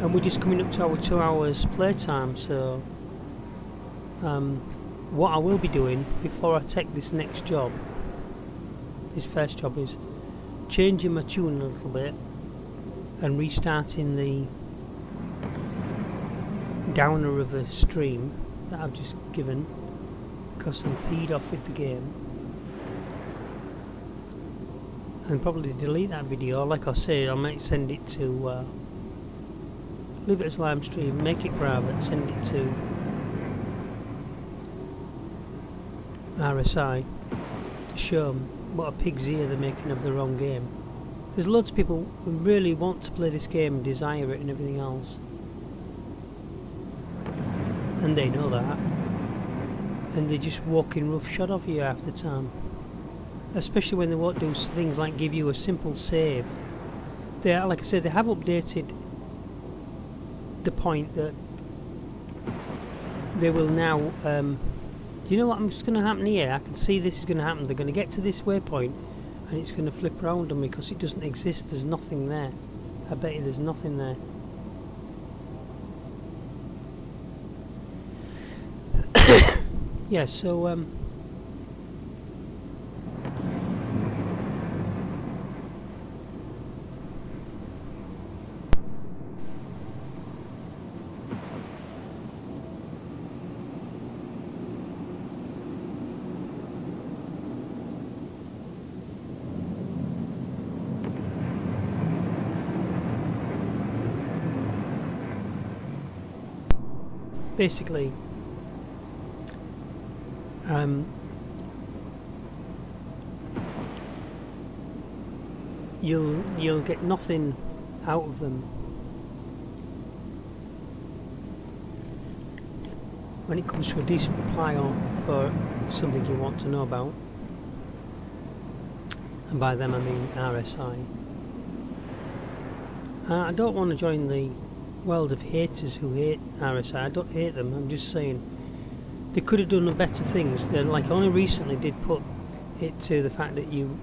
And we're just coming up to our 2 hours playtime, so what I will be doing before I take this next job, this first job, is changing my tune a little bit and restarting the downer of a stream that I've just given because I'm peed off with the game, and probably delete that video. Like I said, I might send it to leave it as live stream, make it private, send it to RSI to show them what a pig's ear they're making of the wrong game. There's loads of people who really want to play this game, desire it and everything else. And they know that. And they just walking roughshod off you half the time. Especially when they won't do things like give you a simple save. They are, like I said, they have updated the point that they will now do you know what's going to happen here? I can see this is going to happen. They're going to get to this waypoint and it's going to flip around on me because it doesn't exist. There's nothing there. I bet you there's nothing there. Yeah, so basically you'll get nothing out of them when it comes to a decent reply on for something you want to know about, and by them I mean RSI. I don't want to join the world of haters who hate RSI. I don't hate them, I'm just saying they could have done better things. They like only recently did put it to the fact that you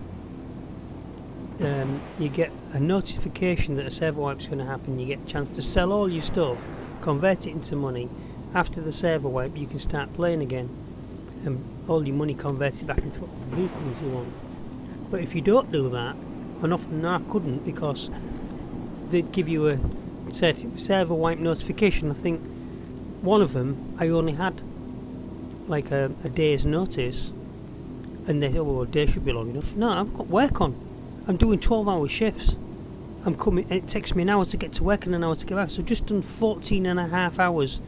get a notification that a server wipe's going to happen. You get a chance to sell all your stuff, convert it into money. After the server wipe you can start playing again and all your money converted back into what vehicles you want. But if you don't do that, and often I couldn't because they'd give you a server wipe notification. I think one of them I only had like a day's notice, and they said, oh, well, a day should be long enough. No, I've got work on. I'm doing 12-hour shifts. I'm coming. It takes me an hour to get to work and an hour to get back. So I've just done 14 and a half hours,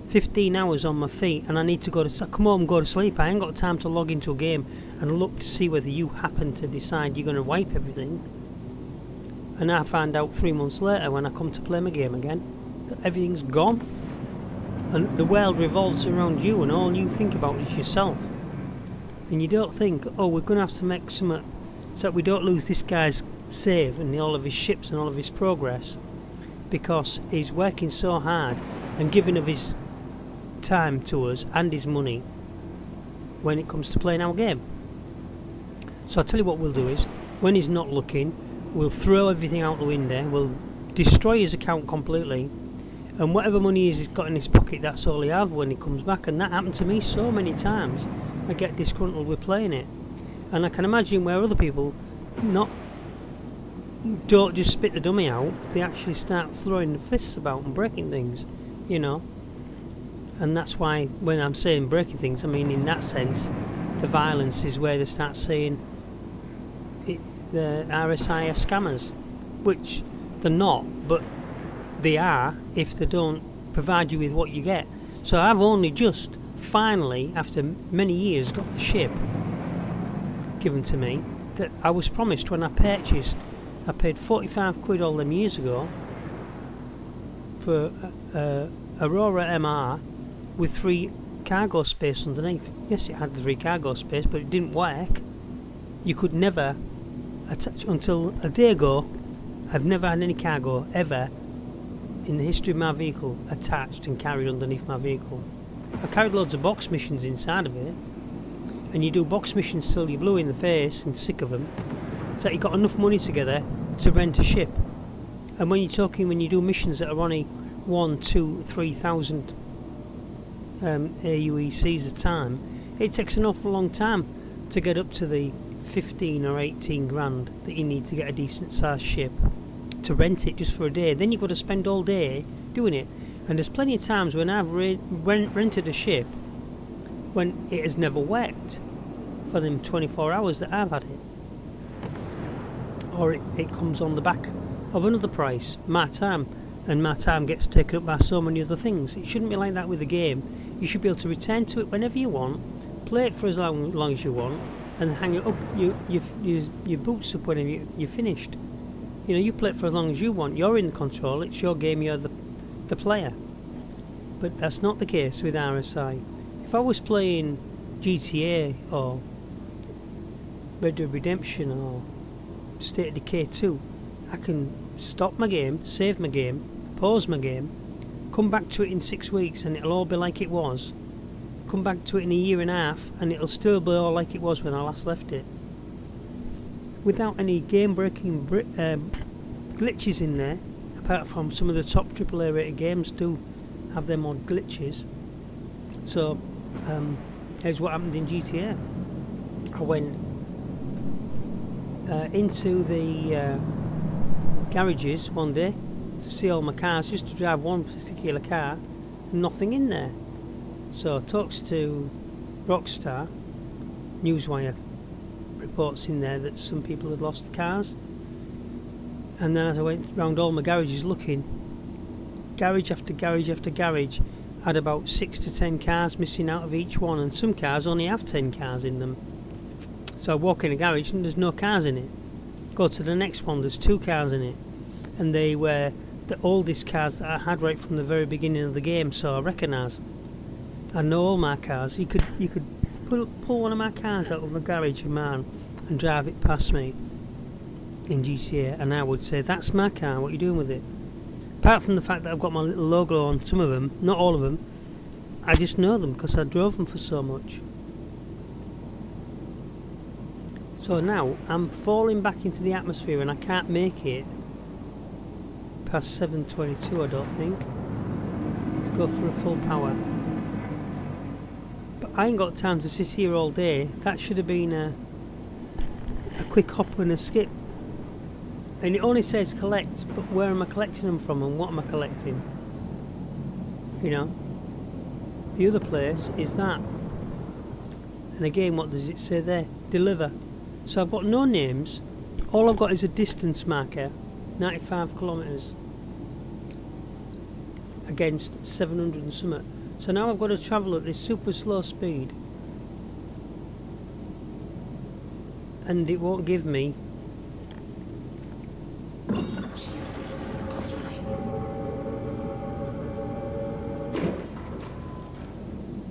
15 hours on my feet, and I need to come home and go to sleep. I ain't got time to log into a game and look to see whether you happen to decide you're going to wipe everything. And I find out 3 months later when I come to play my game again that everything's gone. And the world revolves around you and all you think about is yourself. And you don't think, oh, we're going to have to make something so that we don't lose this guy's save and all of his ships and all of his progress because he's working so hard and giving of his time to us and his money when it comes to playing our game. So I'll tell you what we'll do is, when he's not looking, we'll throw everything out the window, we'll destroy his account completely, and whatever money he's got in his pocket, that's all he have when he comes back. And that happened to me so many times. I get disgruntled with playing it, and I can imagine where other people don't just spit the dummy out, they actually start throwing the fists about and breaking things, you know. And that's why when I'm saying breaking things, I mean in that sense the violence is where they start saying the RSI are scammers, which they're not, but they are if they don't provide you with what you get. So I've only just finally, after many years, got the ship given to me that I was promised when I purchased. I paid 45 quid all them years ago for Aurora MR with 3 cargo space underneath. Yes, it had 3 cargo space, but it didn't work. You could never attach, until a day ago, I've never had any cargo ever in the history of my vehicle attached and carried underneath my vehicle. I carried loads of box missions inside of it, and you do box missions till you're blue in the face and sick of them, so you got enough money together to rent a ship. And when you do missions that are only 1, 2, 3,000 AUECs a time, it takes an awful long time to get up to the 15 or 18 grand that you need to get a decent sized ship to rent it just for a day. Then you've got to spend all day doing it. And there's plenty of times when I've rented a ship when it has never worked for them 24 hours that I've had it, or it comes on the back of another price, my time, and my time gets taken up by so many other things. It shouldn't be like that with the game. You should be able to return to it whenever you want, play it for as long as you want, and hang it up, your boots up whenever you're finished. You know, you play it for as long as you want. You're in control. It's your game. You're the player. But that's not the case with RSI. If I was playing GTA or Red Dead Redemption or State of Decay 2, I can stop my game, save my game, pause my game, come back to it in 6 weeks and it'll all be like it was. Come back to it in a year and a half and it'll still be all like it was when I last left it. Without any game-breaking glitches in there, apart from some of the top AAA rated games do have their odd glitches. So, here's what happened in GTA. I went into the garages one day to see all my cars, just to drive one particular car, nothing in there. So I talks to Rockstar, Newswire reports in there that some people had lost the cars, and then as I went round all my garages looking, garage after garage after garage had about 6 to 10 cars missing out of each one, and some cars only have 10 cars in them. So I walk in a garage and there's no cars in it. Go to the next one, there's 2 cars in it, and they were the oldest cars that I had right from the very beginning of the game, so I recognise. I know all my cars. You could pull one of my cars out of my garage of mine and drive it past me in GTA, and I would say, that's my car, what are you doing with it? Apart from the fact that I've got my little logo on some of them, not all of them, I just know them because I drove them for so much. So now I'm falling back into the atmosphere and I can't make it past 7:22, I don't think. Let's go for a full power. But I ain't got time to sit here all day. That should have been a quick hop and a skip. And it only says collect, but where am I collecting them from and what am I collecting? You know? The other place is that. And again, what does it say there? Deliver. So I've got no names. All I've got is a distance marker, 95 kilometres against 700 and something. So now I've got to travel at this super slow speed, and it won't give me. Shield system offline.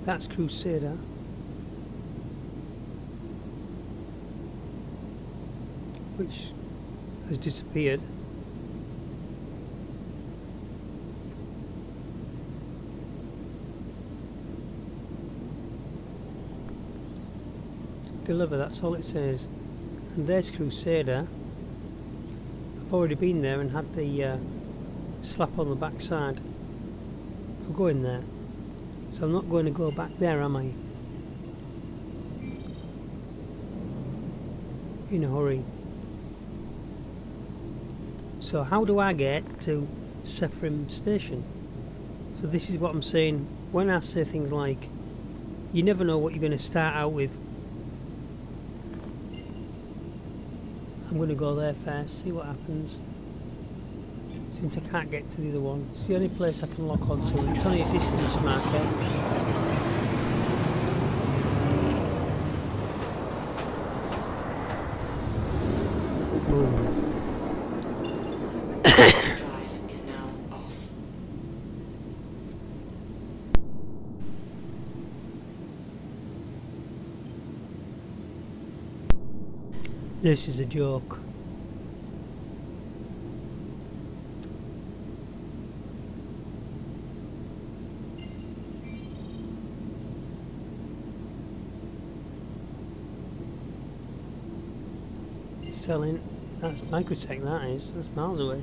That's Crusader. Which has disappeared. Deliver, that's all it says. And there's Crusader. I've already been there and had the slap on the backside for going there. So I'm not going to go back there, am I? In a hurry. So how do I get to Sephrim Station? So this is what I'm saying when I say things like, you never know what you're going to start out with. I'm going to go there first, see what happens. Since I can't get to the other one. It's the only place I can lock onto. It's only a distance marker. Boom. Drive is now off. This is a joke. Selling. That's Microtech, that is. That's miles away.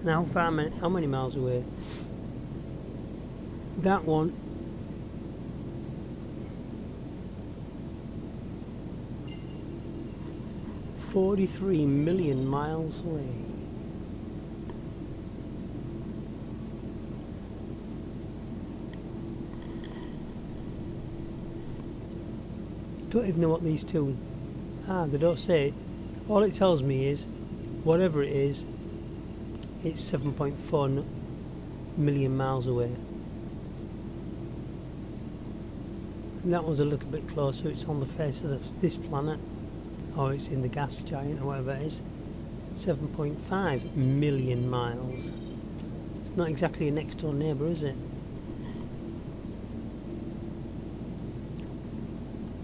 Now, how many miles away? That one. $43 million miles away. Don't even know what these two. They don't say. All it tells me is, whatever it is, it's 7.4 million miles away. And that one's a little bit closer, it's on the face of this planet, or it's in the gas giant or whatever it is. 7.5 million miles. It's not exactly a next door neighbour, is it?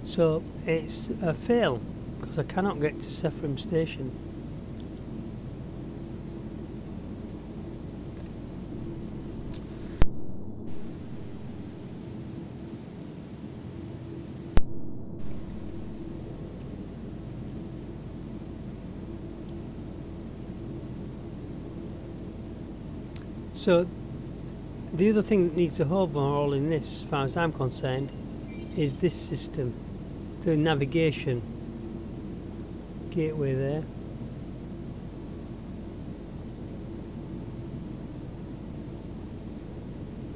So it's a fail, because I cannot get to Sephram Station. So the other thing that needs a overhaul in this, as far as I'm concerned, is this system. The navigation gateway there.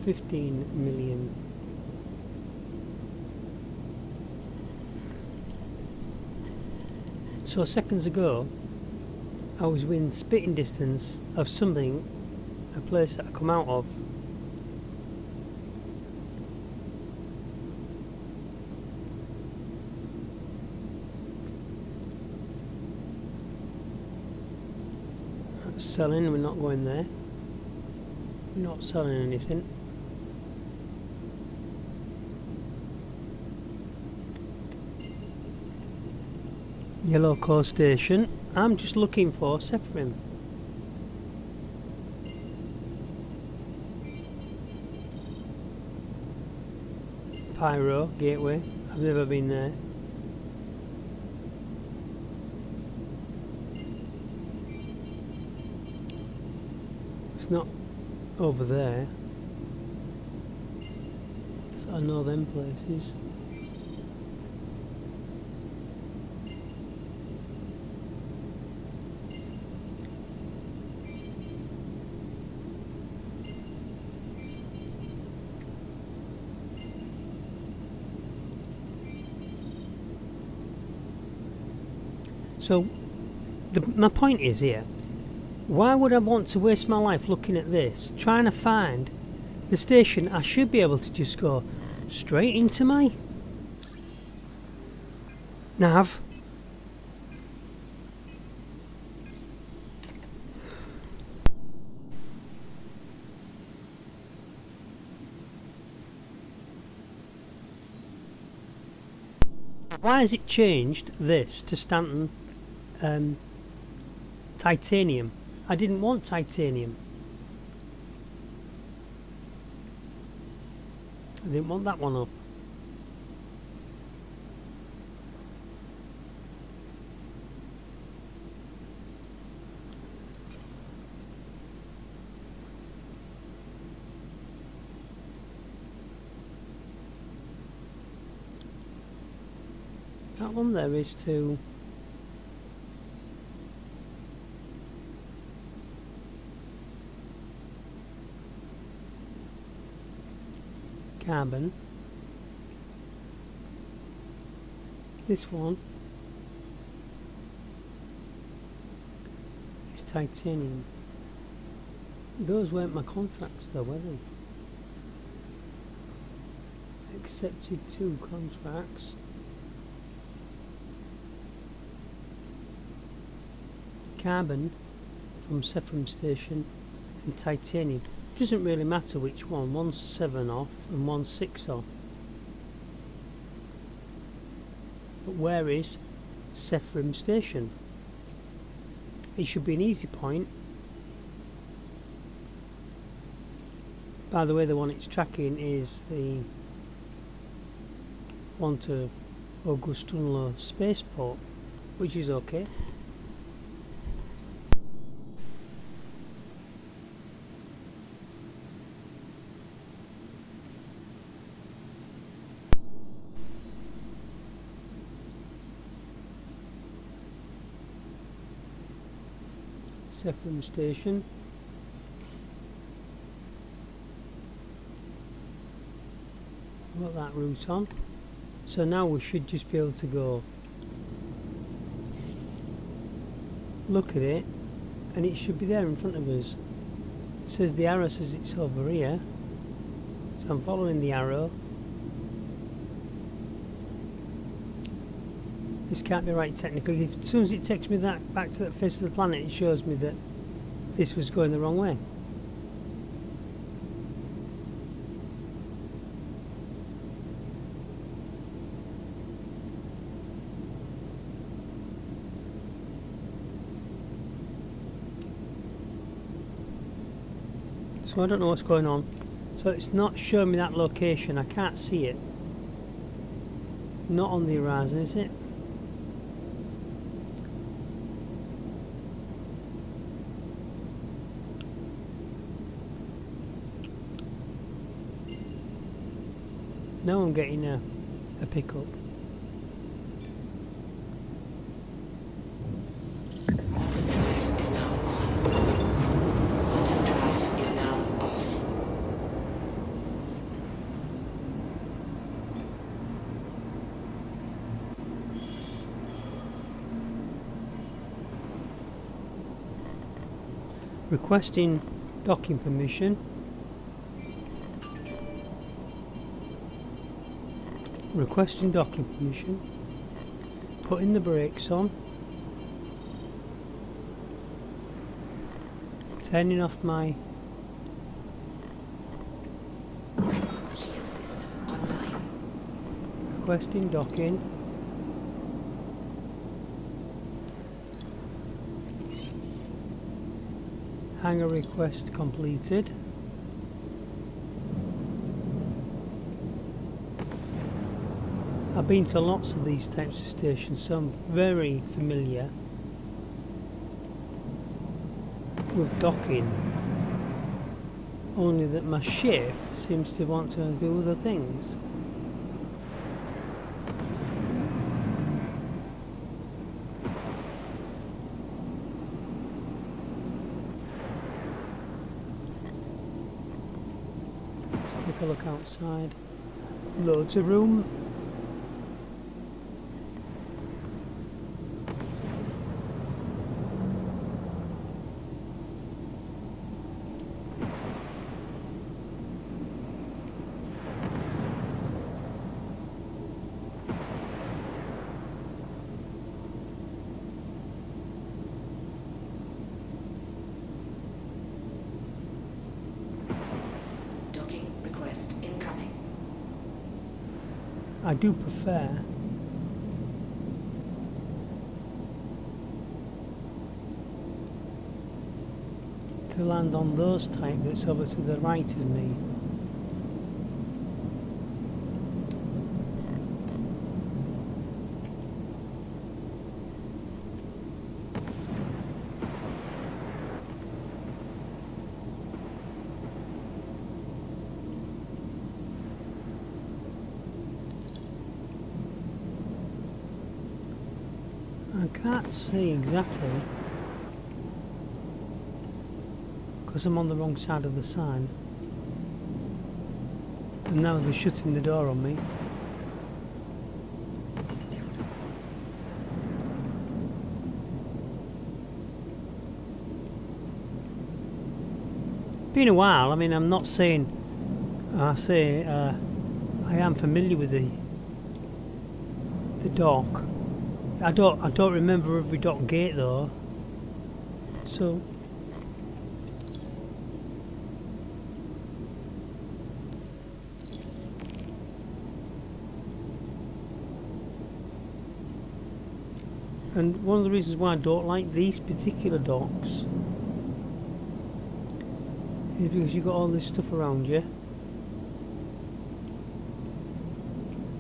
$15 million. So seconds ago I was within spitting distance of something, a place that I come out of. That's selling, we're not going there. We're not selling anything. Yellow Coast Station. I'm just looking for Sephram. Pyro Gateway. I've never been there. It's not over there. So I know them places. So, my point is here, why would I want to waste my life looking at this, trying to find the station? I should be able to just go straight into my nav. Why has it changed this to Stanton titanium? I didn't want titanium. I didn't want that one up. That one there is to carbon. This one is titanium. Those weren't my contracts though, were they? Accepted 2 contracts. Carbon from Sephram Station and titanium. Doesn't really matter which one. One's 7 off and one's 6 off. But where is Sephram Station? It should be an easy point. By the way, the one it's tracking is the one to Augustunlo spaceport, which is okay. Sephram Station. Got that route on. So now we should just be able to go look at it and it should be there in front of us. It says the arrow says it's over here. So I'm following the arrow. This can't be right technically. As soon as it takes me that back to the face of the planet, it shows me that this was going the wrong way. So I don't know what's going on. So it's not showing me that location. I can't see it. Not on the horizon, is it? Now I'm getting a pickup. Drive is now on. Quantum drive is now off. Requesting docking permission. Requesting docking permission. Putting the brakes on. Turning off my Shield system online. requesting docking. Hangar request completed. I've been to lots of these types of stations, so I'm very familiar with docking. Only that my ship seems to want to do other things. Let's take a look outside. Loads of room. Docking request incoming. I do prefer to land on those type that's over to the right of me. I can't see exactly because I'm on the wrong side of the sign, and now they're shutting the door on me. Been a while. I mean, I'm not saying I am familiar with the dock. I don't remember every dock gate though. So and one of the reasons why I don't like these particular docks is because you've got all this stuff around you.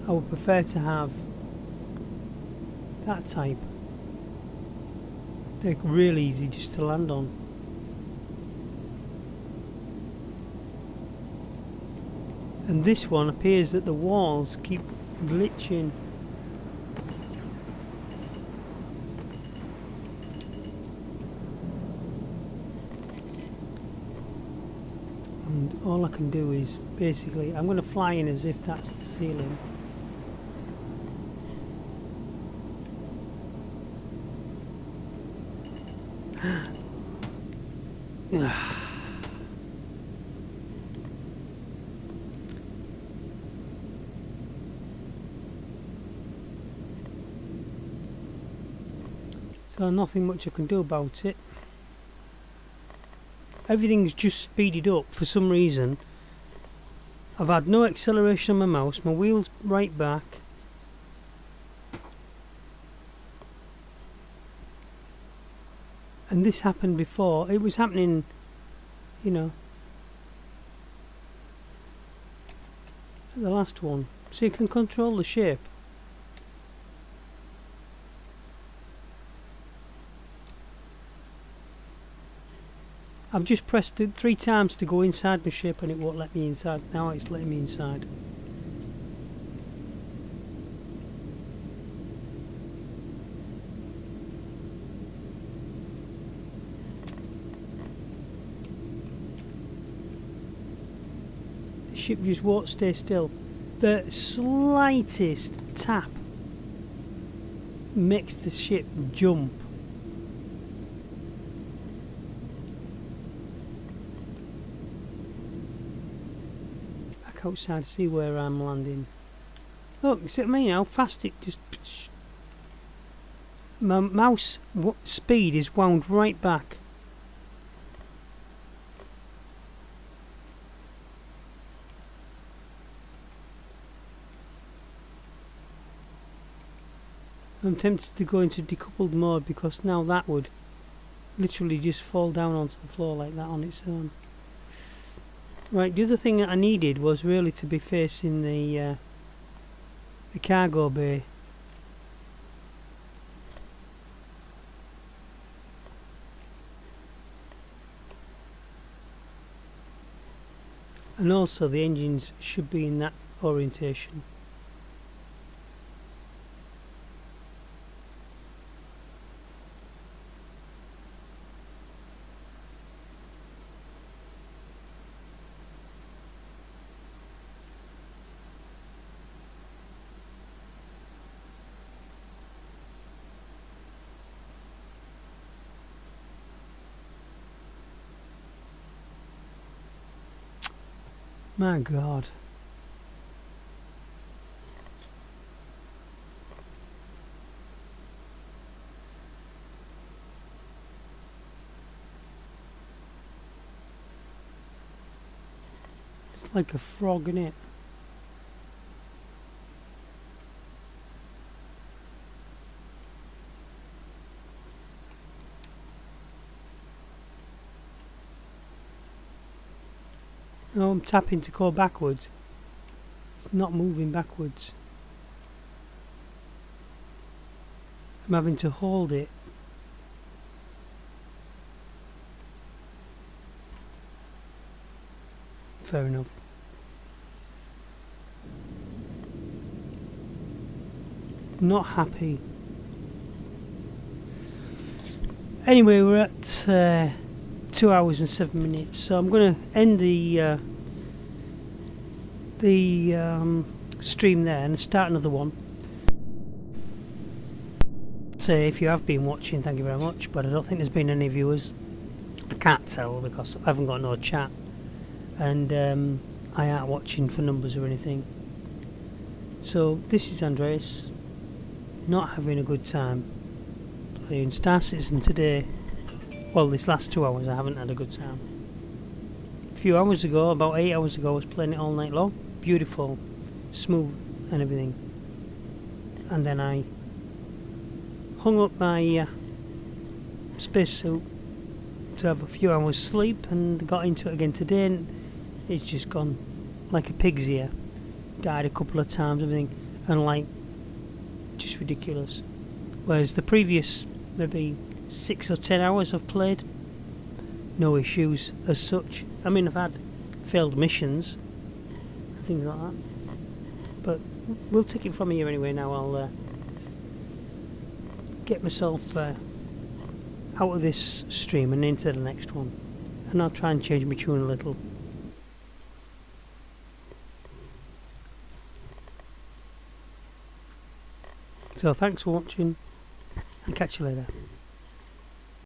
I would prefer to have that type. They're really easy just to land on. And this one appears that the walls keep glitching. And all I can do is basically, I'm going to fly in as if that's the ceiling. So nothing much I can do about it. Everything's just speeded up for some reason. I've had no acceleration on my mouse, my wheel's right back. And this happened before. It was happening, you know, at the last one. So you can control the shape. I've just pressed it 3 times to go inside my ship and it won't let me inside. Now it's letting me inside. The ship just won't stay still. The slightest tap makes the ship jump. Outside to see where I'm landing. Look, you see what I mean? How fast it just... My mouse speed is wound right back. I'm tempted to go into decoupled mode because now that would literally just fall down onto the floor like that on its own. Right, the other thing that I needed was really to be facing the cargo bay. And also the engines should be in that orientation. My God. It's like a frog, in it. Oh, I'm tapping to go backwards. It's not moving backwards. I'm having to hold it. Fair enough. Not happy. Anyway, we're at 2 hours and 7 minutes, so I'm going to end the stream there and start another one. So if you have been watching, thank you very much, but I don't think there's been any viewers. I can't tell because I haven't got no chat, and I aren't watching for numbers or anything. So this is Andreas, not having a good time playing StarCitizen today. Well, this last 2 hours I haven't had a good time. A few hours ago, about 8 hours ago, I was playing it all night long. Beautiful, smooth and everything. And then I hung up my spacesuit to have a few hours sleep and got into it again today, and it's just gone like a pig's ear. Died a couple of times, everything, and like, just ridiculous. Whereas the previous maybe 6 or 10 hours I've played, no issues as such. I mean, I've had failed missions and things like that, but we'll take it from here anyway. Now I'll get myself out of this stream and into the next one, and I'll try and change my tune a little. So thanks for watching, and catch you later.